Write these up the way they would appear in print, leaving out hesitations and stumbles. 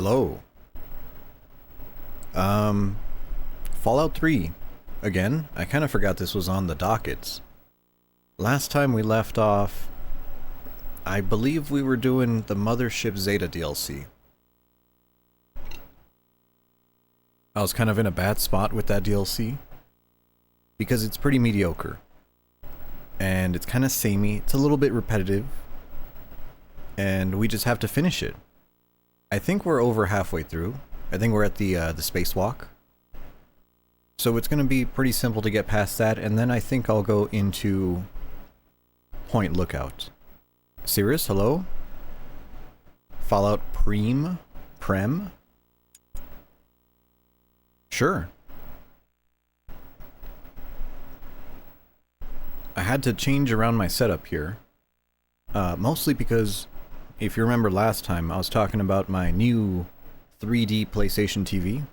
Hello. Fallout 3. Again, I kind of forgot this was on the dockets. Last time we left off, I believe we were doing the Mothership Zeta DLC. I was kind of in a bad spot with that DLC, because it's pretty mediocre. And it's kind of samey, it's a little bit repetitive, and we just have to finish it. I think we're over halfway through. I think we're at the spacewalk. So it's going to be pretty simple to get past that, and then I think I'll go into Point Lookout. Cirrus, hello? Fallout Prem? Sure. I had to change around my setup here. Mostly because, if you remember last time, I was talking about my new 3D PlayStation TV.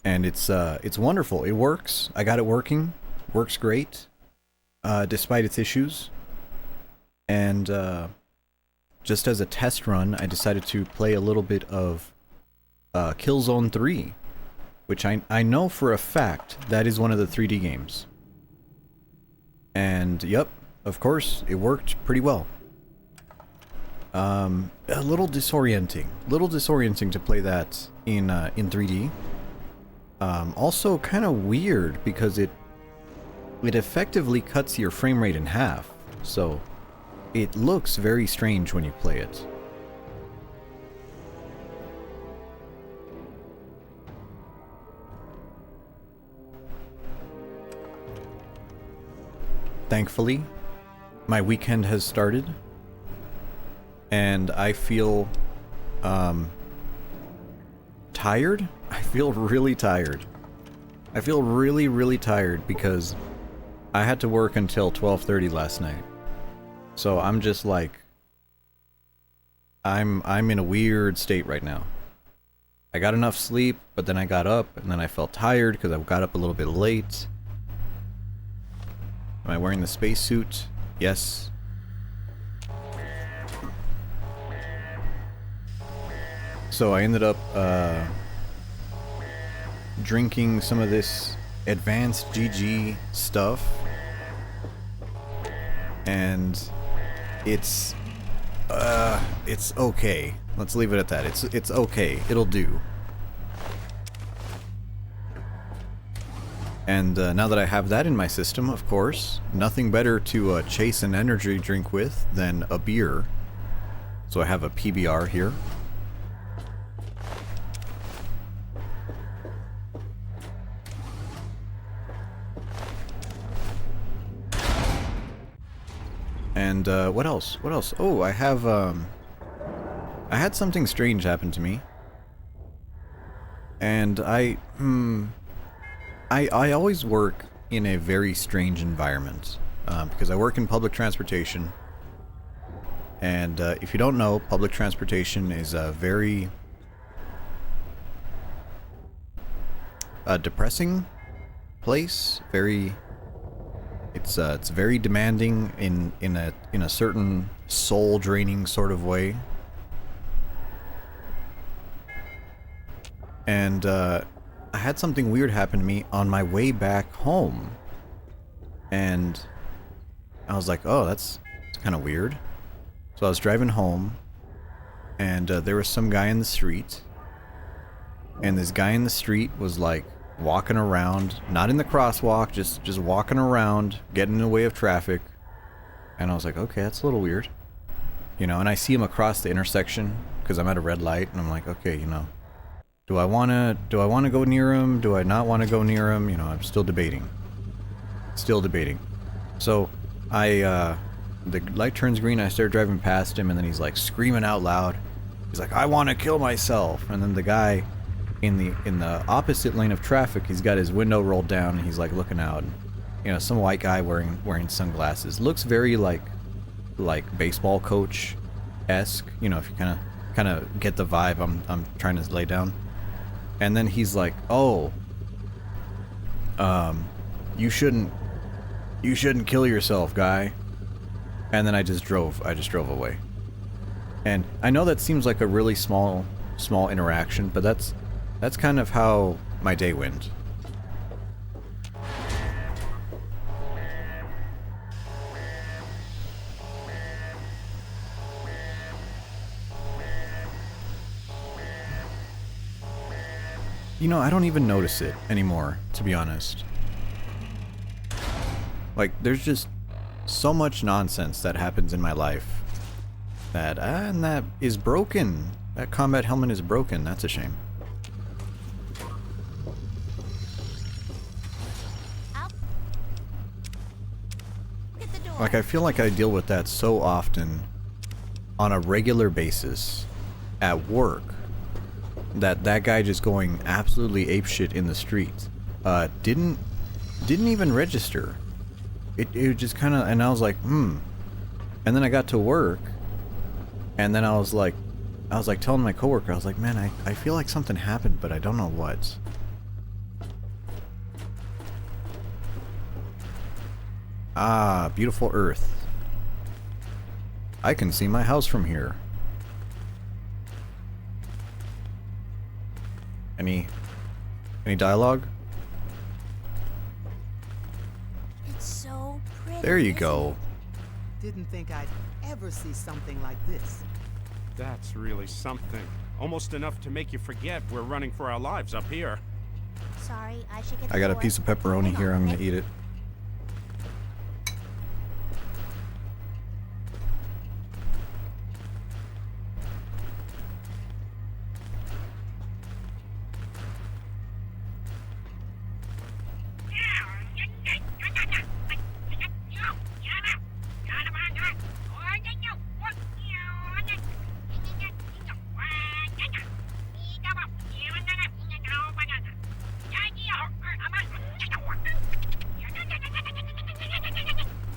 And it's wonderful. It works. I got it working. Works great. Despite its issues. And just as a test run, I decided to play a little bit of Killzone 3. Which I know for a fact that is one of the 3D games. And yep, of course, it worked pretty well. A little disorienting. Little disorienting to play that in 3D. Also kind of weird because it effectively cuts your frame rate in half. So it looks very strange when you play it. Thankfully, my weekend has started. And I feel tired. I feel really tired. I feel really, really tired because I had to work until 12:30 last night. So I'm just like, I'm in a weird state right now. I got enough sleep, but then I got up and then I felt tired because I got up a little bit late. Am I wearing the spacesuit? Yes. So I ended up drinking some of this advanced GG stuff, and it's okay. Let's leave it at that. It's okay. It'll do. And now that I have that in my system, of course, nothing better to chase an energy drink with than a beer. So I have a PBR here. And what else? What else? Oh, I have I had something strange happen to me. And I always work in a very strange environment, because I work in public transportation, and if you don't know, public transportation is a very depressing place. It's very demanding in a certain soul draining sort of way, and I had something weird happen to me on my way back home, and I was like, oh, that's kind of weird. So I was driving home, and there was some guy in the street, and this guy in the street was like walking around, not in the crosswalk, just walking around, getting in the way of traffic, and I was like, okay, that's a little weird, you know. And I see him across the intersection because I'm at a red light, and I'm like, okay, you know. Do I wanna go near him? Do I not want to go near him? You know, I'm still debating. Still debating. So the light turns green, I start driving past him, and then he's like screaming out loud. He's like, I want to kill myself. And then the guy in the opposite lane of traffic, he's got his window rolled down, and he's like looking out. And, you know, some white guy wearing sunglasses. Looks very like baseball coach-esque. You know, if you kind of get the vibe I'm trying to lay down. And then he's like, oh, you shouldn't kill yourself, guy. And then I just drove away. And I know that seems like a really small interaction, but that's kind of how my day went. You know, I don't even notice it anymore, to be honest. Like, there's just so much nonsense that happens in my life that, and that is broken. That combat helmet is broken. That's a shame. Like, I feel like I deal with that so often on a regular basis at work. That guy just going absolutely apeshit in the street didn't even register. It just kind of, and I was like, and then I got to work, and then I was like telling my coworker, I was like, man, I feel like something happened, but I don't know what. Ah, beautiful Earth. I can see my house from here. Any dialogue? It's so pretty. There you go. Didn't think I'd ever see something like this. That's really something. Almost enough to make you forget we're running for our lives up here. Sorry, I should get I got a the piece of door. pepperoni Hang here. on, I'm gonna Nick. eat it.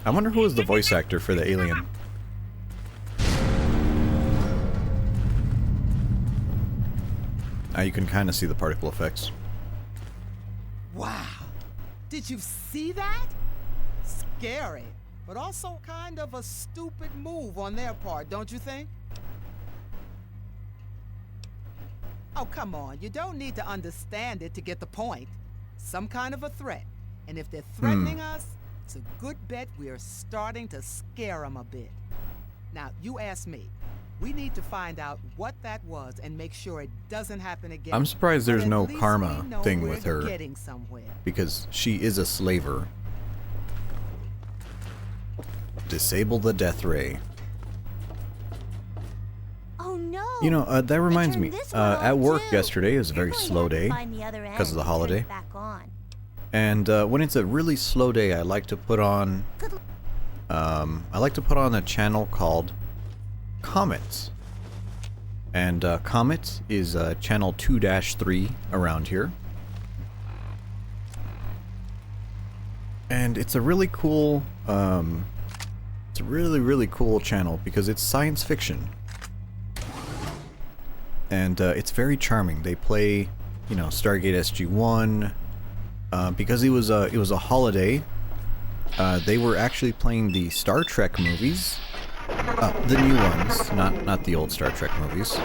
I wonder who was the voice actor for the alien. Now you can kind of see the particle effects. Wow! Did you see that? Scary, but also kind of a stupid move on their part, don't you think? Oh, come on. You don't need to understand it to get the point. Some kind of a threat. And if they're threatening us, it's a good bet we're starting to scare them a bit. Now, you ask me. We need to find out what that was and make sure it doesn't happen again. I'm surprised there's But at no least karma we know thing we're with her. Getting somewhere. Because she is a slaver. Disable the death ray. Oh no! You know, that reminds Turn me. this one on, At work too. yesterday, it was a You're very going to slow have to day find the other because of the end and turn holiday. it back on. And when it's a really slow day, I like to put on a channel called Comet. And Comet is channel 2-3 around here. And it's a really cool it's a really cool channel because it's science fiction. And it's very charming. They play, you know, Stargate SG-1. Because it was a holiday, they were actually playing the Star Trek movies, the new ones, not the old Star Trek movies.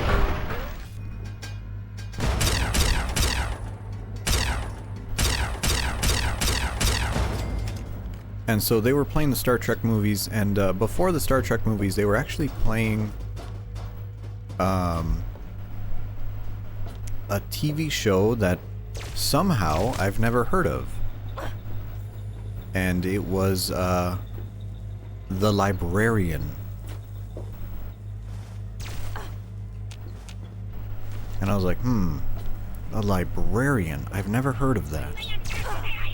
And so they were playing the Star Trek movies, and before the Star Trek movies, they were actually playing a TV show that somehow I've never heard of. And it was The Librarian. And I was like, The Librarian. I've never heard of that.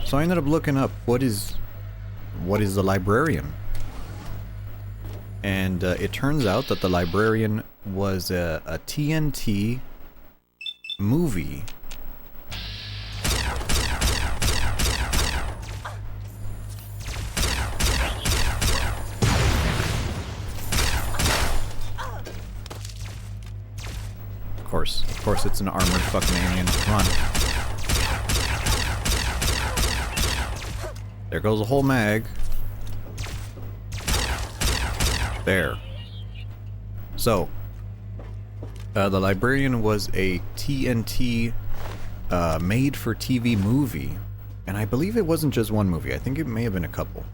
So I ended up looking up what is The Librarian. And it turns out that The Librarian was a TNT movie. Of course it's an armored fucking alien. Come on. There goes a whole mag. There. So, The Librarian was a TNT made-for-TV movie, and I believe it wasn't just one movie. I think it may have been a couple.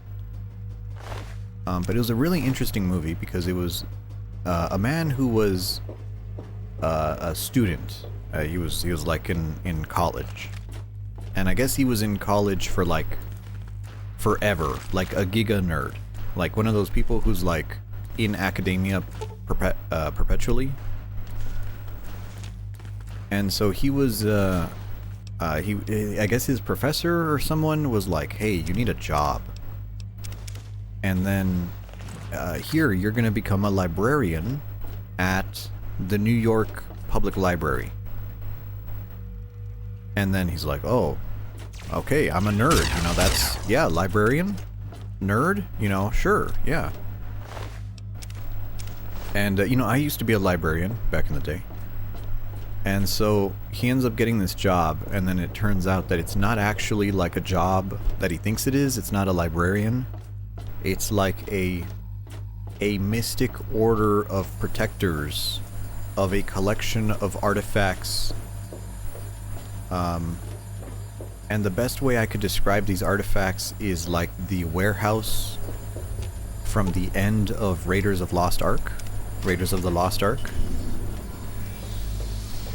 But it was a really interesting movie because it was a man who was a student. He was like in college, and I guess he was in college for like forever, like a giga nerd, like one of those people who's like in academia perpetually. And so he was I guess his professor or someone was like, hey, you need a job, and then here you're gonna become a librarian at the New York Public Library. And then he's like, oh, okay, I'm a nerd, you know, that's, yeah, librarian, nerd, you know, sure, yeah. And, you know, I used to be a librarian back in the day. And so he ends up getting this job, and then it turns out that it's not actually like a job that he thinks it is. It's not a librarian. It's like a mystic order of protectors of a collection of artifacts. And the best way I could describe these artifacts is like the warehouse from the end of Raiders of the Lost Ark,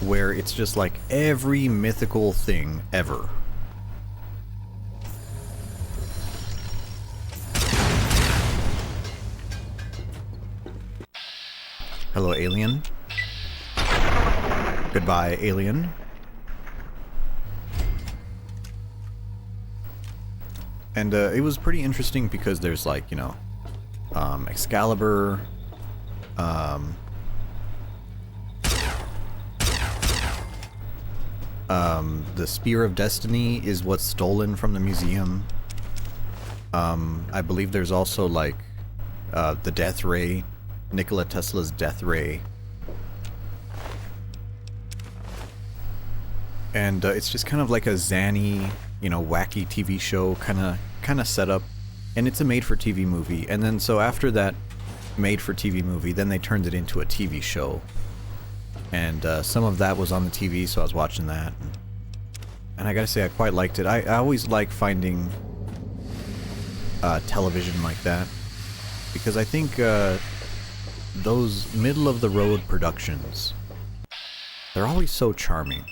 where it's just like every mythical thing ever. Hello, alien. Goodbye, alien. And it was pretty interesting because there's like, you know, Excalibur, the Spear of Destiny is what's stolen from the museum. I believe there's also like the Death Ray, Nikola Tesla's Death Ray. And it's just kind of like a zany, you know, wacky TV show kind of setup, and it's a made-for-TV movie. And then so after that made-for-TV movie, then they turned it into a TV show, and some of that was on the TV, so I was watching that, and I gotta say I quite liked it. I always like finding television like that, because I think those middle-of-the-road productions, they're always so charming.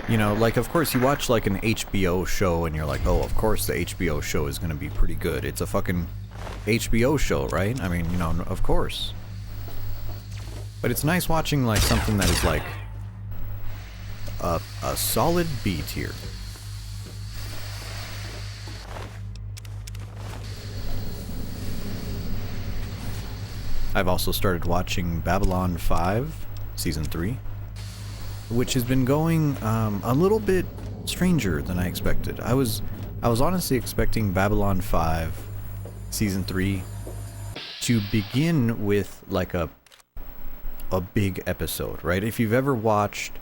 You know, like, of course, you watch, like, an HBO show, and you're like, oh, of course the HBO show is gonna be pretty good. It's a fucking HBO show, right? I mean, you know, of course. But it's nice watching, like, something that is, like, a solid B tier. I've also started watching Babylon 5, Season 3. Which has been going a little bit stranger than I expected. I was honestly expecting Babylon 5 Season 3 to begin with like a big episode, right? If you've ever watched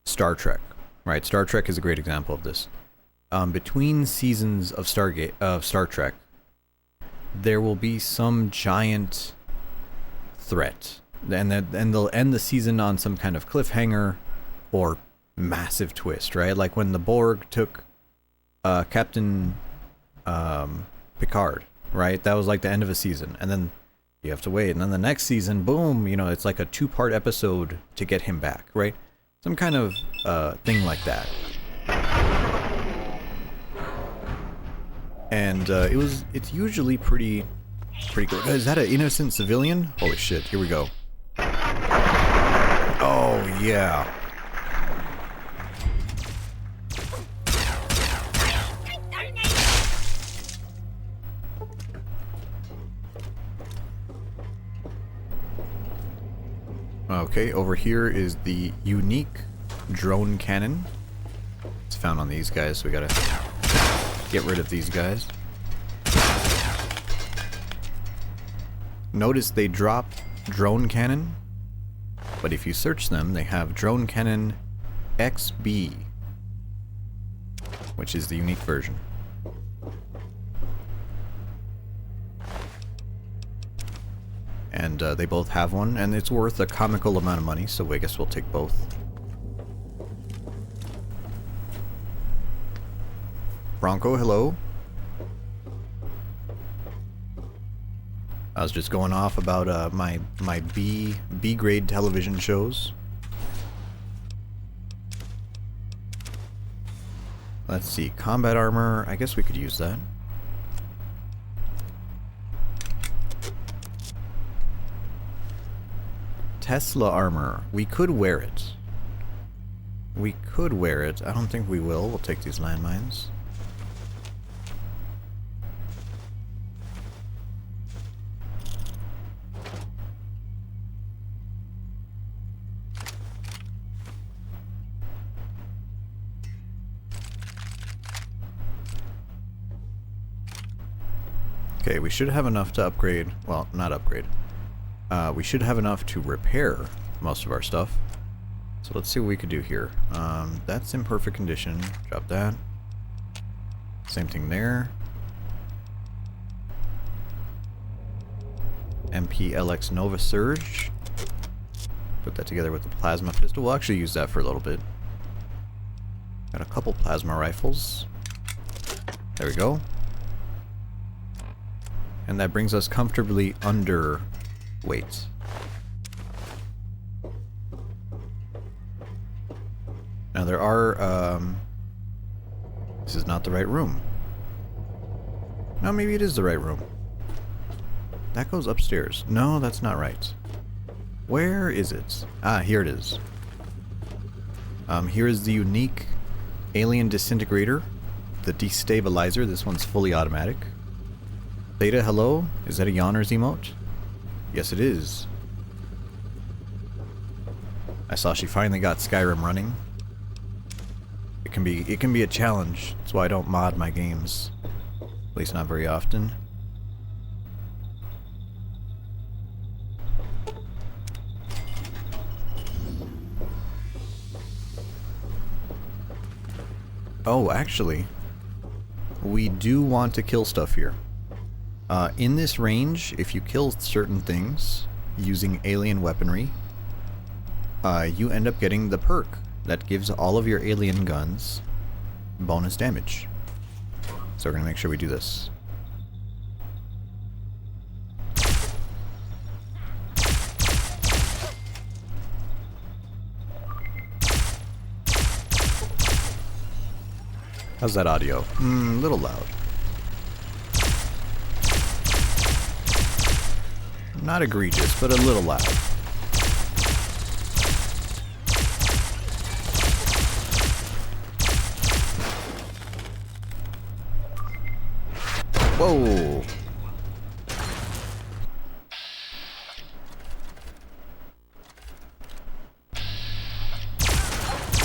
Star Trek, right? Star Trek is a great example of this. Between seasons of Star Trek, there will be some giant threat. And they'll end the season on some kind of cliffhanger or massive twist, right? Like when the Borg took Captain Picard, right? That was like the end of a season, and then you have to wait, and then the next season, boom, you know, it's like a 2-part episode to get him back, right? Some kind of thing like that. And it's usually pretty good. Is that an innocent civilian? Holy shit! Here we go. Oh, yeah. Okay, over here is the unique drone cannon. It's found on these guys, so we gotta get rid of these guys. Notice they drop drone cannon, but if you search them, they have drone cannon XB, which is the unique version. And they both have one, and it's worth a comical amount of money, so I guess we'll take both. Bronco, hello. I was just going off about my B grade television shows. Let's see, combat armor. I guess we could use that. Tesla armor. We could wear it. We could wear it. I don't think we will. We'll take these landmines. Okay, we should have enough to upgrade. Well, not upgrade. We should have enough to repair most of our stuff. So let's see what we could do here. That's in perfect condition. Drop that. Same thing there. MPLX Nova Surge. Put that together with the plasma pistol. We'll actually use that for a little bit. Got a couple plasma rifles. There we go. And that brings us comfortably under weight. Now there are, this is not the right room. No, maybe it is the right room. That goes upstairs. No, that's not right. Where is it? Ah, here it is. Here is the unique alien disintegrator, the destabilizer. This one's fully automatic. Theta, hello? Is that a yawners emote? Yes, it is. I saw she finally got Skyrim running. It can be a challenge. That's why I don't mod my games. At least not very often. Oh, actually, we do want to kill stuff here. In this range, if you kill certain things using alien weaponry, you end up getting the perk that gives all of your alien guns bonus damage. So we're going to make sure we do this. How's that audio? A little loud. Not egregious, but a little loud. Whoa!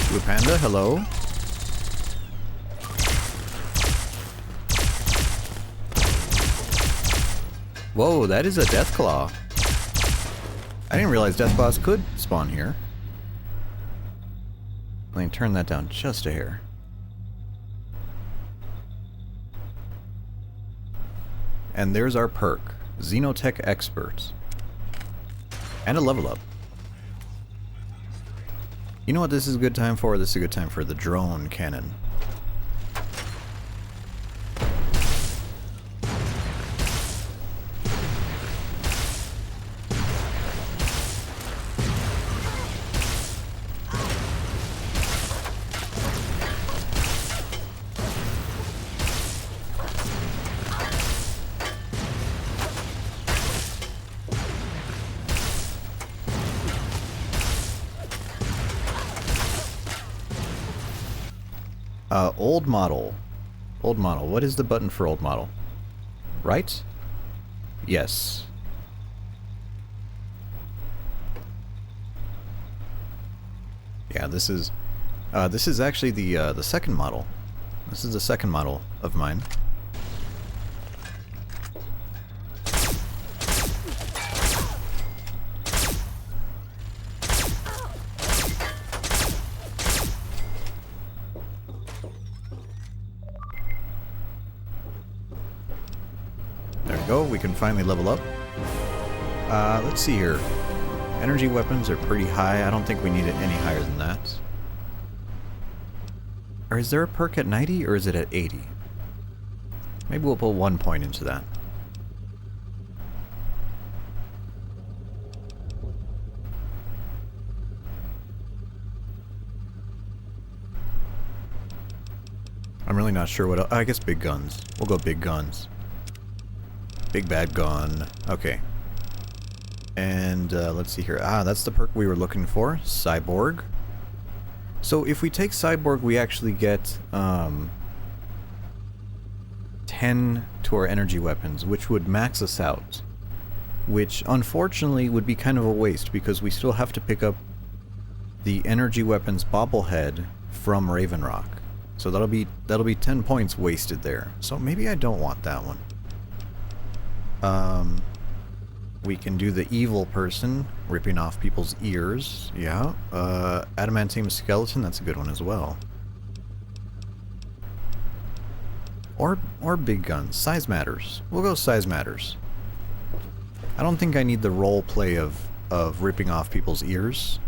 Blue Panda, hello. Whoa, that is a Deathclaw. I didn't realize Deathclaws could spawn here. Let me turn that down just a hair. And there's our perk, Xenotech Expert. And a level up. You know what this is a good time for? This is a good time for the drone cannon. Old model. Old model. What is the button for old model? Right? Yes. Yeah, this is actually the second model. This is the second model of mine. There we go, we can finally level up. Let's see here. Energy weapons are pretty high. I don't think we need it any higher than that. Or is there a perk at 90 or is it at 80? Maybe we'll put 1 point into that. I'm really not sure what I guess big guns. We'll go big guns. Big bad gun. Okay. And let's see here. Ah, that's the perk we were looking for. Cyborg. So if we take Cyborg, we actually get 10 to our energy weapons, which would max us out. Which, unfortunately, would be kind of a waste, because we still have to pick up the energy weapons bobblehead from Raven Rock. So that'll be 10 points wasted there. So maybe I don't want that one. We can do the evil person, ripping off people's ears. Yeah. Adamantium skeleton, that's a good one as well. Or big guns. Size matters. We'll go size matters. I don't think I need the role play of ripping off people's ears.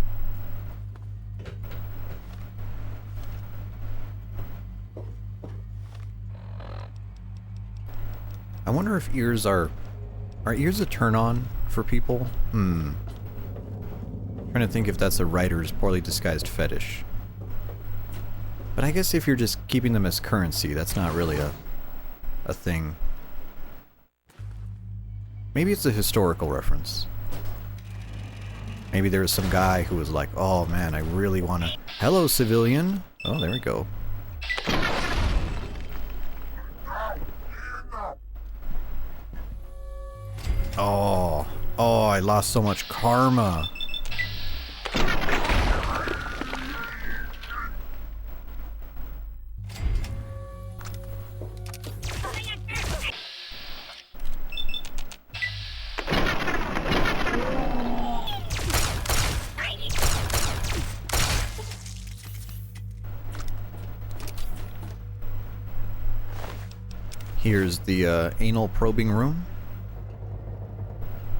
I wonder if ears are ears a turn on for people? Trying to think if that's a writer's poorly disguised fetish. But I guess if you're just keeping them as currency, that's not really a thing. Maybe it's a historical reference. Maybe there's some guy who was like, oh man, I really want to... Hello, civilian! Oh, there we go. Oh, I lost so much karma. Here's the anal probing room,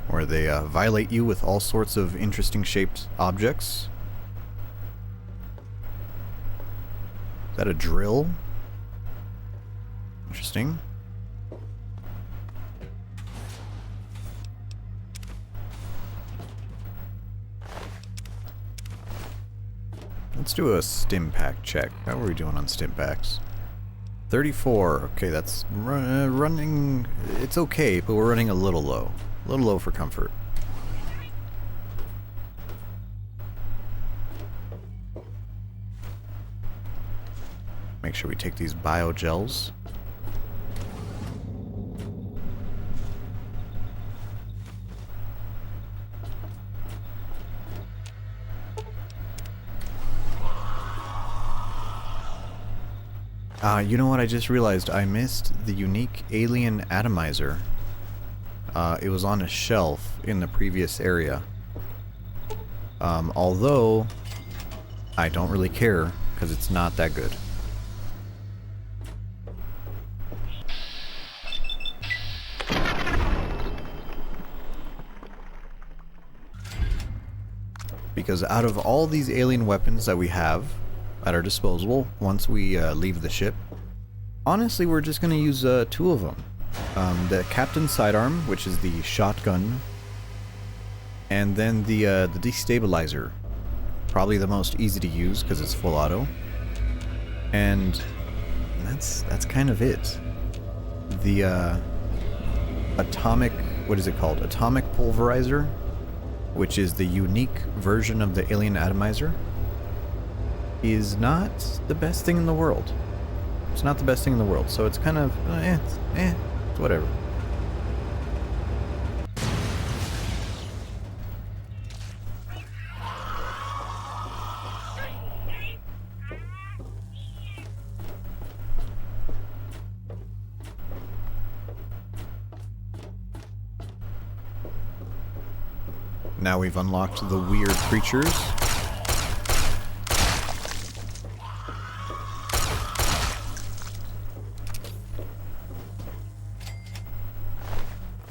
where they violate you with all sorts of interesting shaped objects. Is that a drill? Interesting. Let's do a stim pack check. How are we doing on stim packs? 34. Okay, that's running... It's okay, but we're running a little low. A little low for comfort. Make sure we take these biogels. You know what? I just realized I missed the unique alien atomizer. It was on a shelf in the previous area. Although, I don't really care, because it's not that good. Because out of all these alien weapons that we have at our disposal, once we leave the ship, honestly, we're just going to use 2 of them. The Captain's Sidearm, which is the shotgun, and then the destabilizer. Probably the most easy to use because it's full auto. And that's kind of it. The atomic, what is it called? Atomic pulverizer, which is the unique version of the alien atomizer, is not the best thing in the world. It's not the best thing in the world, so it's kind of it's whatever. Now we've unlocked the weird creatures.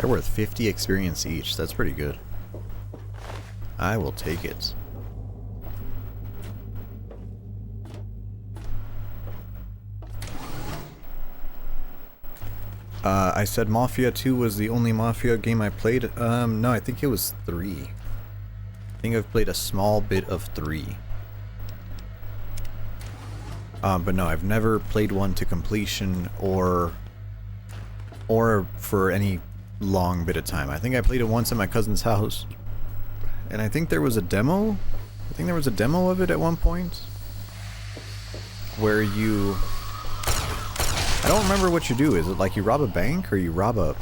They're worth 50 experience each. That's pretty good. I will take it. I said Mafia 2 was the only Mafia game I played. No, I think it was 3. I think I've played a small bit of 3. But no, I've never played one to completion or for any long bit of time. I think I played it once at my cousin's house. And I think there was a demo. I think there was a demo of it at one point. Where you... I don't remember what you do. Is it like you rob a bank or you rob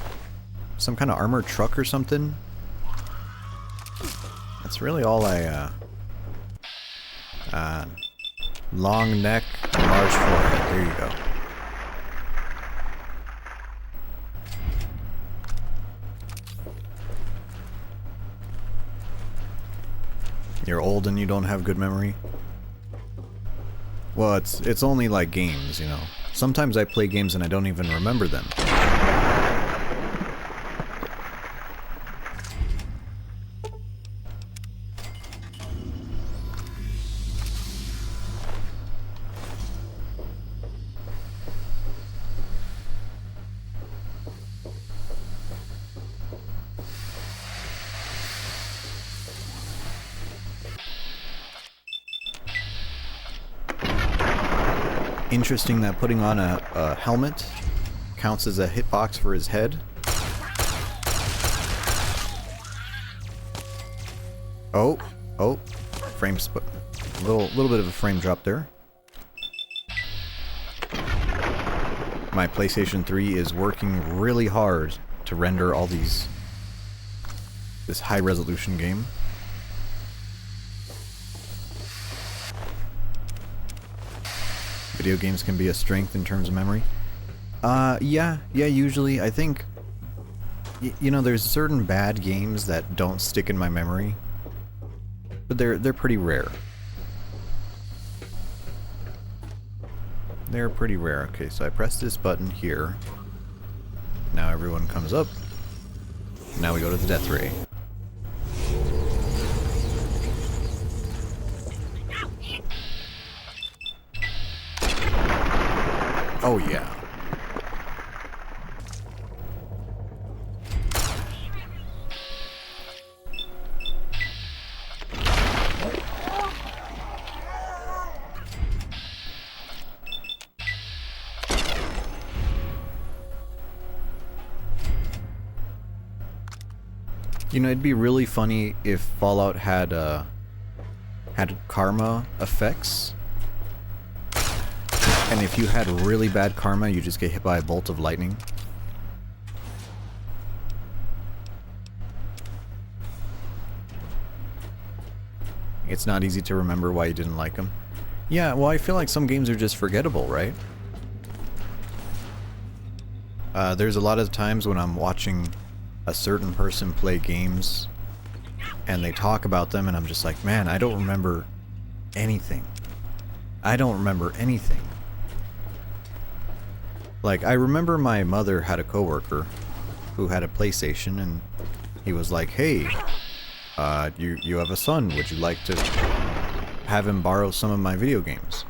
some kind of armored truck or something? That's really all I long neck and large forehead. There you go. You're old and you don't have good memory? Well, it's only like games, you know. Sometimes I play games and I don't even remember them. Interesting that putting on a helmet counts as a hitbox for his head. Oh, frame split. Little bit of a frame drop there. My PlayStation 3 is working really hard to render all this high resolution game. Video games can be a strength in terms of memory. Yeah, usually. I think, you know, there's certain bad games that don't stick in my memory, but they're pretty rare. They're pretty rare. Okay, so I press this button here. Now everyone comes up. Now we go to the death ray. Oh yeah. You know, it'd be really funny if Fallout had karma effects. And if you had really bad karma, you just get hit by a bolt of lightning. It's not easy to remember why you didn't like them. Yeah, well, I feel like some games are just forgettable, right? There's a lot of times when I'm watching a certain person play games and they talk about them and I'm just like, man, I don't remember anything. I don't remember anything. Like, I remember my mother had a coworker who had a PlayStation, and he was like, hey, you have a son, would you like to have him borrow some of my video games?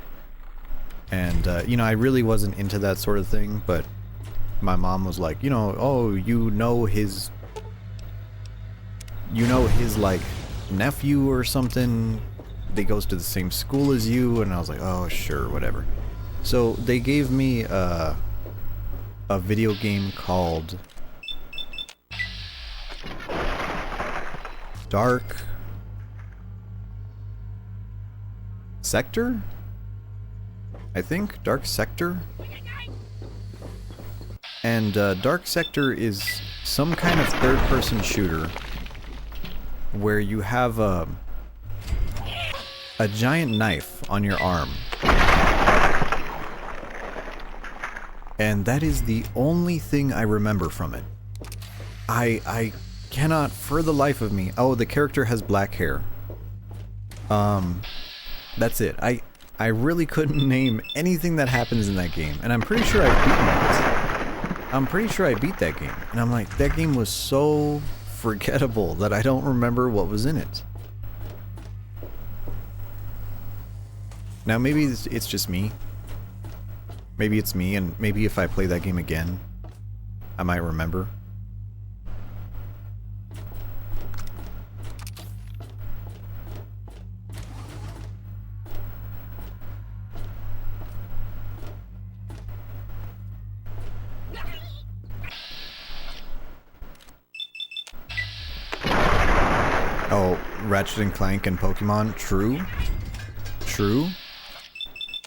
And, you know, I really wasn't into that sort of thing, but my mom was like, you know, oh, you know his, like, nephew or something, they goes to the same school as you, and I was like, oh, sure, whatever. So, they gave me, a video game called Dark Sector? I think? Dark Sector? And Dark Sector is some kind of third-person shooter where you have a giant knife on your arm. And that is the only thing I remember from it. I cannot, for the life of me... Oh, the character has black hair. That's it. I really couldn't name anything that happens in that game. And I'm pretty sure I've beaten it. I'm pretty sure I beat that game. And I'm like, that game was so forgettable that I don't remember what was in it. Now maybe it's just me. Maybe it's me, and maybe if I play that game again, I might remember. Oh, Ratchet and Clank and Pokemon? True. True.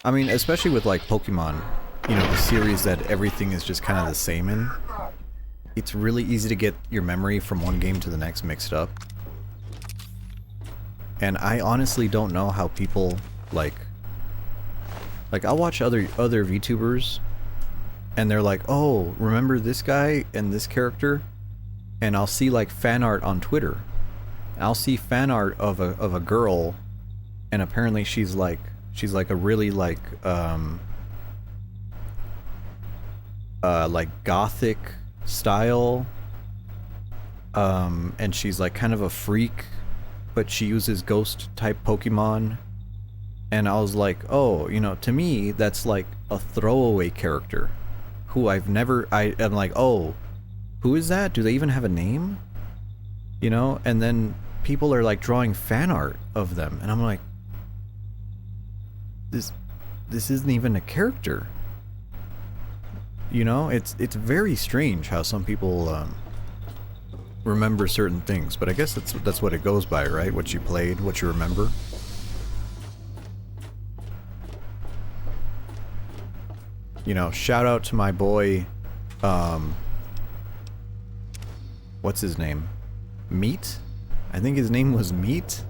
I mean, especially with like Pokemon, you know, the series that everything is just kind of the same in. It's really easy to get your memory from one game to the next mixed up. And I honestly don't know how people like I'll watch other VTubers and they're like, "Oh, remember this guy and this character?" And I'll see like fan art on Twitter. I'll see fan art of a girl, and apparently she's like a really like gothic style, and she's like kind of a freak, but she uses ghost type Pokemon. And I was like, oh, you know, to me that's like a throwaway character who I'm like, oh, who is that? Do they even have a name? You know? And then people are like drawing fan art of them, and I'm like, this isn't even a character. You know, it's very strange how some people remember certain things, but I guess that's what it goes by, right? What you played, what you remember. You know, shout out to my boy, what's his name? Meat? I think his name was Meat.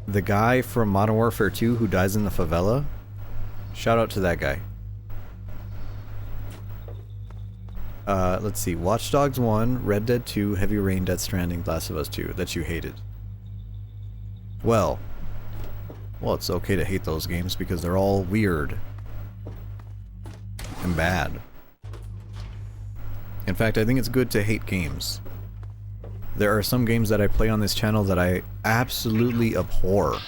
The guy from Modern Warfare 2 who dies in the favela. Shout out to that guy. Let's see. Watch Dogs 1, Red Dead 2, Heavy Rain, Death Stranding, Last of Us 2 that you hated. Well, it's okay to hate those games because they're all weird and bad. In fact, I think it's good to hate games. There are some games that I play on this channel that I absolutely abhor.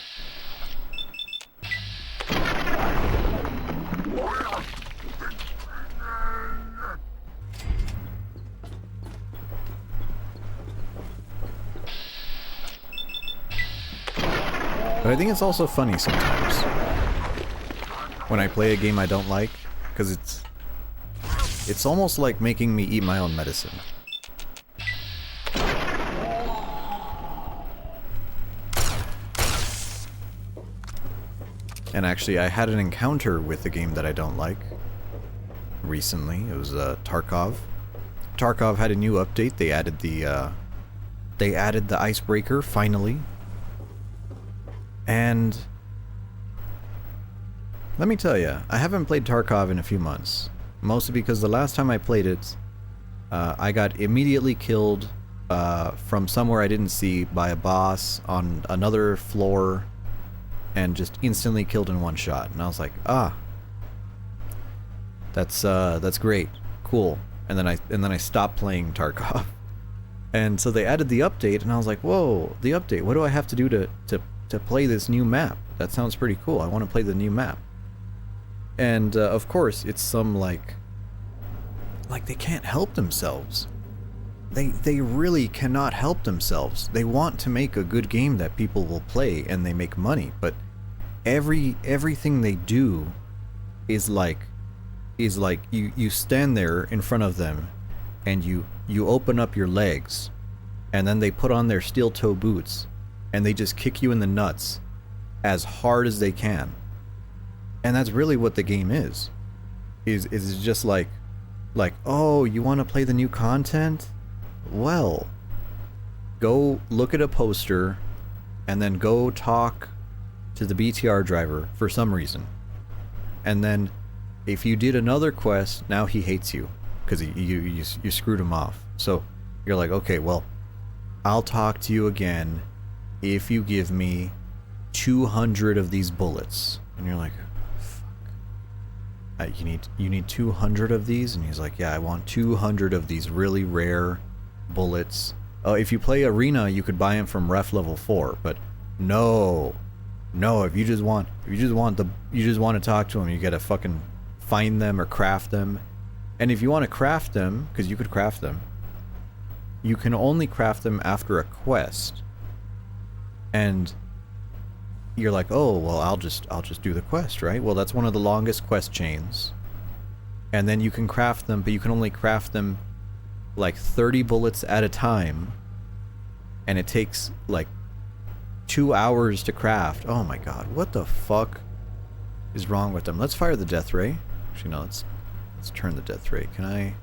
But I think it's also funny sometimes when I play a game I don't like, because it's almost like making me eat my own medicine. And actually, I had an encounter with a game that I don't like recently. It was Tarkov. Tarkov had a new update. They added the icebreaker finally. And let me tell you, I haven't played Tarkov in a few months. Mostly because the last time I played it, I got immediately killed from somewhere I didn't see by a boss on another floor, and just instantly killed in one shot. And I was like, that's great, cool. And then I stopped playing Tarkov. And so they added the update, and I was like, whoa, the update. What do I have to do to play this new map? That sounds pretty cool. I want to play the new map. And of course, it's some like they can't help themselves. They really cannot help themselves. They want to make a good game that people will play and they make money, but everything they do is like you stand there in front of them and you open up your legs, and then they put on their steel toe boots and they just kick you in the nuts as hard as they can. And that's really what the game is just like, oh, you want to play the new content? Well, go look at a poster and then go talk to the BTR driver for some reason. And then if you did another quest, now he hates you because you screwed him off. So you're like, okay, well, I'll talk to you again if you give me 200 of these bullets. And you're like, fuck. you need 200 of these, and he's like, yeah, I want 200 of these really rare bullets. Oh, if you play arena, you could buy them from ref level 4, but no, if you just want to talk to him, you gotta fucking find them or craft them. And if you want to craft them, because you could craft them, you can only craft them after a quest. And you're like, oh, well, I'll just do the quest, right? Well, that's one of the longest quest chains. And then you can craft them, but you can only craft them like 30 bullets at a time. And it takes like 2 hours to craft. Oh my god, what the fuck is wrong with them? Let's fire the death ray. Actually, no, let's turn the death ray. Can I...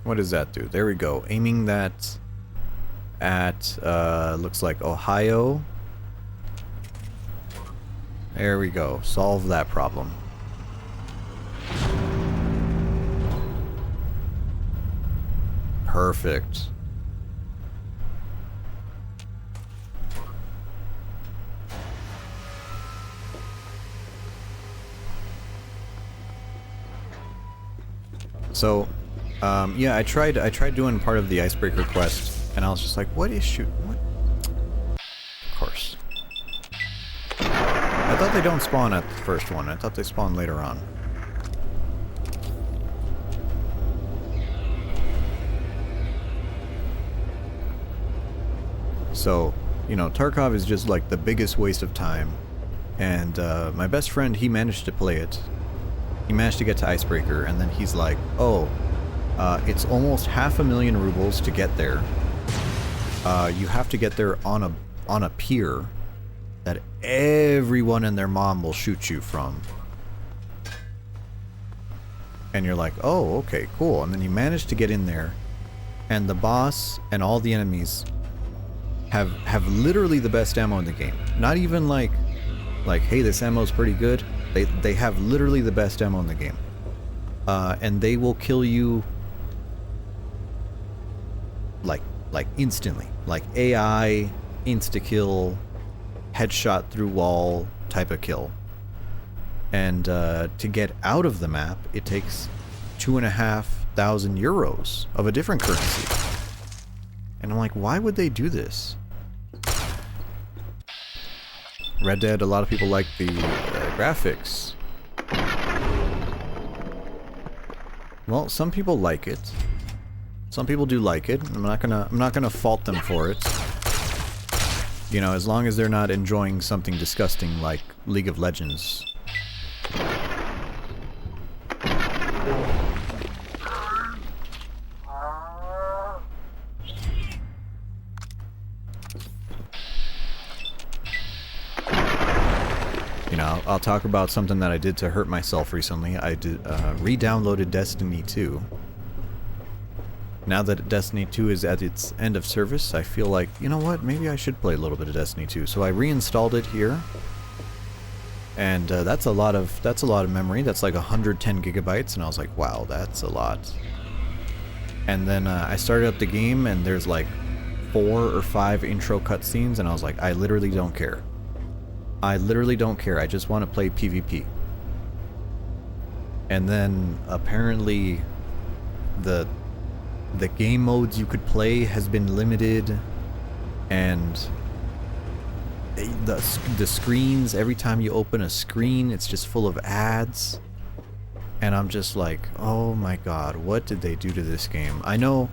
What does that do? There we go. Aiming that at, looks like Ohio. There we go. Solve that problem. Perfect. So, yeah, I tried doing part of the icebreaker quest, and I was just like, what issue? What? Of course. I thought they don't spawn at the first one. I thought they spawn later on. So, you know, Tarkov is just like the biggest waste of time. And my best friend, he managed to play it. He managed to get to Icebreaker, and then he's like, oh, it's almost 500,000 rubles to get there. You have to get there on a pier that everyone and their mom will shoot you from. And you're like, oh, okay, cool. And then you manage to get in there, and the boss and all the enemies have literally the best ammo in the game. Not even like, hey, this ammo's pretty good. They have literally the best ammo in the game. And they will kill you like instantly. Like AI, insta-kill, headshot through wall type of kill. And to get out of the map, it takes 2,500 euros of a different currency. And I'm like, why would they do this? Red Dead, a lot of people like the graphics. Well, some people like it. Some people do like it. I'm not gonna fault them for it. You know, as long as they're not enjoying something disgusting like League of Legends. I'll talk about something that I did to hurt myself recently. I did re-downloaded Destiny 2. Now that Destiny 2 is at its end of service, I feel like, you know what, maybe I should play a little bit of Destiny 2. So I reinstalled it here. And that's a lot of memory. That's like 110 gigabytes, and I was like, wow, that's a lot. And then I started up the game, and there's like 4 or 5 intro cutscenes, and I was like, I literally don't care. I literally don't care. I just want to play PvP. And then apparently the game modes you could play has been limited, and the screens, every time you open a screen, it's just full of ads. And I'm just like, oh my god, what did they do to this game? I know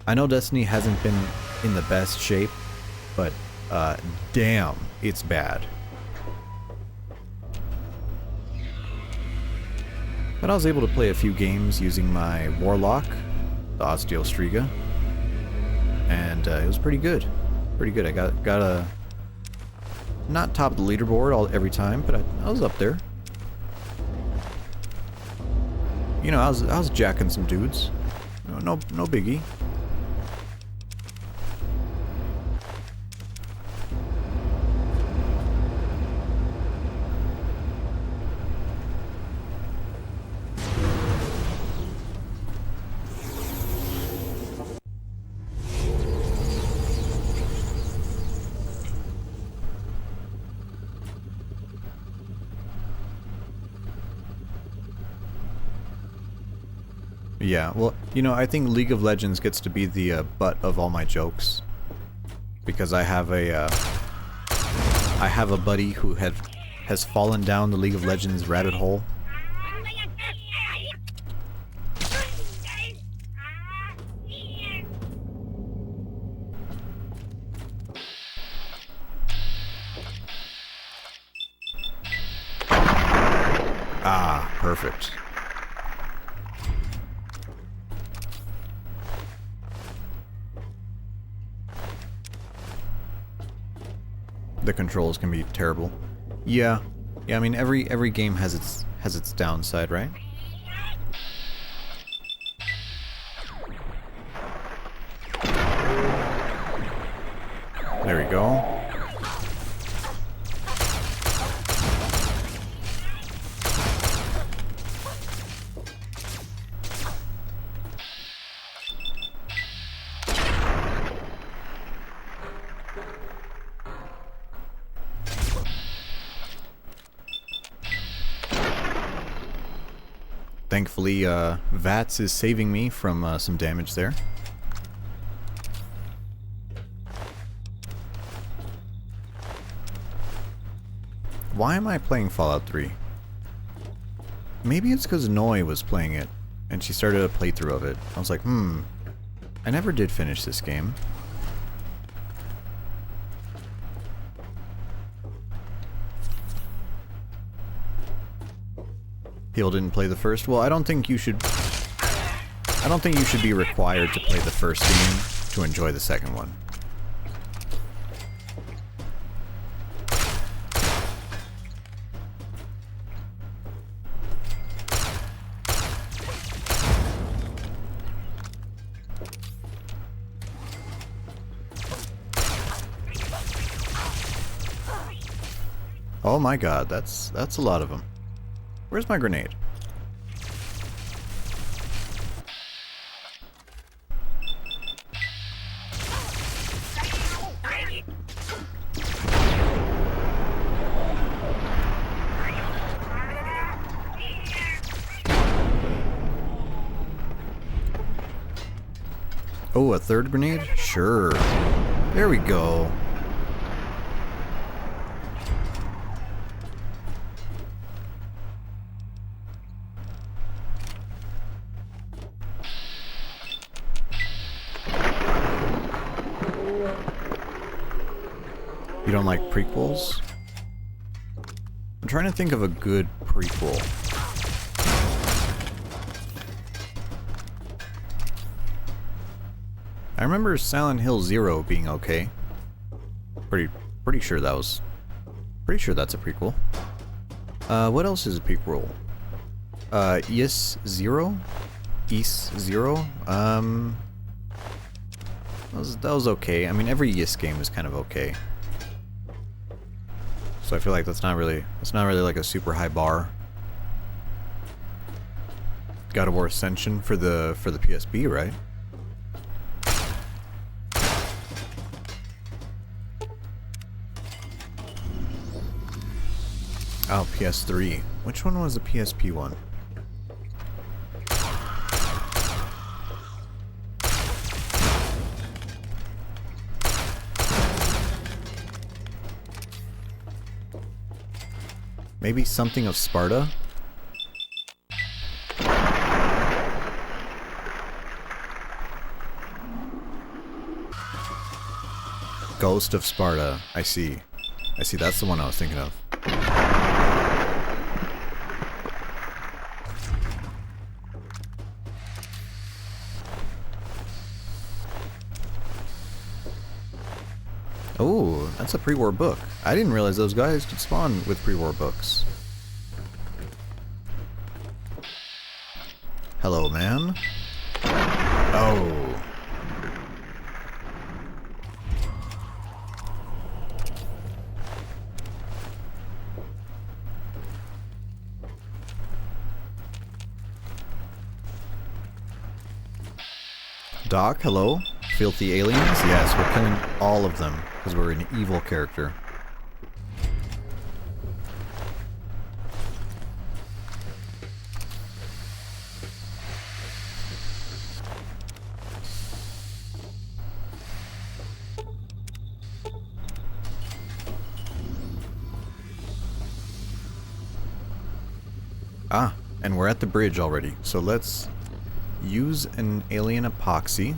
Destiny hasn't been in the best shape, but damn, it's bad. But I was able to play a few games using my Warlock, the Osteostriga, and it was pretty good. Pretty good. I got a... not top of the leaderboard every time, but I was up there. You know, I was jacking some dudes. No biggie. Yeah, well, you know, I think League of Legends gets to be the butt of all my jokes. Because I have a buddy who has fallen down the League of Legends rabbit hole. Ah, perfect. The controls can be terrible. Yeah. Yeah, I mean every game has its downside, right? There we go. Thankfully, VATS is saving me from some damage there. Why am I playing Fallout 3? Maybe it's because Noi was playing it, and she started a playthrough of it. I was like, I never did finish this game. People didn't play the first. Well, I don't think you should be required to play the first game to enjoy the second one. Oh my god, that's a lot of them. Where's my grenade? Oh, a third grenade? Sure. There we go. You don't like prequels? I'm trying to think of a good prequel. I remember Silent Hill 0 being okay. Pretty sure that's a prequel. What else is a prequel? Yes Zero? Ys Zero? That was okay. I mean, every Yes game is kind of okay. So I feel like that's not really like a super high bar. God of War Ascension for the PSP, right? Oh, PS3. Which one was the PSP one? Maybe something of Sparta? Ghost of Sparta. I see. That's the one I was thinking of. Oh, that's a pre-war book. I didn't realize those guys could spawn with pre-war books. Hello, man. Oh. Doc, hello. Filthy aliens? Yes, we're killing all of them, because we're an evil character. Ah, and we're at the bridge already. So let's use an alien epoxy.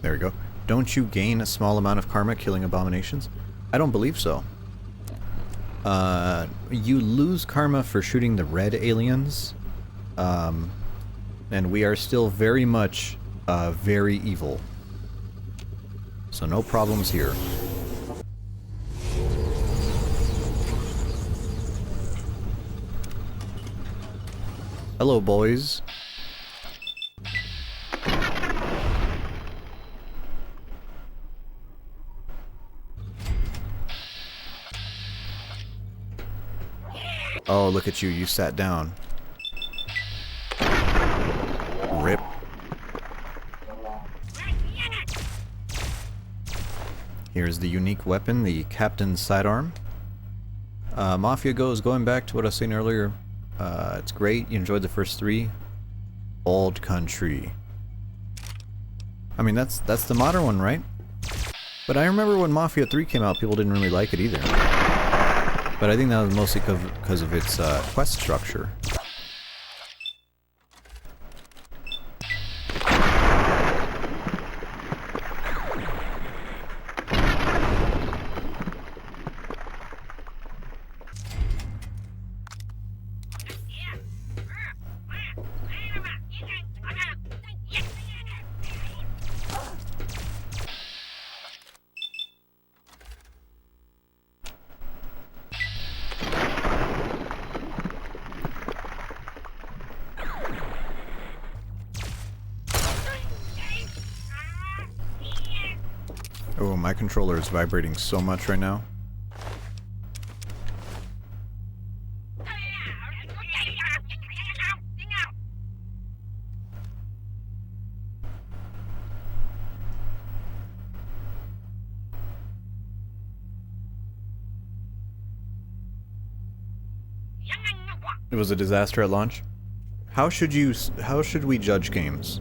There we go. Don't you gain a small amount of karma killing abominations? I don't believe so. You lose karma for shooting the red aliens. And we are still very much, very evil. So no problems here. Hello, boys. Oh, look at you. You sat down. Rip. Here's the unique weapon, the Captain's Sidearm. Mafia goes, going back to what I was saying earlier, it's great, you enjoyed the first 3. Old Country. I mean, that's the modern one, right? But I remember when Mafia 3 came out, people didn't really like it either. But I think that was mostly because of its quest structure. Oh, my controller is vibrating so much right now. It was a disaster at launch. How should we judge games?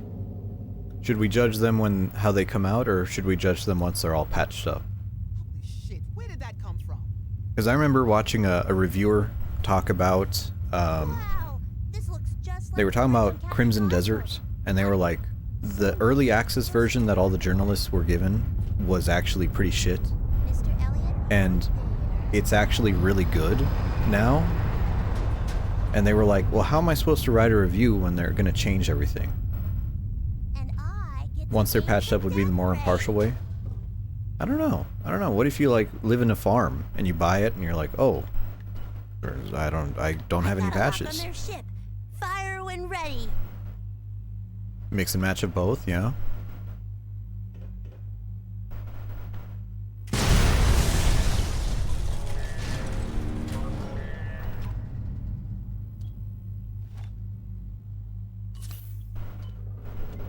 Should we judge them how they come out, or should we judge them once they're all patched up? Holy shit, where did that come from? Because I remember watching a reviewer talk about, Wow, this looks just like they were talking the about original Crimson Captain Desert, and they were like, the early access version that all the journalists were given was actually pretty shit, Mr. Elliot? and it's actually really good now. And they were like, well, how am I supposed to write a review when they're going to change everything? And I get to Once they're change patched up would be the more death impartial way. I don't know. What if you like live in a farm and you buy it and you're like, oh, I don't have any Gotta lock on patches. their ship. Fire when ready. Mix and match of both, yeah.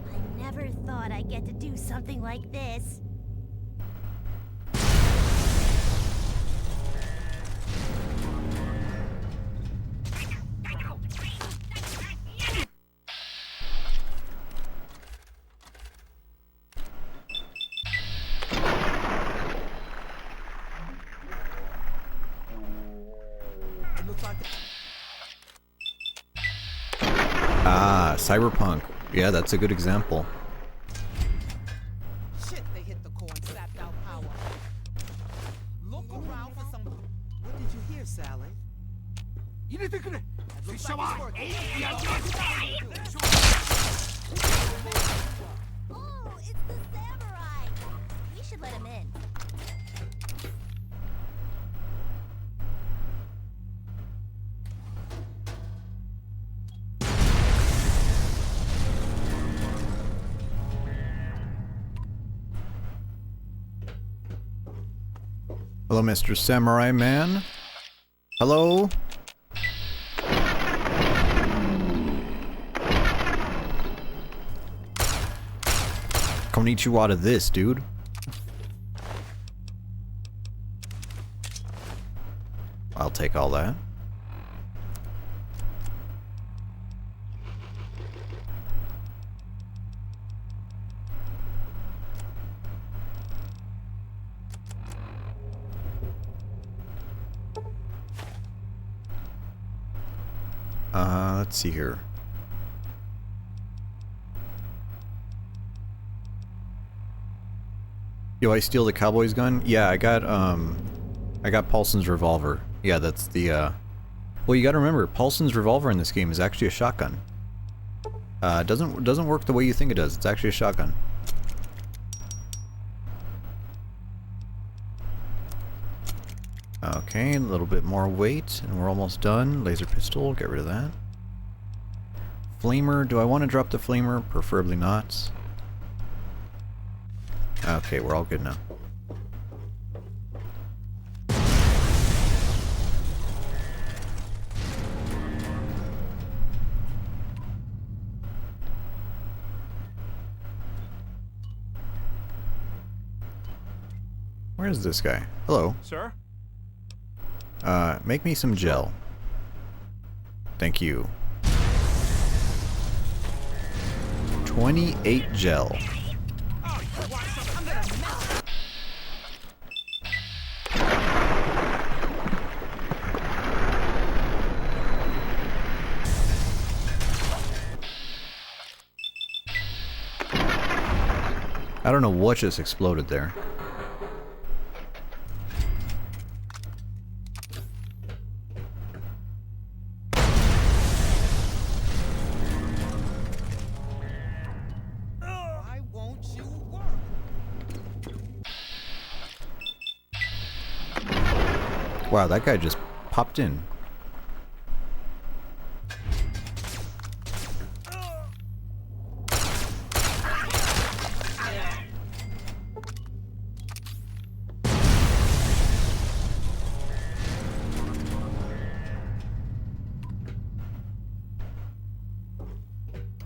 I never thought I'd get to do something like this. It looks like Ah, Cyberpunk. Yeah, that's a good example. shit, they hit the core and sapped out power. Look around for some. What did you hear, Sally? That looks like it's working. Oh, it's the samurai. We should let him in. Hello, Mr. Samurai Man. Hello? Konnichiwa to this, dude. I'll take all that. Let's see here. Yo, I steal the cowboy's gun? Yeah, I got Paulson's revolver. Yeah, that's the, well, you gotta remember, Paulson's revolver in this game is actually a shotgun. It doesn't work the way you think it does. It's actually a shotgun. Okay, a little bit more weight, and we're almost done. Laser pistol, get rid of that. Flamer, do I want to drop the flamer? Preferably not. Okay, we're all good now. Where's this guy? Hello. Sir? Make me some gel. Thank you. 28 gel. Oh, you want some? I'm gonna melt. I don't know what just exploded there. Why won't you work? Wow, that guy just popped in.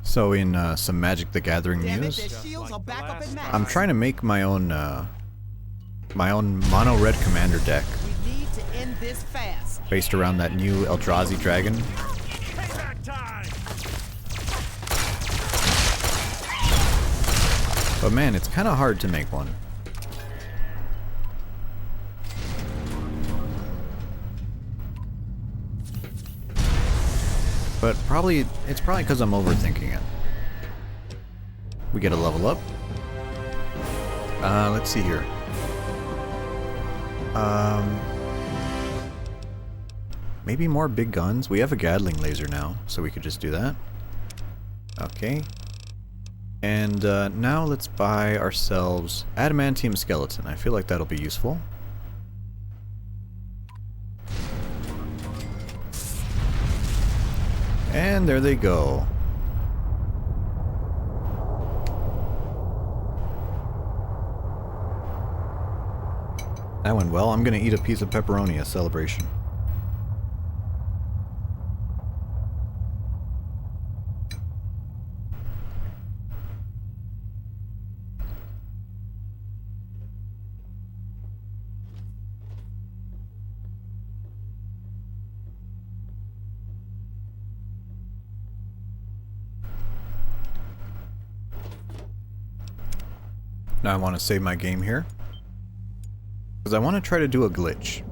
So in some Magic the Gathering Damn it, news, their shields are back up and max. I'm trying to make my own mono red commander deck We need to end this fast. based around that new Eldrazi dragon. Payback time! But man, it's kind of hard to make one. But it's probably because I'm overthinking it. We get a level up. Let's see here. Maybe more big guns. We have a Gatling laser now, so we could just do that. Okay. And now let's buy ourselves Adamantium Skeleton. I feel like that'll be useful. And there they go. That went well. I'm gonna eat a piece of pepperoni as celebration. Now I want to save my game here, because I want to try to do a glitch.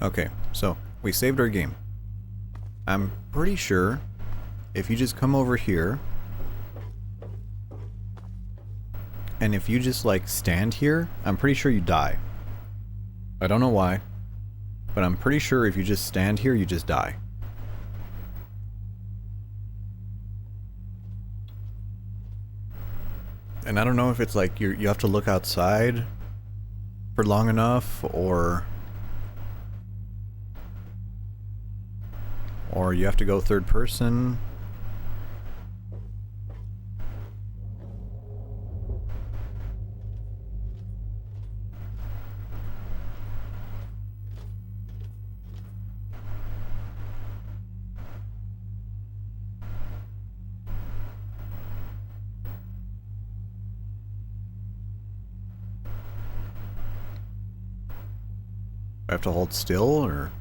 Okay, so we saved our game. I'm pretty sure if you just come over here, and if you just like stand here, I'm pretty sure you die. I don't know why, but I'm pretty sure if you just stand here, you just die. And I don't know if it's like you have to look outside for long enough, or you have to go third person. I have to hold still, or...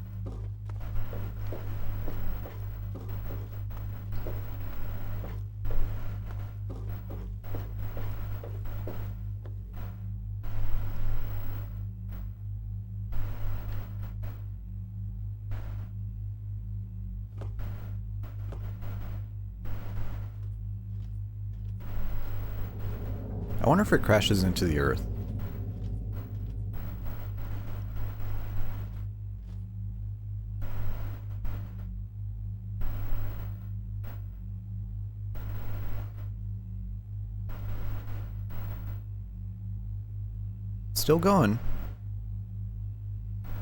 I wonder if it crashes into the earth. Still going.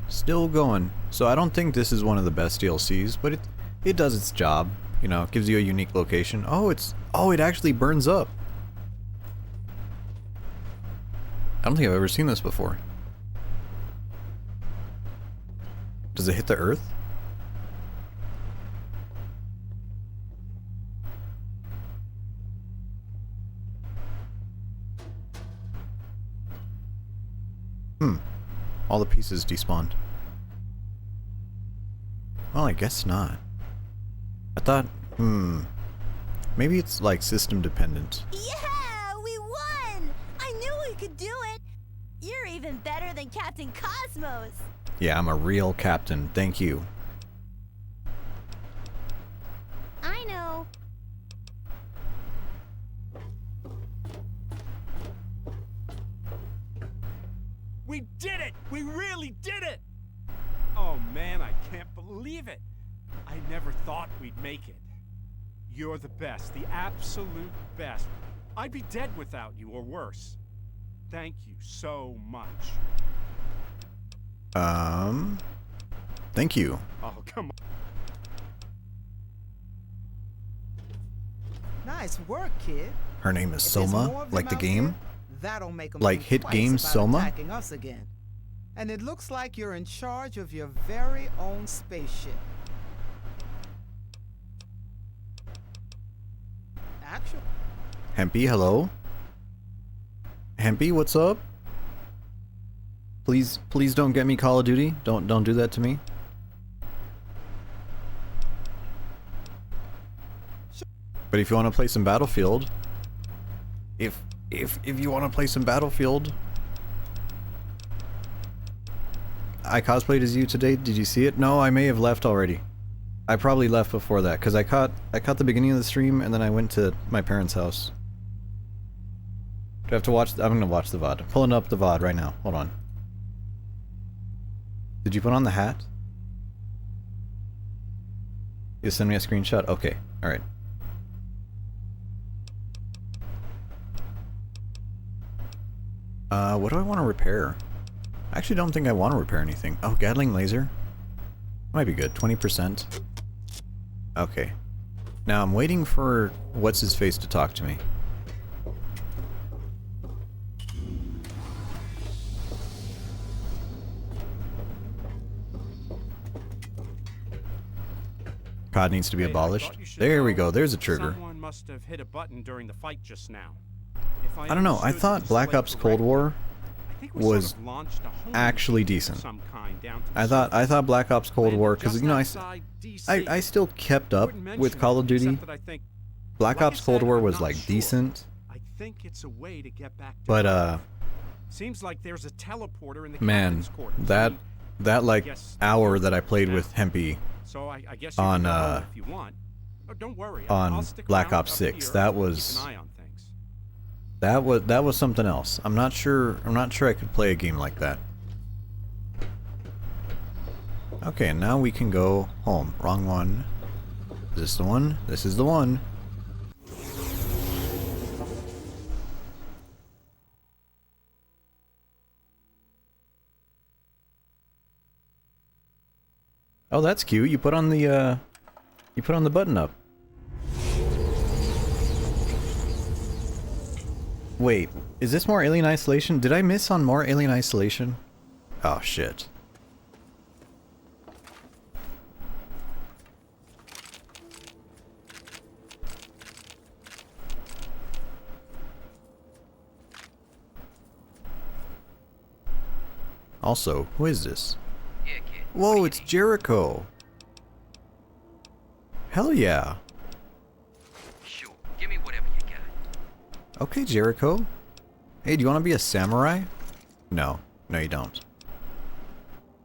Still going. So I don't think this is one of the best DLCs, but it does its job. You know, it gives you a unique location. Oh, it actually burns up. I don't think I've ever seen this before. Does it hit the earth? All the pieces despawned. Well, I guess not. I thought, maybe it's like system dependent. Yeah, we won! I knew we could do it! You're even better than Captain Cosmos! Yeah, I'm a real captain. Thank you. I know. We did it! We really did it! Oh man, I can't believe it. I never thought we'd make it. You're the best, the absolute best. I'd be dead without you, or worse. Thank you so much. Thank you. Oh, come on. Nice work, kid. Her name is If there's more Soma, of like them the out game. there, that'll make 'em Like think hit twice game about Soma? attacking us again. And it looks like you're in charge of your very own spaceship. Actually, Hempy, hello? Hempy, what's up? Please don't get me Call of Duty. Don't do that to me. But if you want to play some Battlefield, if you want to play some Battlefield, I cosplayed as you today. Did you see it? No, I may have left already. I probably left before that because I caught the beginning of the stream and then I went to my parents' house. Do I have to watch? I'm gonna watch the VOD. I'm pulling up the VOD right now. Hold on. Did you put on the hat? You send me a screenshot? Okay. Alright. What do I want to repair? I actually don't think I want to repair anything. Oh, Gatling laser? Might be good. 20%. Okay. Now I'm waiting for what's-his-face to talk to me. COD needs to be Hey, I abolished. thought you should There we know. go. There's a trigger. Someone must have hit a button during the fight just now. I don't know. I thought Black Ops Cold War was actually decent. I thought Black Ops Cold War, because you know I still kept up with Call of Duty. Black Ops Cold War was like decent, I think it's a way to get back to but seems like there's a teleporter in the man, captain's quarters. that like hour that I played with Hempy So I guess you on can go if you want. Oh, don't worry. I'll on stick Black around Ops up 6, here that and was keep an eye on things. that was something else. I'm not sure I could play a game like that. Okay, now we can go home. Wrong one. Is this the one? This is the one. Oh, that's cute. You put on the button up. Wait, is this more Alien Isolation? Did I miss on more Alien Isolation? Oh shit. Also, who is this? Yeah, kid. Whoa, it's Jericho. Hell yeah. Sure. Give me whatever you got. Okay, Jericho. Hey, do you want to be a samurai? No. No, you don't.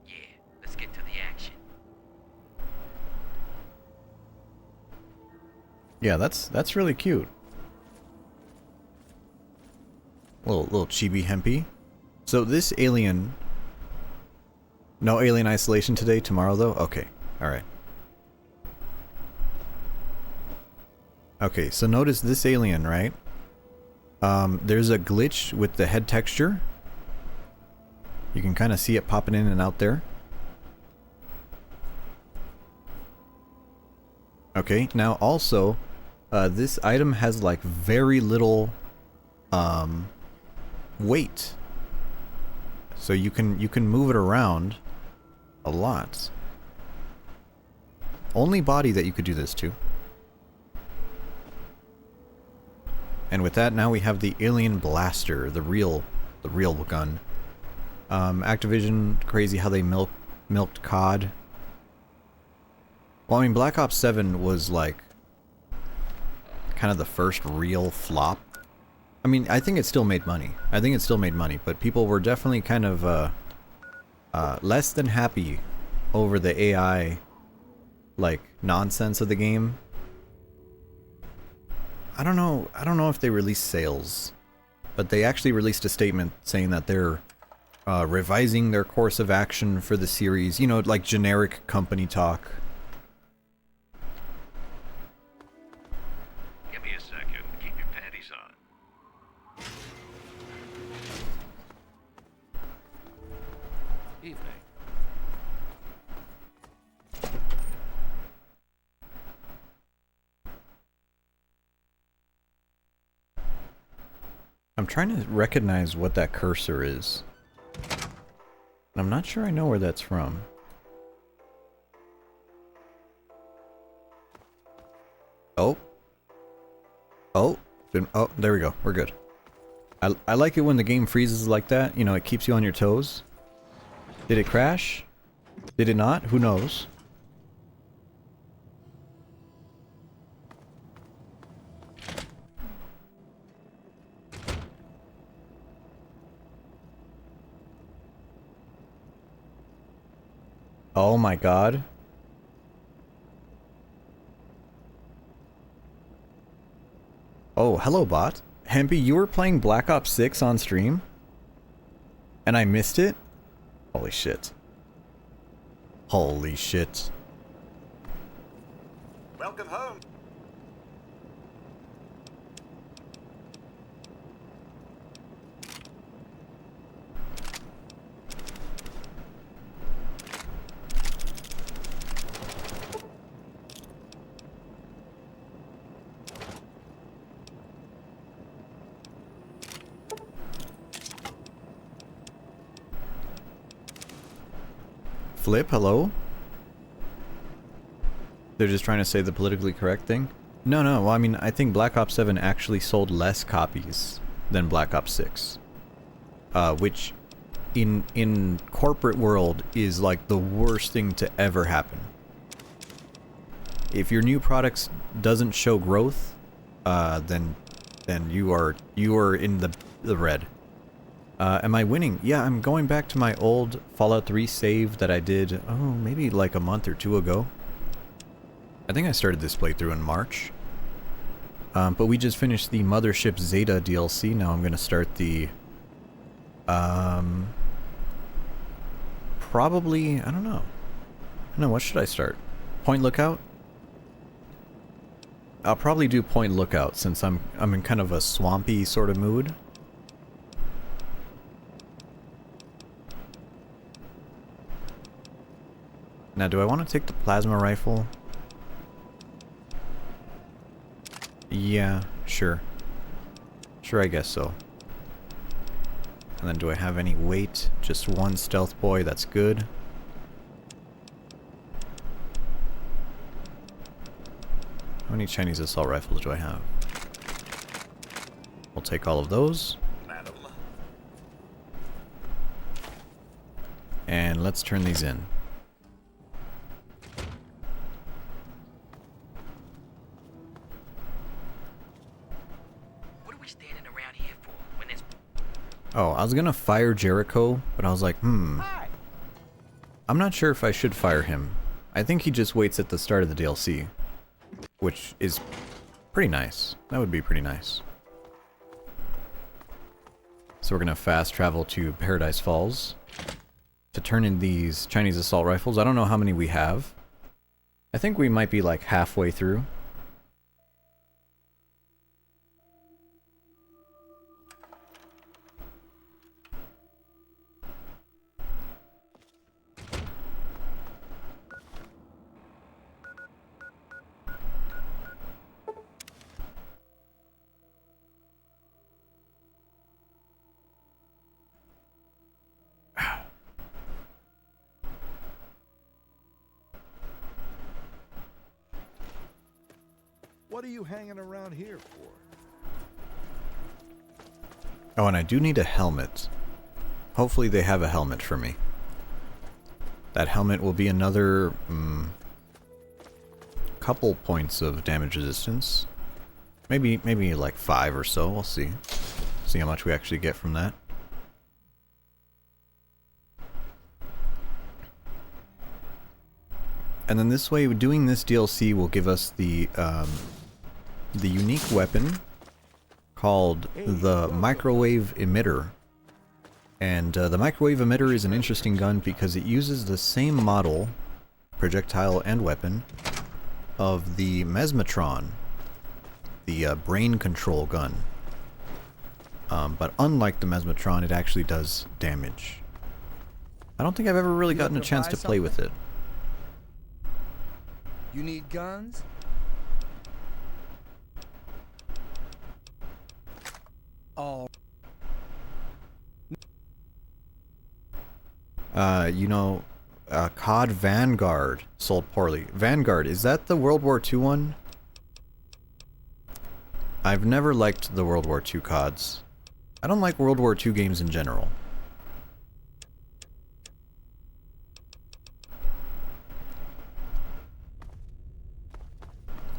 Yeah, let's get to the action. Yeah, that's really cute. Little chibi hempy. So this alien... No alien isolation today, tomorrow though? Okay, alright. Okay, so notice this alien, right? There's a glitch with the head texture. You can kind of see it popping in and out there. Okay, now also, this item has like very little weight. So you can move it around a lot. Only body that you could do this to. And with that, now we have the Alien Blaster, the real gun. Activision, crazy how they milked COD. Well, I mean, Black Ops 7 was like kind of the first real flop. I mean, I think it still made money. But people were definitely kind of less than happy over the AI like nonsense of the game. I don't know if they released sales, but they actually released a statement saying that they're revising their course of action for the series. You know, like generic company talk. Give me a second. Keep your panties on. Evening. I'm trying to recognize what that cursor is. I'm not sure I know where that's from. Oh. Oh. Oh, there we go. We're good. I like it when the game freezes like that. You know, it keeps you on your toes. Did it crash? Did it not? Who knows? Oh my god. Oh, hello bot. Hempy, you were playing Black Ops 6 on stream? And I missed it? Holy shit. Holy shit. Welcome home. Flip, hello? They're just trying to say the politically correct thing? No, well, I mean, I think Black Ops 7 actually sold less copies than Black Ops 6. Which, in corporate world, is like the worst thing to ever happen. If your new products doesn't show growth, then you are in the red. Am I winning? Yeah, I'm going back to my old Fallout 3 save that I did, oh, maybe like a month or two ago. I think I started this playthrough in March. But we just finished the Mothership Zeta DLC. Now I'm going to start the... probably... I don't know, what should I start? Point Lookout? I'll probably do Point Lookout since I'm in kind of a swampy sort of mood. Now, do I want to take the plasma rifle? Yeah, sure. Sure, I guess so. And then do I have any weight? Just one stealth boy, that's good. How many Chinese assault rifles do I have? We'll take all of those. Madam. And let's turn these in. What are we standing around here for when there's... Oh, I was gonna fire Jericho, but I was like, Hi. I'm not sure if I should fire him. I think he just waits at the start of the DLC. Which is pretty nice. That would be pretty nice. So we're gonna fast travel to Paradise Falls to turn in these Chinese assault rifles. I don't know how many we have. I think we might be like halfway through. What are you hanging around here for? Oh, and I do need a helmet. Hopefully they have a helmet for me. That helmet will be another couple points of damage resistance. Maybe like 5 or so. We'll see. See how much we actually get from that. And then this way, doing this DLC will give us the unique weapon called the microwave emitter. And the microwave emitter is an interesting gun because it uses the same model, projectile and weapon, of the Mesmetron, the brain control gun. But unlike the Mesmetron, it actually does damage. I don't think I've ever really gotten a chance to play with it. You need guns? Oh. You know, COD Vanguard sold poorly. Vanguard, is that the World War II one? I've never liked the World War II CODs. I don't like World War II games in general.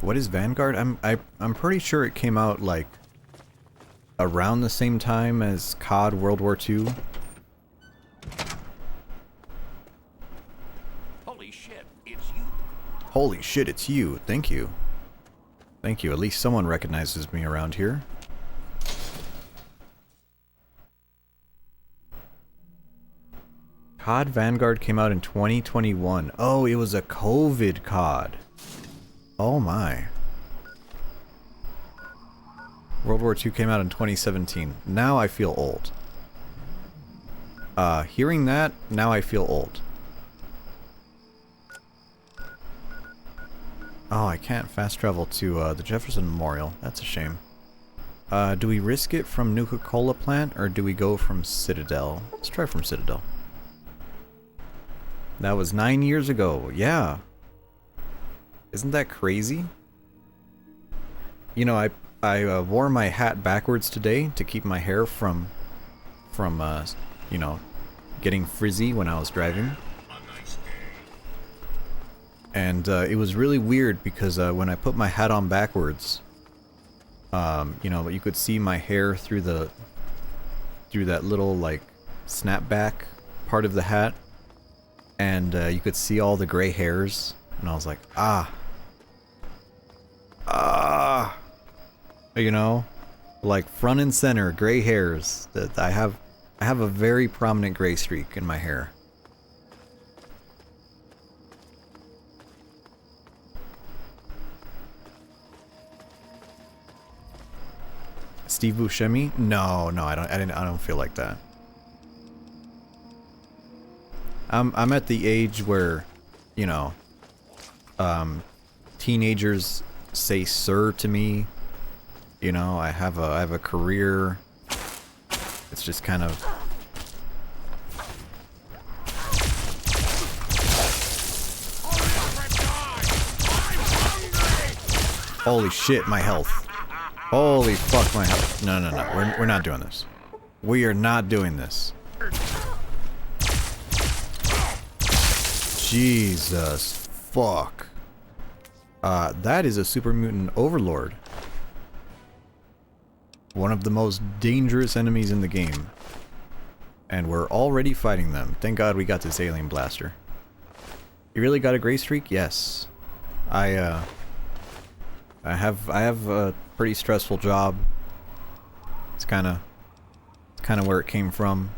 What is Vanguard? I'm pretty sure it came out like around the same time as COD World War II. Holy shit, it's you. Holy shit, it's you. Thank you. Thank you. At least someone recognizes me around here. COD Vanguard came out in 2021. Oh, it was a COVID COD. Oh my. World War II came out in 2017. Now I feel old. Hearing that, now I feel old. Oh, I can't fast travel to the Jefferson Memorial. That's a shame. Do we risk it from Nuka-Cola plant, or do we go from Citadel? Let's try from Citadel. That was 9 years ago. Yeah. Isn't that crazy? You know, I wore my hat backwards today to keep my hair from you know, getting frizzy when I was driving. And it was really weird because when I put my hat on backwards, you know, you could see my hair through that little like snapback part of the hat, and you could see all the gray hairs, and I was like, you know, like front and center gray hairs. That I have a very prominent gray streak in my hair. Steve Buscemi? No, I don't feel like that. I'm at the age where, you know, teenagers say sir to me. You know, I have a career. It's just kind of holy shit, my health. Holy fuck, my health. No. We're not doing this. We are not doing this. Jesus fuck. That is a super mutant overlord. One of the most dangerous enemies in the game. And we're already fighting them. Thank God we got this alien blaster. You really got a gray streak? Yes. I have a pretty stressful job. It's kind of kind of where it came from.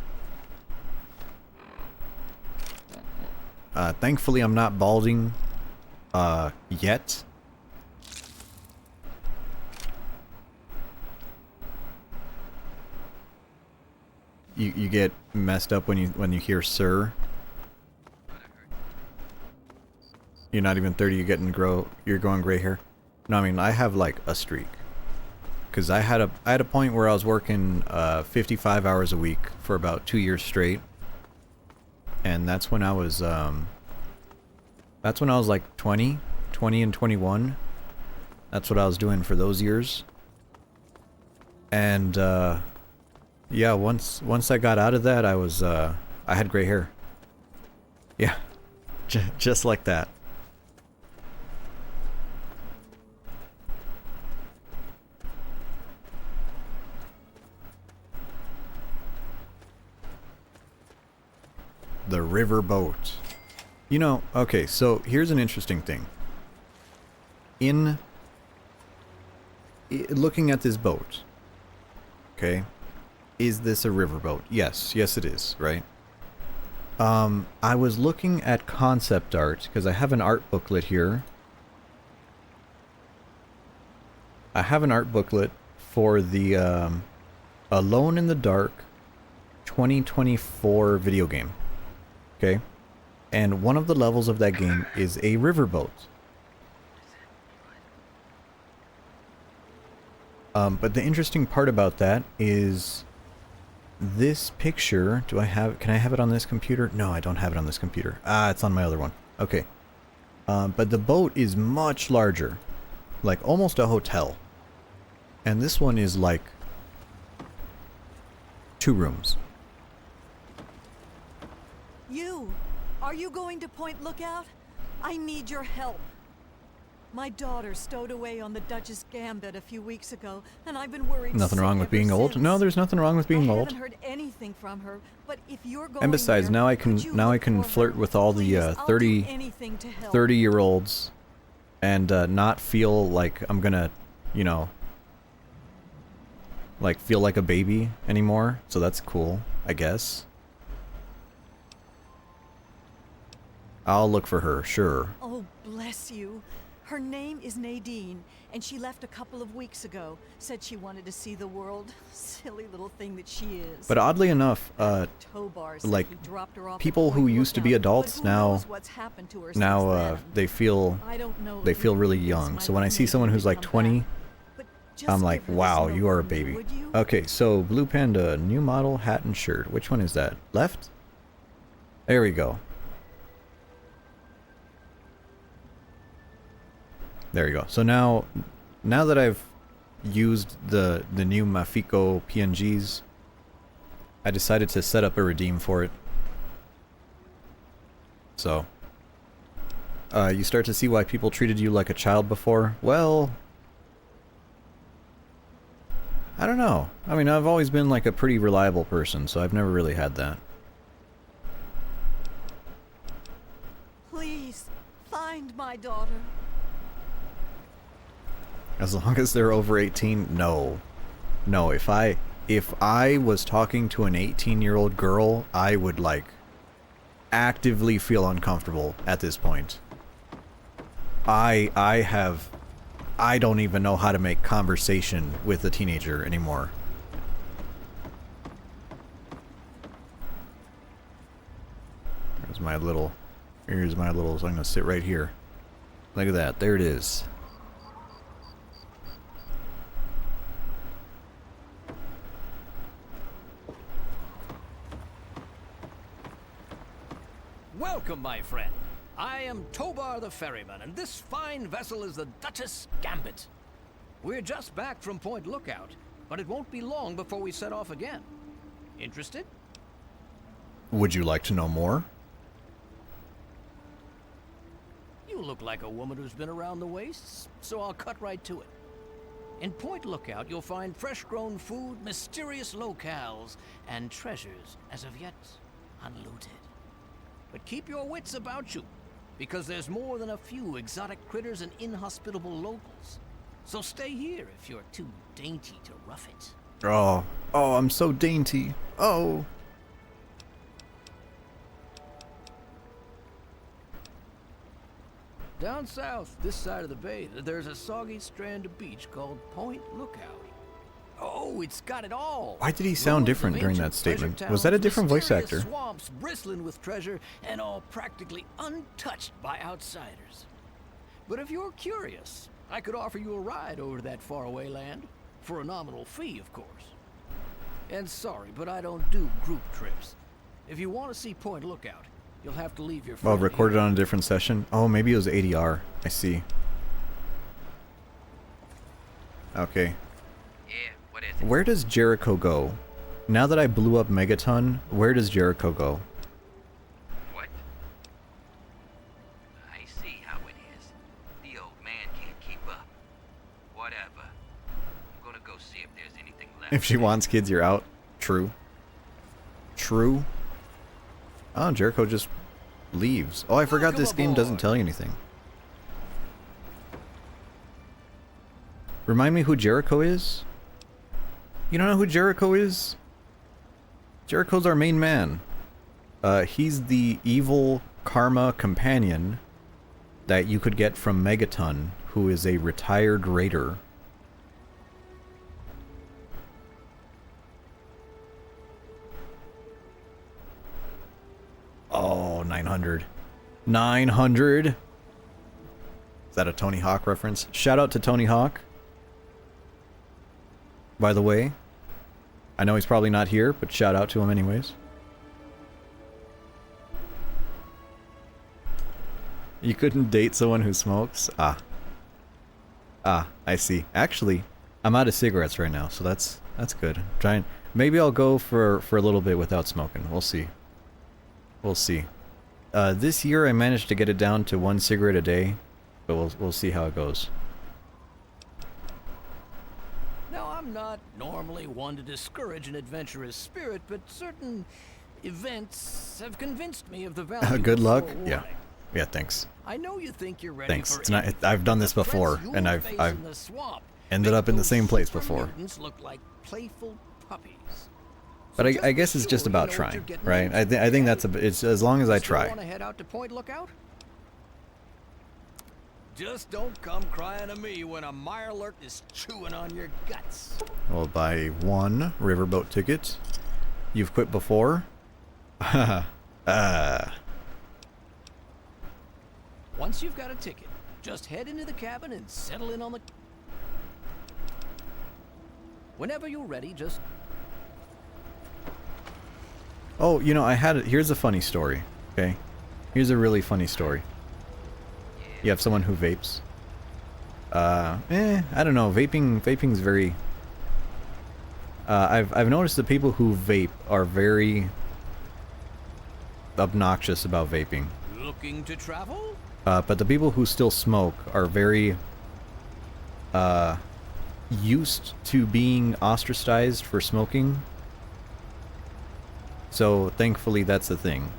Thankfully, I'm not balding yet. You get messed up when you hear "sir." You're not even 30. You're going gray hair. No, I mean I have like a streak. Cause I had a point where I was working 55 hours a week for about 2 years straight, and that's when I was like 20 and 21. That's what I was doing for those years. And yeah, once I got out of that, I had gray hair. Yeah, just like that. The river boat. You know, okay, so here's an interesting thing. Looking at this boat, okay, is this a riverboat? Yes, it is, right? I was looking at concept art, because I have an art booklet here. I have an art booklet for the Alone in the Dark 2024 video game. Okay? And one of the levels of that game is a riverboat. But the interesting part about that is this picture. Can I have it on this computer? No, I don't have it on this computer. Ah, it's on my other one. Okay. But the boat is much larger. Like almost a hotel. And this one is like 2 rooms. Are you going to Point Lookout? I need your help. My daughter stowed away on the Duchess Gambit a few weeks ago, and I've been worried. Nothing wrong with being old. No, there's nothing wrong with being old. I haven't heard anything from her, but if you're going and besides, there, now I can flirt with all the 30-year-olds and not feel like I'm gonna, you know, like feel like a baby anymore. So that's cool, I guess. I'll look for her, sure. Oh, bless you. Her name is Nadine, and she left a couple of weeks ago. Said she wanted to see the world. Silly little thing that she is. But oddly enough, like people who used to be adults now they feel really young. So when I see someone who's like 20, I'm like, wow, you are a baby. Okay, so Blue Panda, new model, hat and shirt. Which one is that? Left? There we go. There you go. So now that I've used the new Mafiko PNGs, I decided to set up a redeem for it. So, you start to see why people treated you like a child before? Well, I don't know. I mean, I've always been like a pretty reliable person, so I've never really had that. Please, find my daughter. As long as they're over 18, no. No, if I was talking to an 18-year-old girl, I would, like, actively feel uncomfortable at this point. I don't even know how to make conversation with a teenager anymore. Here's my little, so I'm gonna sit right here. Look at that, there it is. Welcome, my friend. I am Tobar the Ferryman, and this fine vessel is the Duchess Gambit. We're just back from Point Lookout, but it won't be long before we set off again. Interested? Would you like to know more? You look like a woman who's been around the wastes, so I'll cut right to it. In Point Lookout, you'll find fresh-grown food, mysterious locales, and treasures as of yet unlooted. But keep your wits about you, because there's more than a few exotic critters and inhospitable locals. So stay here if you're too dainty to rough it. Oh, oh, I'm so dainty. Oh. Down south, this side of the bay, there's a soggy strand of beach called Point Lookout. Oh, it's got it all. Why did he sound Ruins different of during ancient that statement? treasure Was that a towns, different voice mysterious actor? Swamps bristling with treasure, and all practically untouched by outsiders. But if you're curious, I could offer you a ride over to that faraway land, for a nominal fee, of course. And sorry, but I don't do group trips. If you want to see Point Lookout, you'll have to leave your Oh, phone recorded here. on a different session? Oh, maybe it was ADR. I see. Okay. Yeah, what is it? Where does Jericho go? Now that I blew up Megaton, where does Jericho go? What? I see how it is. The old man can't keep up. Whatever. I'm gonna go see if there's anything left. If she wants kids, you're out. True. True. Oh, Jericho just leaves. Oh, I forgot Welcome this game doesn't aboard. tell you anything. Remind me who Jericho is? You don't know who Jericho is? Jericho's our main man. He's the evil karma companion that you could get from Megaton, who is a retired raider. Oh, 900. 900! Is that a Tony Hawk reference? Shout out to Tony Hawk. By the way, I know he's probably not here, but shout out to him anyways. You couldn't date someone who smokes? Ah. Ah, I see. Actually, I'm out of cigarettes right now, so that's good. Maybe I'll go for a little bit without smoking. We'll see. We'll see. This year I managed to get it down to 1 cigarette a day, but we'll see how it goes. Now, I'm not normally one to discourage an adventurous spirit, but certain events have convinced me of the value Good of luck. forewarning. Yeah. Yeah, thanks. I know you think you're ready Thanks. for It's not, anything, I've done this but the before, threats and you'll I've face in the swamp ended make up in the those same place super before. mutants look like playful puppies. But So I just guess be it's just sure you about know what trying, you're getting right? into, I think okay? that's it's as long as I Still try. want to head out to Point Lookout? Just don't come crying to me when a Mirelurk is chewing on your guts. We'll buy 1 riverboat ticket. You've quit before? Once you've got a ticket, just head into the cabin and settle in on the... Whenever you're ready, just... Oh, you know, here's a funny story, okay? Here's a really funny story. You have someone who vapes. I don't know. Vaping's very... I've noticed the people who vape are very obnoxious about vaping. Looking to travel? But the people who still smoke are very used to being ostracized for smoking. So thankfully that's the thing.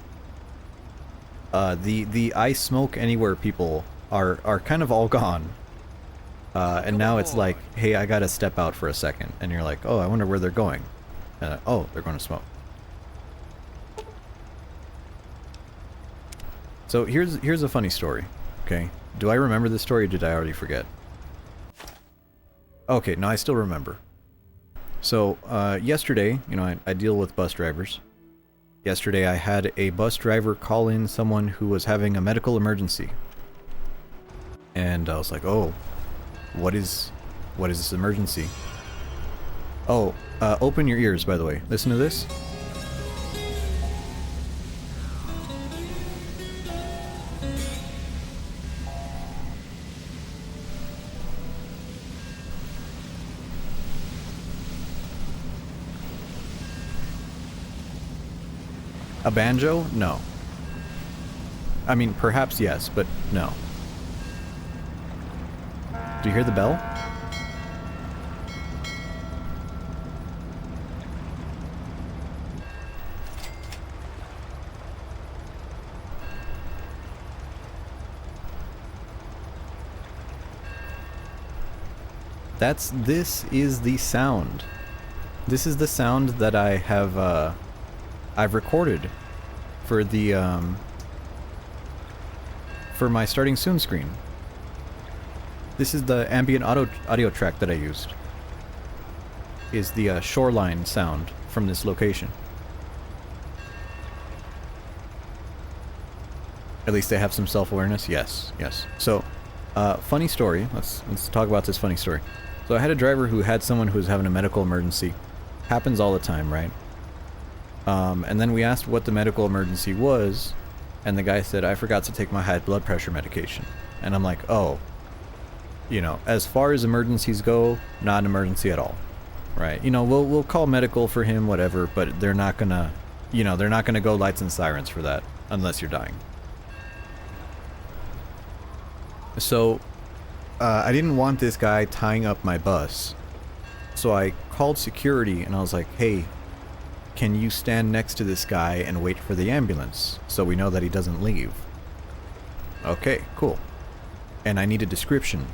The I smoke anywhere people are kind of all gone. And now it's like, hey, I gotta step out for a second. And you're like, oh, I wonder where they're going. Oh, they're going to smoke. So here's a funny story, okay? Do I remember this story or did I already forget? Okay, no, I still remember. So, yesterday, you know, I deal with bus drivers. Yesterday I had a bus driver call in someone who was having a medical emergency. And I was like, oh, what is this emergency? Oh, open your ears, by the way. Listen to this. A banjo? No. I mean, perhaps yes, but no. Do you hear the bell? This is the sound This is the sound that I have, I've recorded for the, for my starting soon screen. This is the ambient audio track that I used. Is the shoreline sound from this location. At least they have some self-awareness. Yes, yes. So, funny story. Let's talk about this funny story. So I had a driver who had someone who was having a medical emergency. Happens all the time, right? And then we asked what the medical emergency was, and the guy said, I forgot to take my high blood pressure medication. And I'm like, oh, you know, as far as emergencies go, not an emergency at all. Right? You know, we'll call medical for him, whatever, but they're not gonna, you know, they're not gonna go lights and sirens for that, unless you're dying. So, I didn't want this guy tying up my bus. So I called security and I was like, hey, can you stand next to this guy and wait for the ambulance so we know that he doesn't leave? Okay, cool. And I need a description.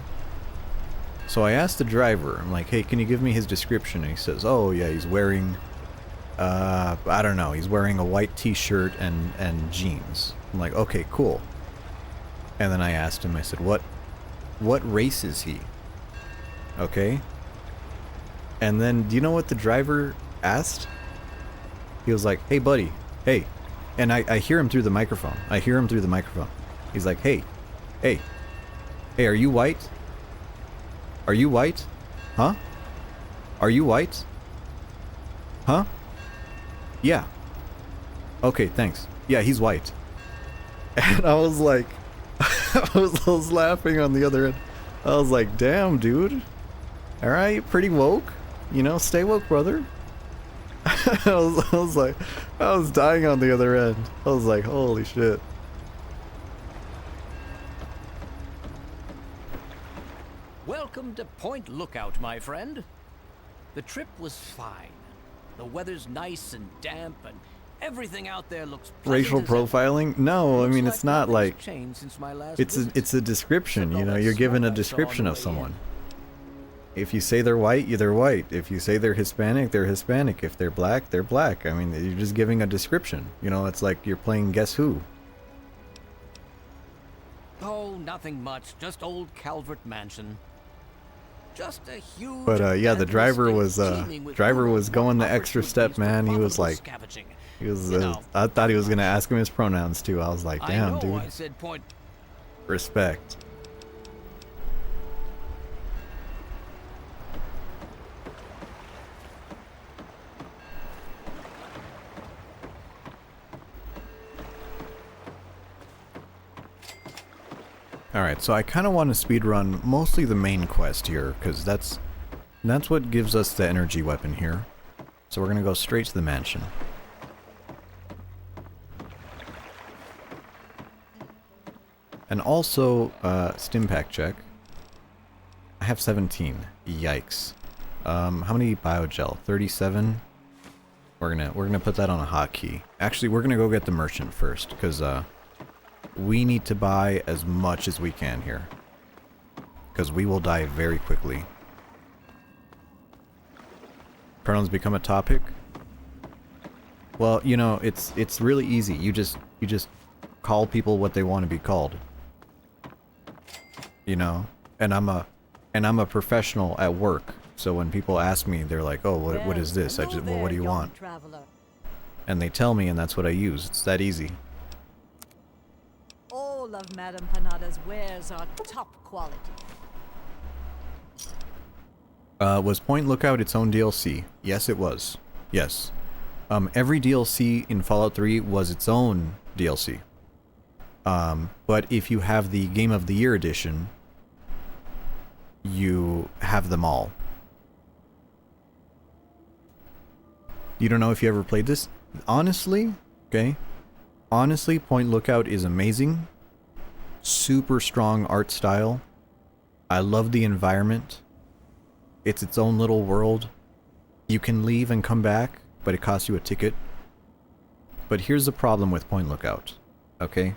So I asked the driver, I'm like, hey, can you give me his description? And he says, oh yeah, he's wearing, I don't know, he's wearing a white t-shirt and jeans. I'm like, okay, cool. And then I asked him, I said, what race is he? Okay. And then, do you know what the driver asked? He was like, hey buddy, hey. And I hear him through the microphone. He's like, hey, are you white? Are you white? Huh? Are you white? Huh? Yeah. Okay, thanks. Yeah, he's white. And I was like, I was laughing on the other end. I was like, damn, dude. Alright, pretty woke. You know, stay woke, brother. I was like, I was dying on the other end. I was like, holy shit. Welcome to Point Lookout, my friend. The trip was fine. The weather's nice and damp, and everything out there looks racial profiling? No, I mean it's not like it's a description. You know, you're given a description of someone. If you say they're white, they're white. If you say they're Hispanic, they're Hispanic. If they're black, they're black. I mean, you're just giving a description. You know, it's like you're playing Guess Who. Oh, nothing much. Just old Calvert Mansion. Just a huge. But yeah, the driver was going the extra step, man. He was like, I thought he was gonna ask him his pronouns too. I was like, damn, dude. I said point. Respect. Alright, so I kind of want to speedrun mostly the main quest here, because that's what gives us the energy weapon here. So we're going to go straight to the mansion. And also, Stimpack check. I have 17. Yikes. How many biogel? 37? We're gonna put that on a hotkey. Actually, we're gonna go get the merchant first, because, we need to buy as much as we can here. Because we will die very quickly. Pronouns become a topic? Well, you know, it's really easy. You just call people what they want to be called. You know? And I'm a professional at work. So when people ask me, they're like, "Oh, what is this?" Well, what do you want? And they tell me, and that's what I use. It's that easy. All of Madame Panada's wares are top quality. Was Point Lookout its own DLC? Yes, it was. Yes. Every DLC in Fallout 3 was its own DLC. But if you have the Game of the Year edition, you have them all. You don't know if you ever played this? Honestly, okay? Honestly, Point Lookout is amazing. Super strong art style. I love the environment. It's its own little world. You can leave and come back, but it costs you a ticket. But here's the problem with Point Lookout, okay?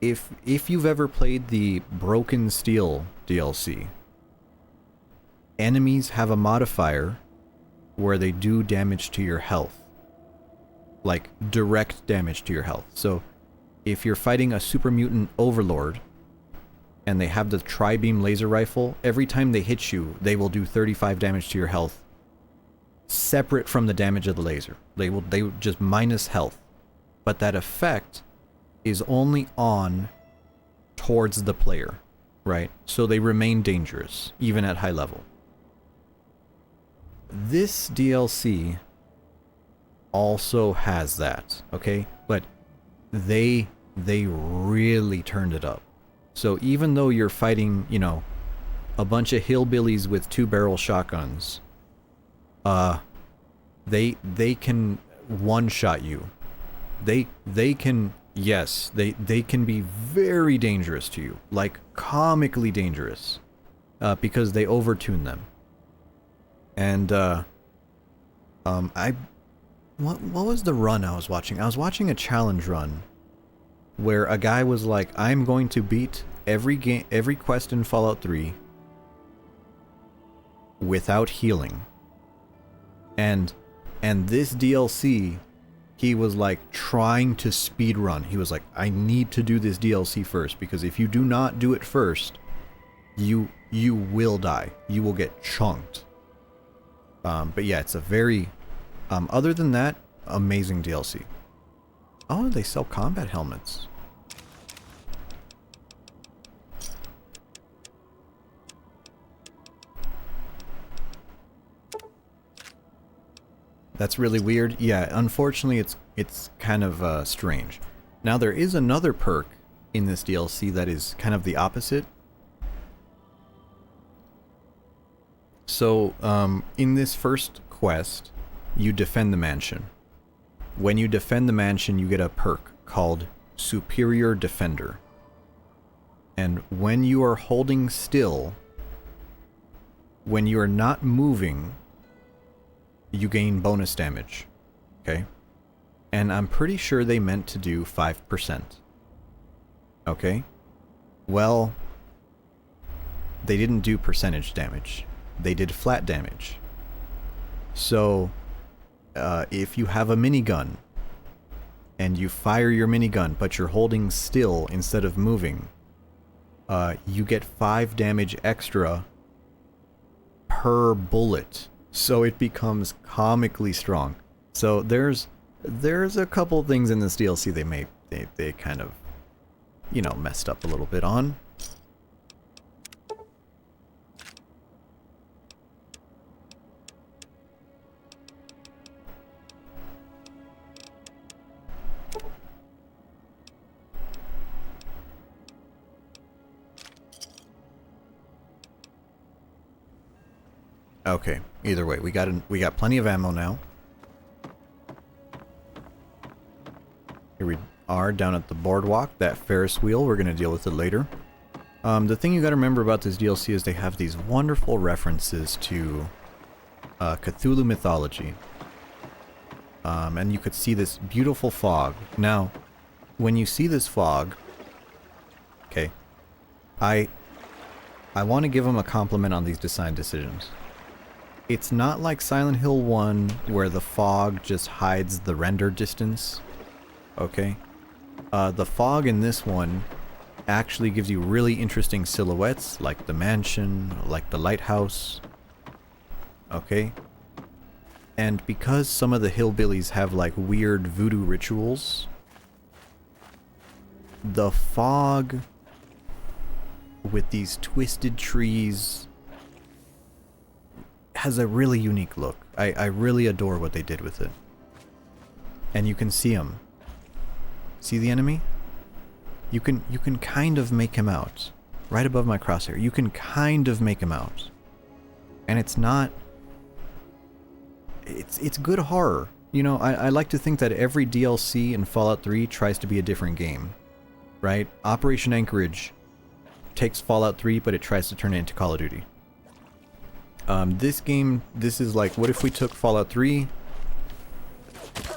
If you've ever played the Broken Steel DLC, enemies have a modifier where they do damage to your health. Like, direct damage to your health. So, if you're fighting a super mutant overlord, and they have the tri-beam laser rifle, every time they hit you, they will do 35 damage to your health, separate from the damage of the laser. They will just minus health. But that effect is only on towards the player, right? So they remain dangerous, even at high level. This DLC also has that, okay? But they really turned it up. So even though you're fighting, you know, a bunch of hillbillies with 2-barrel shotguns, they can one-shot you. They can, yes, they can be very dangerous to you, like comically dangerous, because they overtune them. And what was the run I was watching? I was watching a challenge run where a guy was like, I'm going to beat every quest in Fallout 3 without healing. And this DLC, he was like trying to speed run. He was like, I need to do this DLC first, because if you do not do it first, you will die. You will get chunked. But yeah, it's a very, other than that, amazing DLC. Oh, they sell combat helmets. That's really weird. Yeah, unfortunately, it's kind of strange. Now, there is another perk in this DLC that is kind of the opposite. So, in this first quest, you defend the mansion. When you defend the mansion, you get a perk called Superior Defender. And when you are holding still, when you are not moving, you gain bonus damage. Okay? And I'm pretty sure they meant to do 5%. Okay? Well, they didn't do percentage damage. They did flat damage. So, if you have a minigun, and you fire your minigun, but you're holding still instead of moving, you get 5 damage extra per bullet. So it becomes comically strong. So there's a couple things in this DLC they kind of, you know, messed up a little bit on. Okay, either way, we got plenty of ammo now. Here we are down at the boardwalk, that Ferris wheel, we're gonna deal with it later. The thing you gotta remember about this DLC is they have these wonderful references to Cthulhu mythology. And you could see this beautiful fog. Now, when you see this fog, okay, I want to give them a compliment on these design decisions. It's not like Silent Hill 1 where the fog just hides the render distance. Okay? The fog in this one actually gives you really interesting silhouettes, like the mansion, like the lighthouse. Okay? And because some of the hillbillies have like weird voodoo rituals, the fog with these twisted trees has a really unique look. I really adore what they did with it. And you can see him. See the enemy? You can kind of make him out. Right above my crosshair. You can kind of make him out. And it's not... It's good horror. You know, I like to think that every DLC in Fallout 3 tries to be a different game. Right? Operation Anchorage takes Fallout 3, but it tries to turn it into Call of Duty. This game, this is like, what if we took Fallout 3,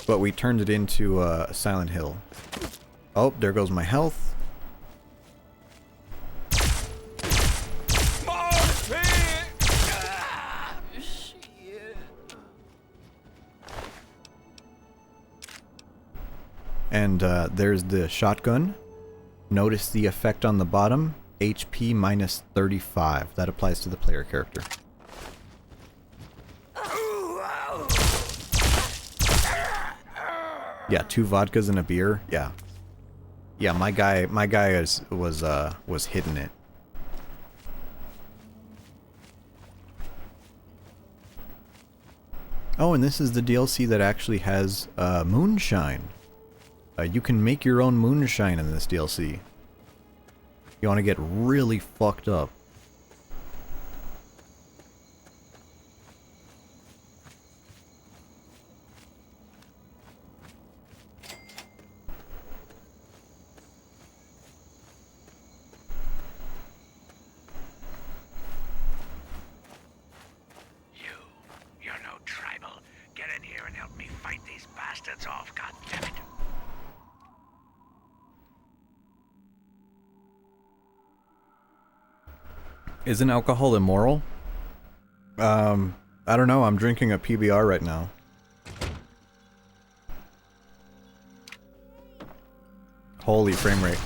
but we turned it into Silent Hill? Oh, there goes my health. And there's the shotgun. Notice the effect on the bottom. HP minus 35. That applies to the player character. Yeah, 2 vodkas and a beer. Yeah. Yeah, my guy was hitting it. Oh, and this is the DLC that actually has moonshine. You can make your own moonshine in this DLC. You want to get really fucked up. You're no tribal. Get in here and help me fight these bastards off, goddammit. Isn't alcohol immoral? I don't know. I'm drinking a PBR right now. Holy frame rate.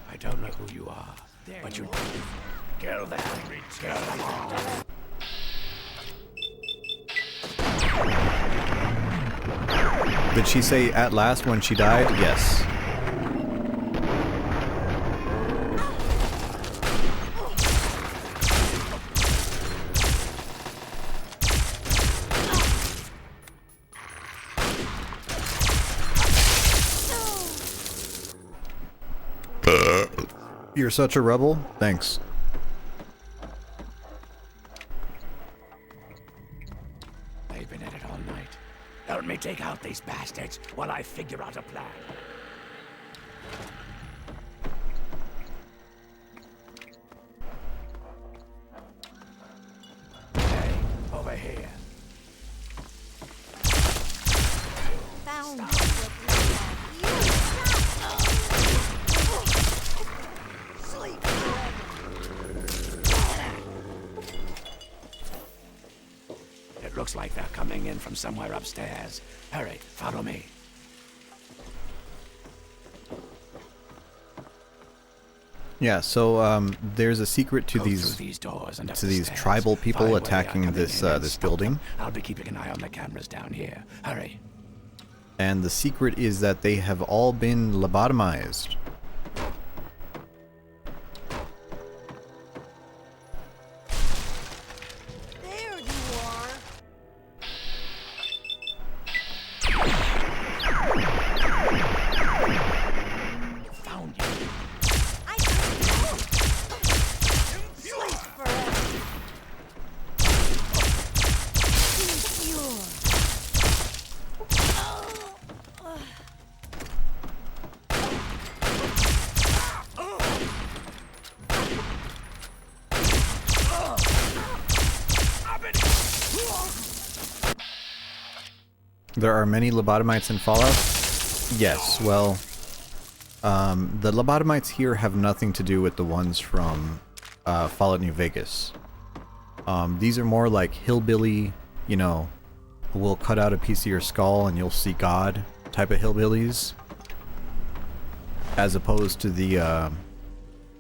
I don't know who you are, but you kill them. Kill them all. Did she say at last when she died? Yes. You're such a rebel? Thanks. They've been at it all night. Help me take out these bastards while I figure out a plan. Hey, over here. Found Sleep. It looks like they're coming in from somewhere upstairs. Hurry, follow me. Yeah, so there's a secret to Go these through these doors and up to the these stairs. tribal people Find where they are attacking coming this in and this stop building. them. I'll be keeping an eye on the cameras down here. Hurry. And the secret is that they have all been lobotomized. There you are. Found you. Sleep forever. There are many lobotomites in Fallout? Yes, well, the lobotomites here have nothing to do with the ones from Fallout New Vegas. These are more like hillbilly, you know, we'll cut out a piece of your skull and you'll see God type of hillbillies. As opposed to the,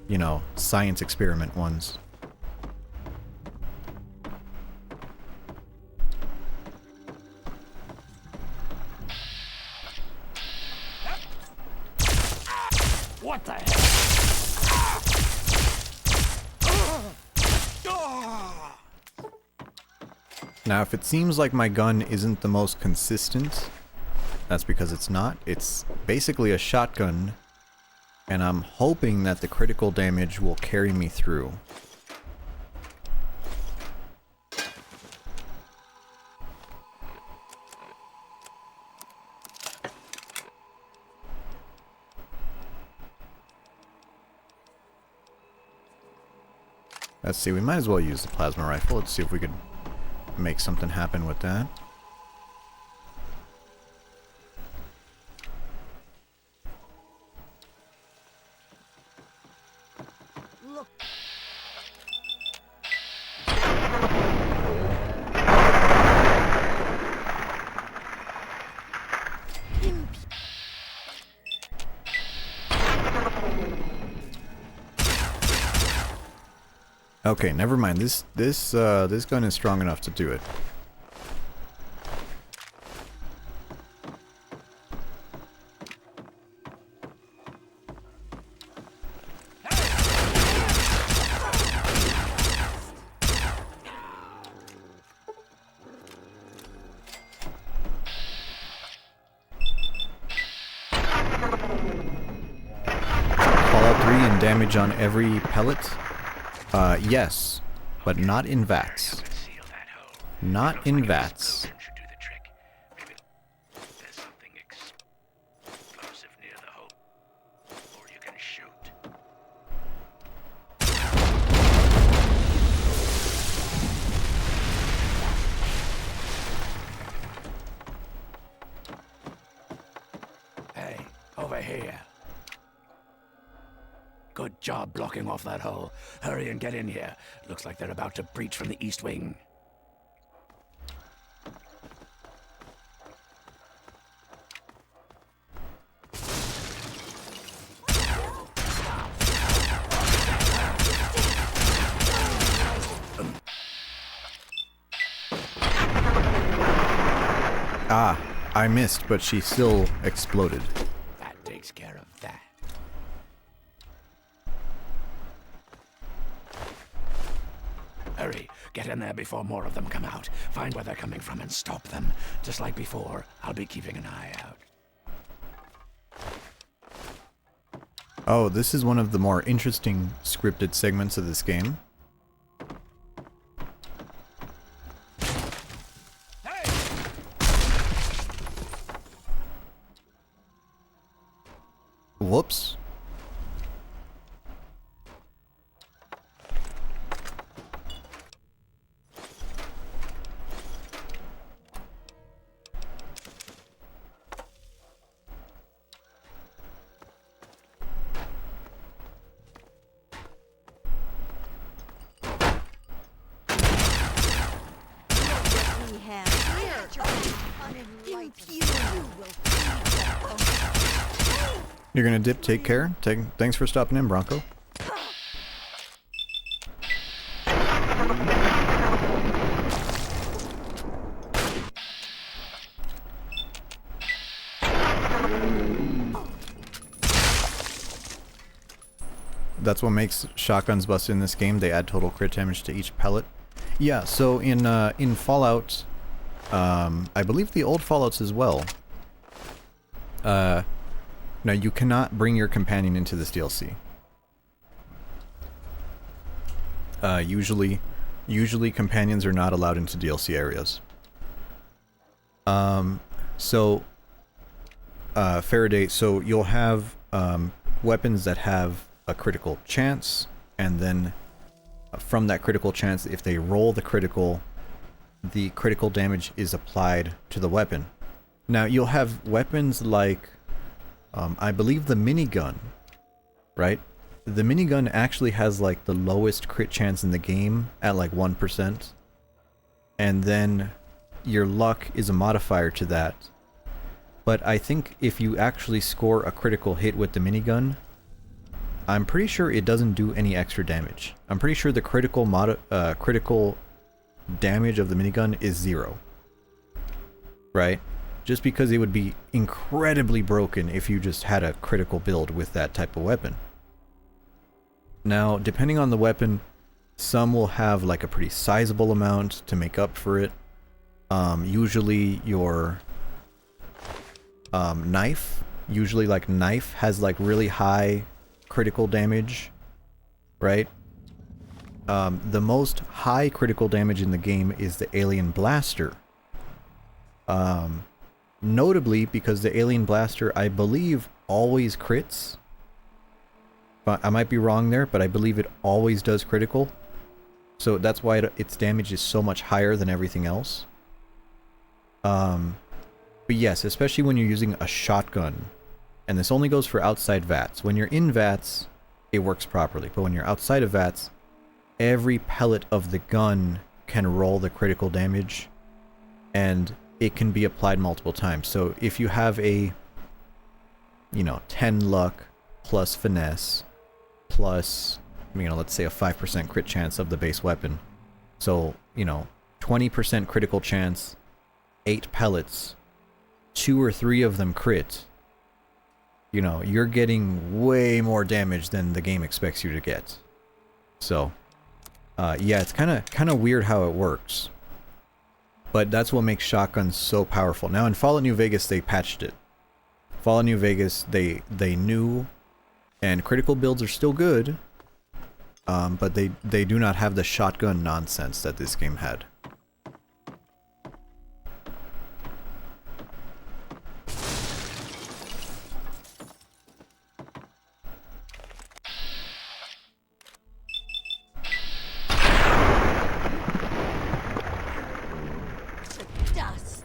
you know, science experiment ones. What the hell? Now, if it seems like my gun isn't the most consistent, that's because it's not. It's basically a shotgun, and I'm hoping that the critical damage will carry me through. Let's see, we might as well use the plasma rifle. Let's see if we could make something happen with that. Okay, never mind. This gun is strong enough to do it. Fallout 3 and damage on every pellet? Yes, but not in VATS. Not in VATS. Hey, over here. Good job blocking off that hole. Hurry and get in here. Looks like they're about to breach from the east wing. Ah, I missed, but she still exploded. That takes care of that. Hurry, get in there before more of them come out. Find where they're coming from and stop them. Just like before, I'll be keeping an eye out. Oh, this is one of the more interesting scripted segments of this game. Whoops. We have here. You will You're gonna dip, take care. Thanks for stopping in, Bronco. That's what makes shotguns bust in this game. They add total crit damage to each pellet. Yeah, so in Fallout, I believe the old Fallouts as well. Now you cannot bring your companion into this DLC. Usually companions are not allowed into DLC areas. Faraday, so you'll have weapons that have a critical chance, and then from that critical chance, if they roll the critical damage is applied to the weapon. Now you'll have weapons like I believe the minigun, right? The minigun actually has like the lowest crit chance in the game at like 1%. And then your luck is a modifier to that. But I think if you actually score a critical hit with the minigun, I'm pretty sure it doesn't do any extra damage. I'm pretty sure the critical damage of the minigun is 0. Right? Just because it would be incredibly broken if you just had a critical build with that type of weapon. Now, depending on the weapon, some will have like a pretty sizable amount to make up for it. Usually your knife, knife has like really high critical damage, right? The most high critical damage in the game is the alien blaster. Notably because the alien blaster, I believe, always crits. But I might be wrong there, but I believe it always does critical. So that's why its damage is so much higher than everything else. But yes, especially when you're using a shotgun. And this only goes for outside VATS. When you're in VATS, it works properly. But when you're outside of VATS, every pellet of the gun can roll the critical damage. And it can be applied multiple times. So if you have a, 10 luck plus finesse plus, let's say a 5% crit chance of the base weapon. So, 20% critical chance, 8 pellets, 2 or 3 of them crit. You're getting way more damage than the game expects you to get. So, yeah, it's kind of weird how it works. But that's what makes shotguns so powerful. Now in Fallout New Vegas, they patched it. Fallout New Vegas, they knew, and critical builds are still good, but they do not have the shotgun nonsense that this game had. Dust.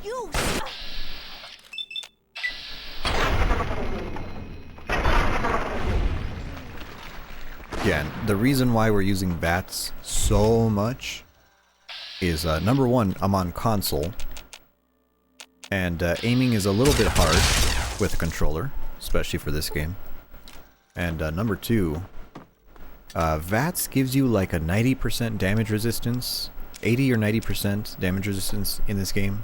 You. Yeah, and the reason why we're using VATS so much is, number one, I'm on console, and aiming is a little bit hard with a controller, especially for this game. And number two, VATS gives you like a 90% damage resistance, 80 or 90% damage resistance in this game.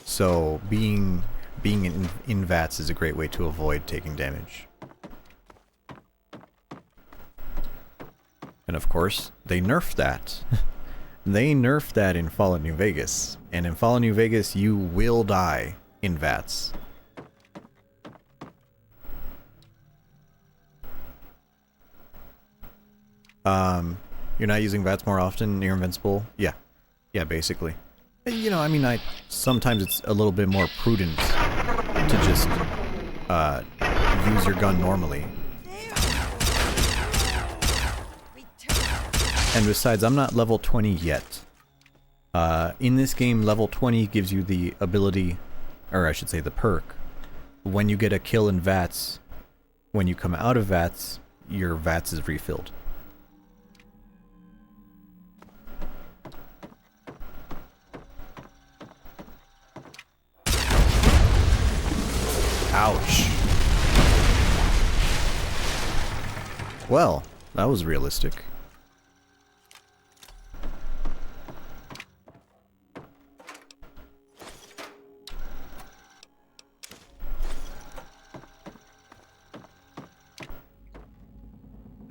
So being in VATS is a great way to avoid taking damage. And of course, they nerfed that. They nerfed that in Fallout New Vegas. And in Fallout New Vegas, you will die in VATS. You're not using VATS more often, you're invincible? Yeah. Yeah, basically. Sometimes it's a little bit more prudent to just use your gun normally. And besides, I'm not level 20 yet. In this game, level 20 gives you the ability, or I should say the perk. When you get a kill in VATS, when you come out of VATS, your VATS is refilled. Ouch. Well, that was realistic.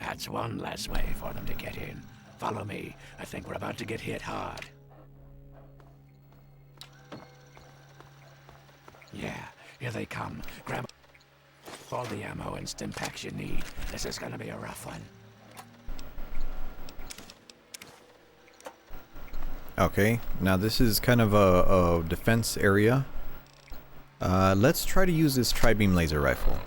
That's one less way for them to get in. Follow me. I think we're about to get hit hard. Yeah, here they come. Grab all the ammo and stim packs you need. This is gonna be a rough one. Okay, now this is kind of a defense area. Let's try to use this tri-beam laser rifle.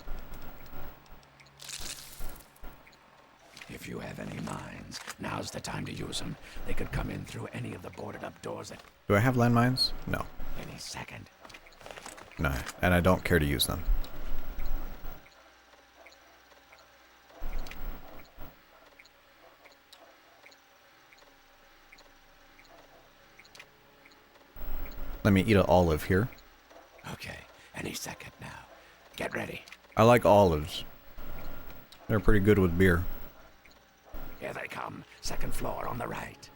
If you have any mines, now's the time to use them. They could come in through any of the boarded up doors that... Do I have landmines? No. Any second. No, and I don't care to use them. Let me eat an olive here. Okay, any second now. Get ready. I like olives. They're pretty good with beer. Here they come. Second floor on the right.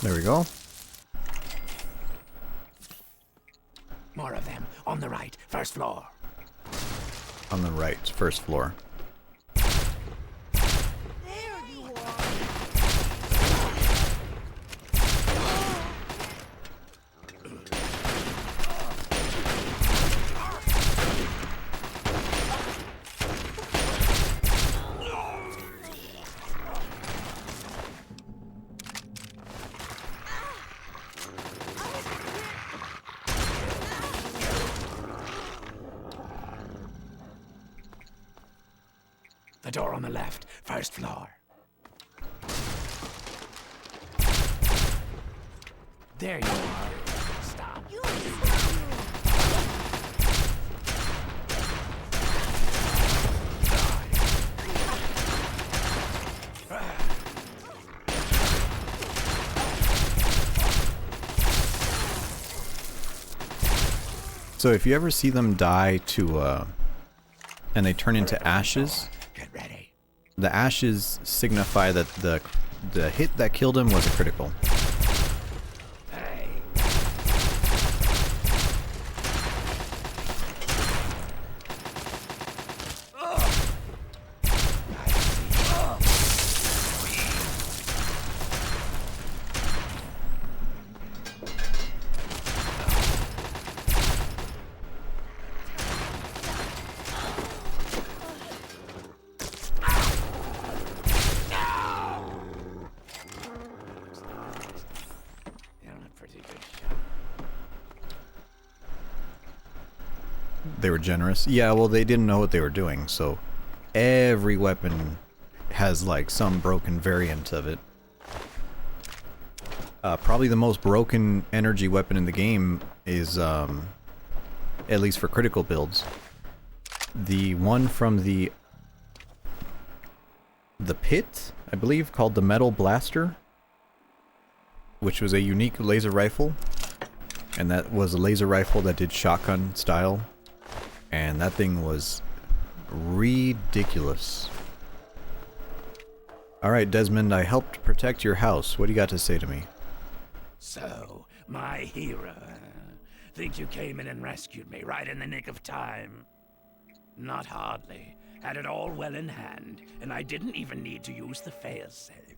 There we go. More of them. On the right. First floor. On the right, first floor. The door on the left, first floor. There you are. Stop. So if you ever see them die to, and they turn into ashes, Get ready. the ashes signify that the hit that killed him was a critical. Hey. They were generous. Yeah, well, they didn't know what they were doing, so every weapon has like some broken variant of it. Probably the most broken energy weapon in the game is, at least for critical builds, the one from the pit, I believe, called the Metal Blaster, which was a unique laser rifle, and that was a laser rifle that did shotgun style. And that thing was ridiculous. Alright, Desmond, I helped protect your house. What do you got to say to me? So, my hero. Think you came in and rescued me right in the nick of time? Not hardly. Had it all well in hand, and I didn't even need to use the failsafe.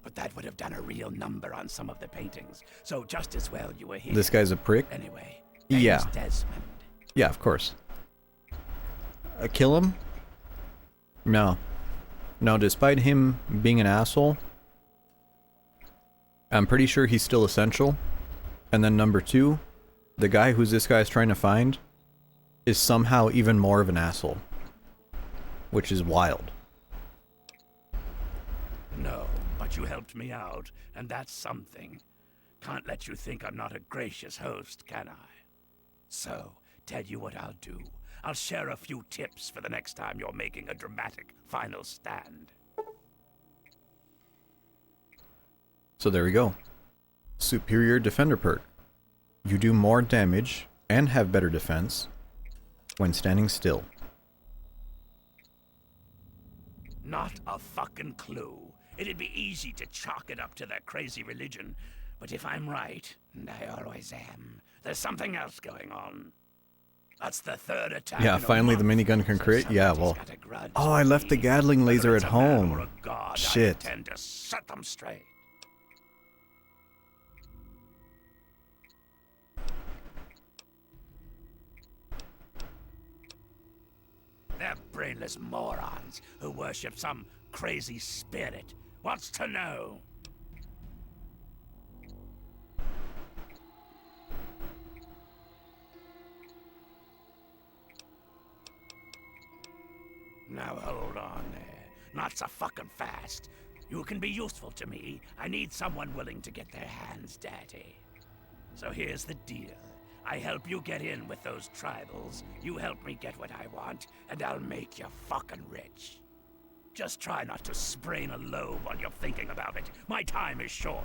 But that would have done a real number on some of the paintings, so just as well you were here. This guy's a prick? Anyway, Yeah. name's Desmond. Yeah, of course. Kill him? No. No, despite him being an asshole, I'm pretty sure he's still essential. And then number two, the guy who's this guy's trying to find is somehow even more of an asshole. Which is wild. No, but you helped me out, and that's something. Can't let you think I'm not a gracious host, can I? So, tell you what I'll do. I'll share a few tips for the next time you're making a dramatic final stand. So there we go. Superior Defender perk. You do more damage and have better defense when standing still. Not a fucking clue. It'd be easy to chalk it up to their crazy religion, but if I'm right, and I always am, there's something else going on. That's the third attack. Yeah, finally the minigun can create. Yeah, well. Oh, I left the Gatling laser at home. Shit. I intend to set them straight. They're brainless morons who worship some crazy spirit. What's to know? Now hold on there. Not so fucking fast. You can be useful to me. I need someone willing to get their hands dirty. So here's the deal. I help you get in with those tribals, you help me get what I want, and I'll make you fucking rich. Just try not to sprain a lobe while you're thinking about it. My time is short.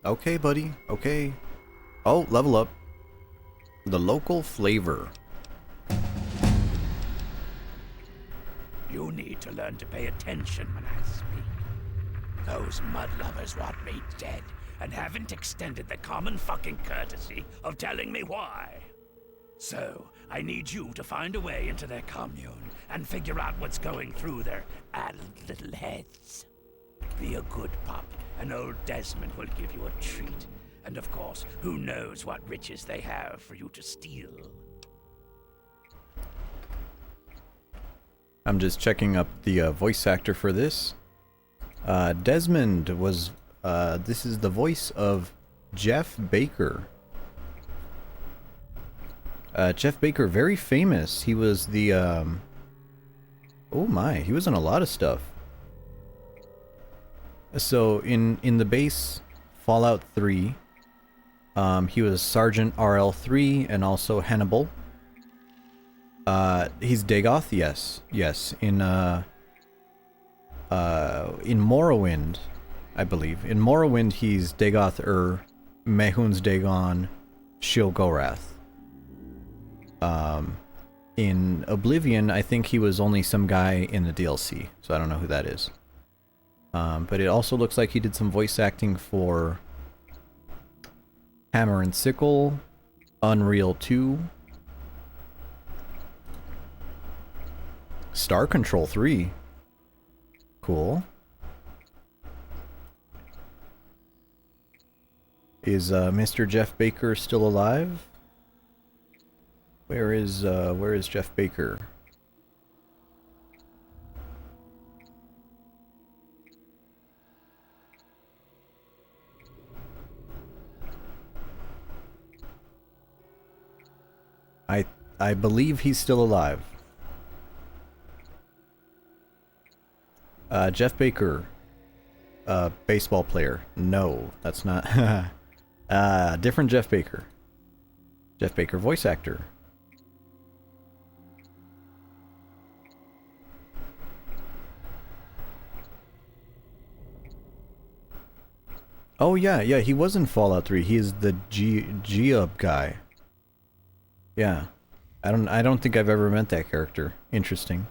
Okay, buddy. Okay. Oh, level up. The local flavor. You need to learn to pay attention when I speak. Those mud lovers want me dead, and haven't extended the common fucking courtesy of telling me why. So, I need you to find a way into their commune and figure out what's going through their addled little heads. Be a good pup, and old Desmond will give you a treat. And of course, who knows what riches they have for you to steal. I'm just checking up the voice actor for this. Desmond was, this is the voice of Jeff Baker. Jeff Baker, very famous. He was the, Oh my, he was in a lot of stuff. So in the base Fallout 3, he was Sergeant RL3 and also Hannibal. He's Dagoth, yes. Yes. In Morrowind, I believe. In Morrowind he's Dagoth Mehun's Dagon, Shilgorath. In Oblivion, I think he was only some guy in the DLC, so I don't know who that is. But it also looks like he did some voice acting for Hammer and Sickle, Unreal 2, Star Control 3. Cool. Is Mr. Jeff Baker still alive? Where is Jeff Baker? I believe he's still alive. Jeff Baker, baseball player. No, that's not. Different Jeff Baker. Jeff Baker, voice actor. Oh yeah, he was in Fallout 3. He is the Geob guy. Yeah. I don't think I've ever met that character. Interesting.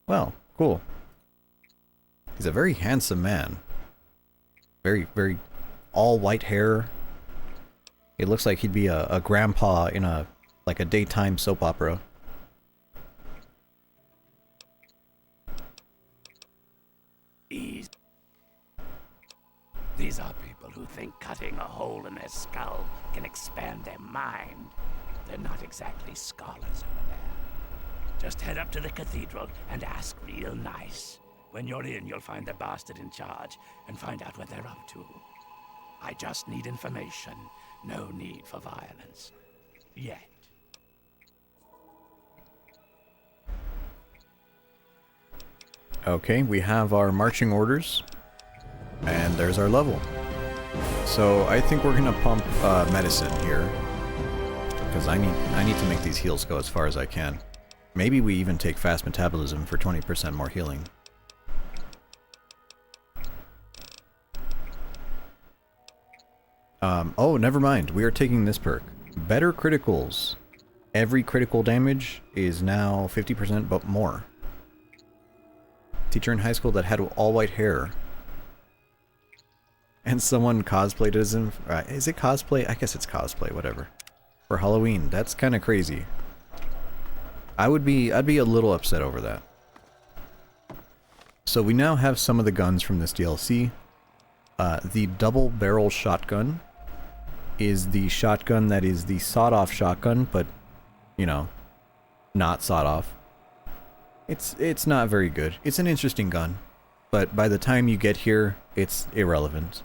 Well, cool. He's a very handsome man. Very, very all white hair. It looks like he'd be a grandpa in a daytime soap opera. These are people who think cutting a hole in their skull can expand their mind. They're not exactly scholars over there. Just head up to the cathedral and ask real nice. When you're in, you'll find the bastard in charge and find out what they're up to. I just need information. No need for violence. Yet. Okay, we have our marching orders. And there's our level. So I think we're gonna pump medicine here. Because I need to make these heals go as far as I can. Maybe we even take fast metabolism for 20% more healing. Oh, never mind. We are taking this perk. Better criticals. Every critical damage is now 50% but more. Teacher in high school that had all white hair. And someone cosplayed as him. Is it cosplay? I guess it's cosplay, whatever. For Halloween. That's kind of crazy. I'd be a little upset over that. So we now have some of the guns from this DLC. The double barrel shotgun is the shotgun that is the sawed-off shotgun, but, you know, not sawed-off. It's not very good. It's an interesting gun, but by the time you get here, it's irrelevant.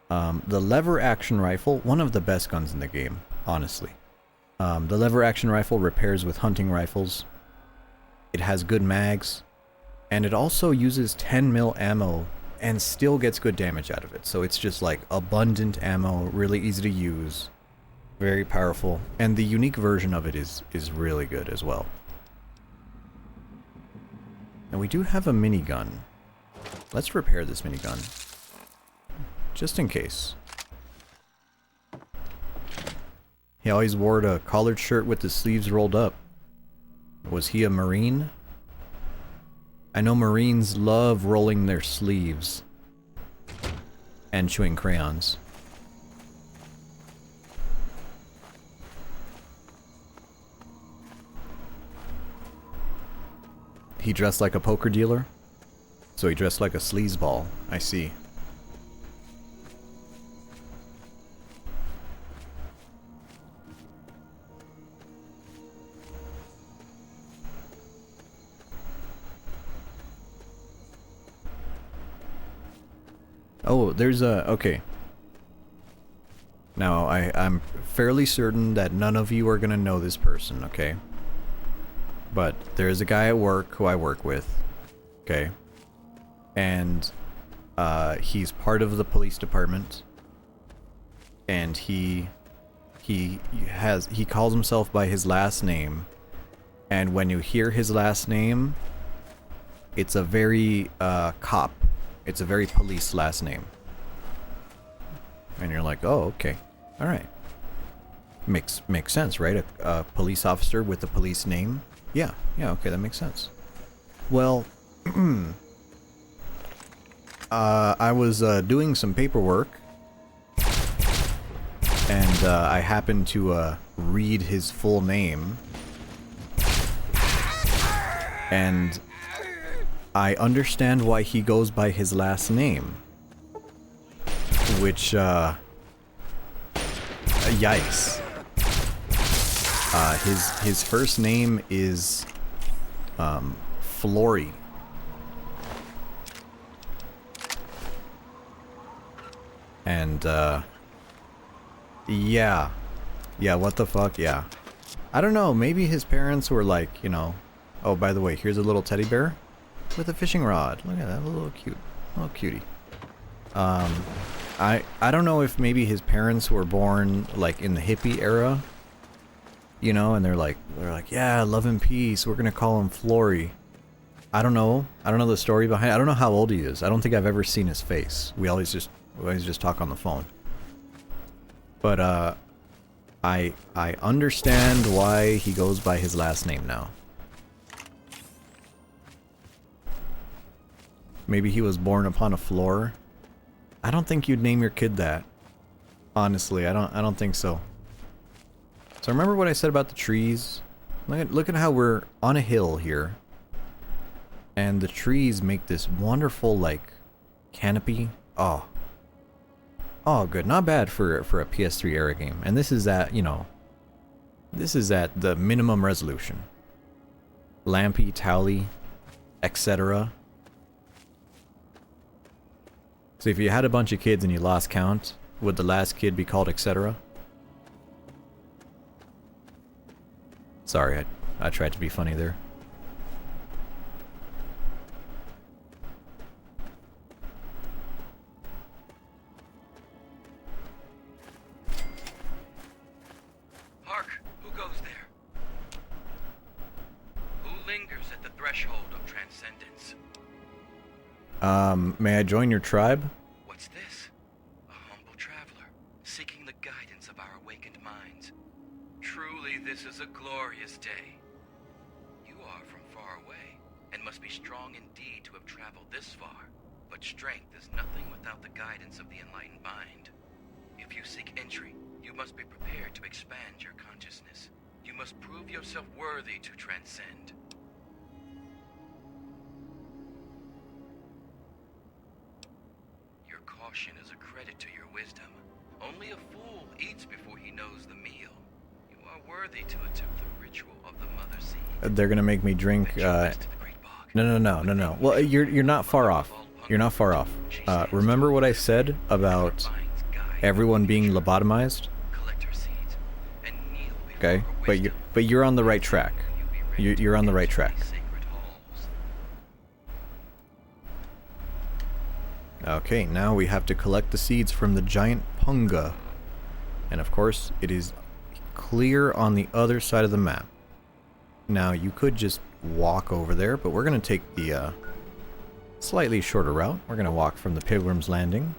The lever action rifle, one of the best guns in the game, honestly. The lever action rifle repairs with hunting rifles. It has good mags, and it also uses 10 mil ammo and still gets good damage out of it. So it's just like abundant ammo, really easy to use, very powerful, and the unique version of it is really good as well. And we do have a minigun. Let's repair this minigun, just in case. He always wore a collared shirt with the sleeves rolled up. Was he a Marine? I know Marines love rolling their sleeves and chewing crayons. He dressed like a poker dealer? So he dressed like a sleazeball. I see. Oh, there's a... okay. Now, I'm fairly certain that none of you are gonna know this person, okay? but there is a guy at work who I work with. Okay. And he's part of the police department. And he calls himself by his last name. And when you hear his last name, it's a very cop. It's a very police last name. And you're like, oh, okay. All right. Makes sense, right? A police officer with a police name? Yeah, okay, that makes sense. Well, I was doing some paperwork, and I happened to read his full name, and I understand why he goes by his last name, which, yikes. His first name is Flory. And yeah, what the fuck, yeah. I don't know, maybe his parents were like, you know, oh, by the way, here's a little teddy bear with a fishing rod. Look at that, a little cutie. I don't know if maybe his parents were born like in the hippie era. You know, and they're like, yeah, love and peace. We're gonna call him Flory. I don't know. I don't know the story behind it. I don't know how old he is. I don't think I've ever seen his face. We always just talk on the phone. But I understand why he goes by his last name now. Maybe he was born upon a floor. I don't think you'd name your kid that. Honestly, I don't think so. So remember what I said about the trees? Look at how we're on a hill here. And the trees make this wonderful, like, canopy. Oh, good. Not bad for a PS3 era game. And this is at, you know, this is at the minimum resolution. Lampy, Towley, etc. So if you had a bunch of kids and you lost count, would the last kid be called etc.? Sorry, I tried to be funny there. Hark! Who goes there? Who lingers at the threshold of transcendence? May I join your tribe? What's this? A humble traveler, seeking the guidance of our awakened minds. Truly, this is a glorious day. You are from far away, and must be strong indeed to have traveled this far. But strength is nothing without the guidance of the enlightened mind. If you seek entry, you must be prepared to expand your consciousness. You must prove yourself worthy to transcend. Your caution is a credit to your wisdom. Only a fool eats before he knows the meal. You are worthy to attempt the ritual of the mother seed. They're gonna make me drink, No. Well, you're not far off. You're not far off. Remember what I said about everyone being lobotomized? Okay, but you're on the right track. You're on the right track. Okay, now we have to collect the seeds from the giant punga. And of course, it is clear on the other side of the map. Now, you could just walk over there, but we're going to take the slightly shorter route. We're going to walk from the Pilgrim's Landing.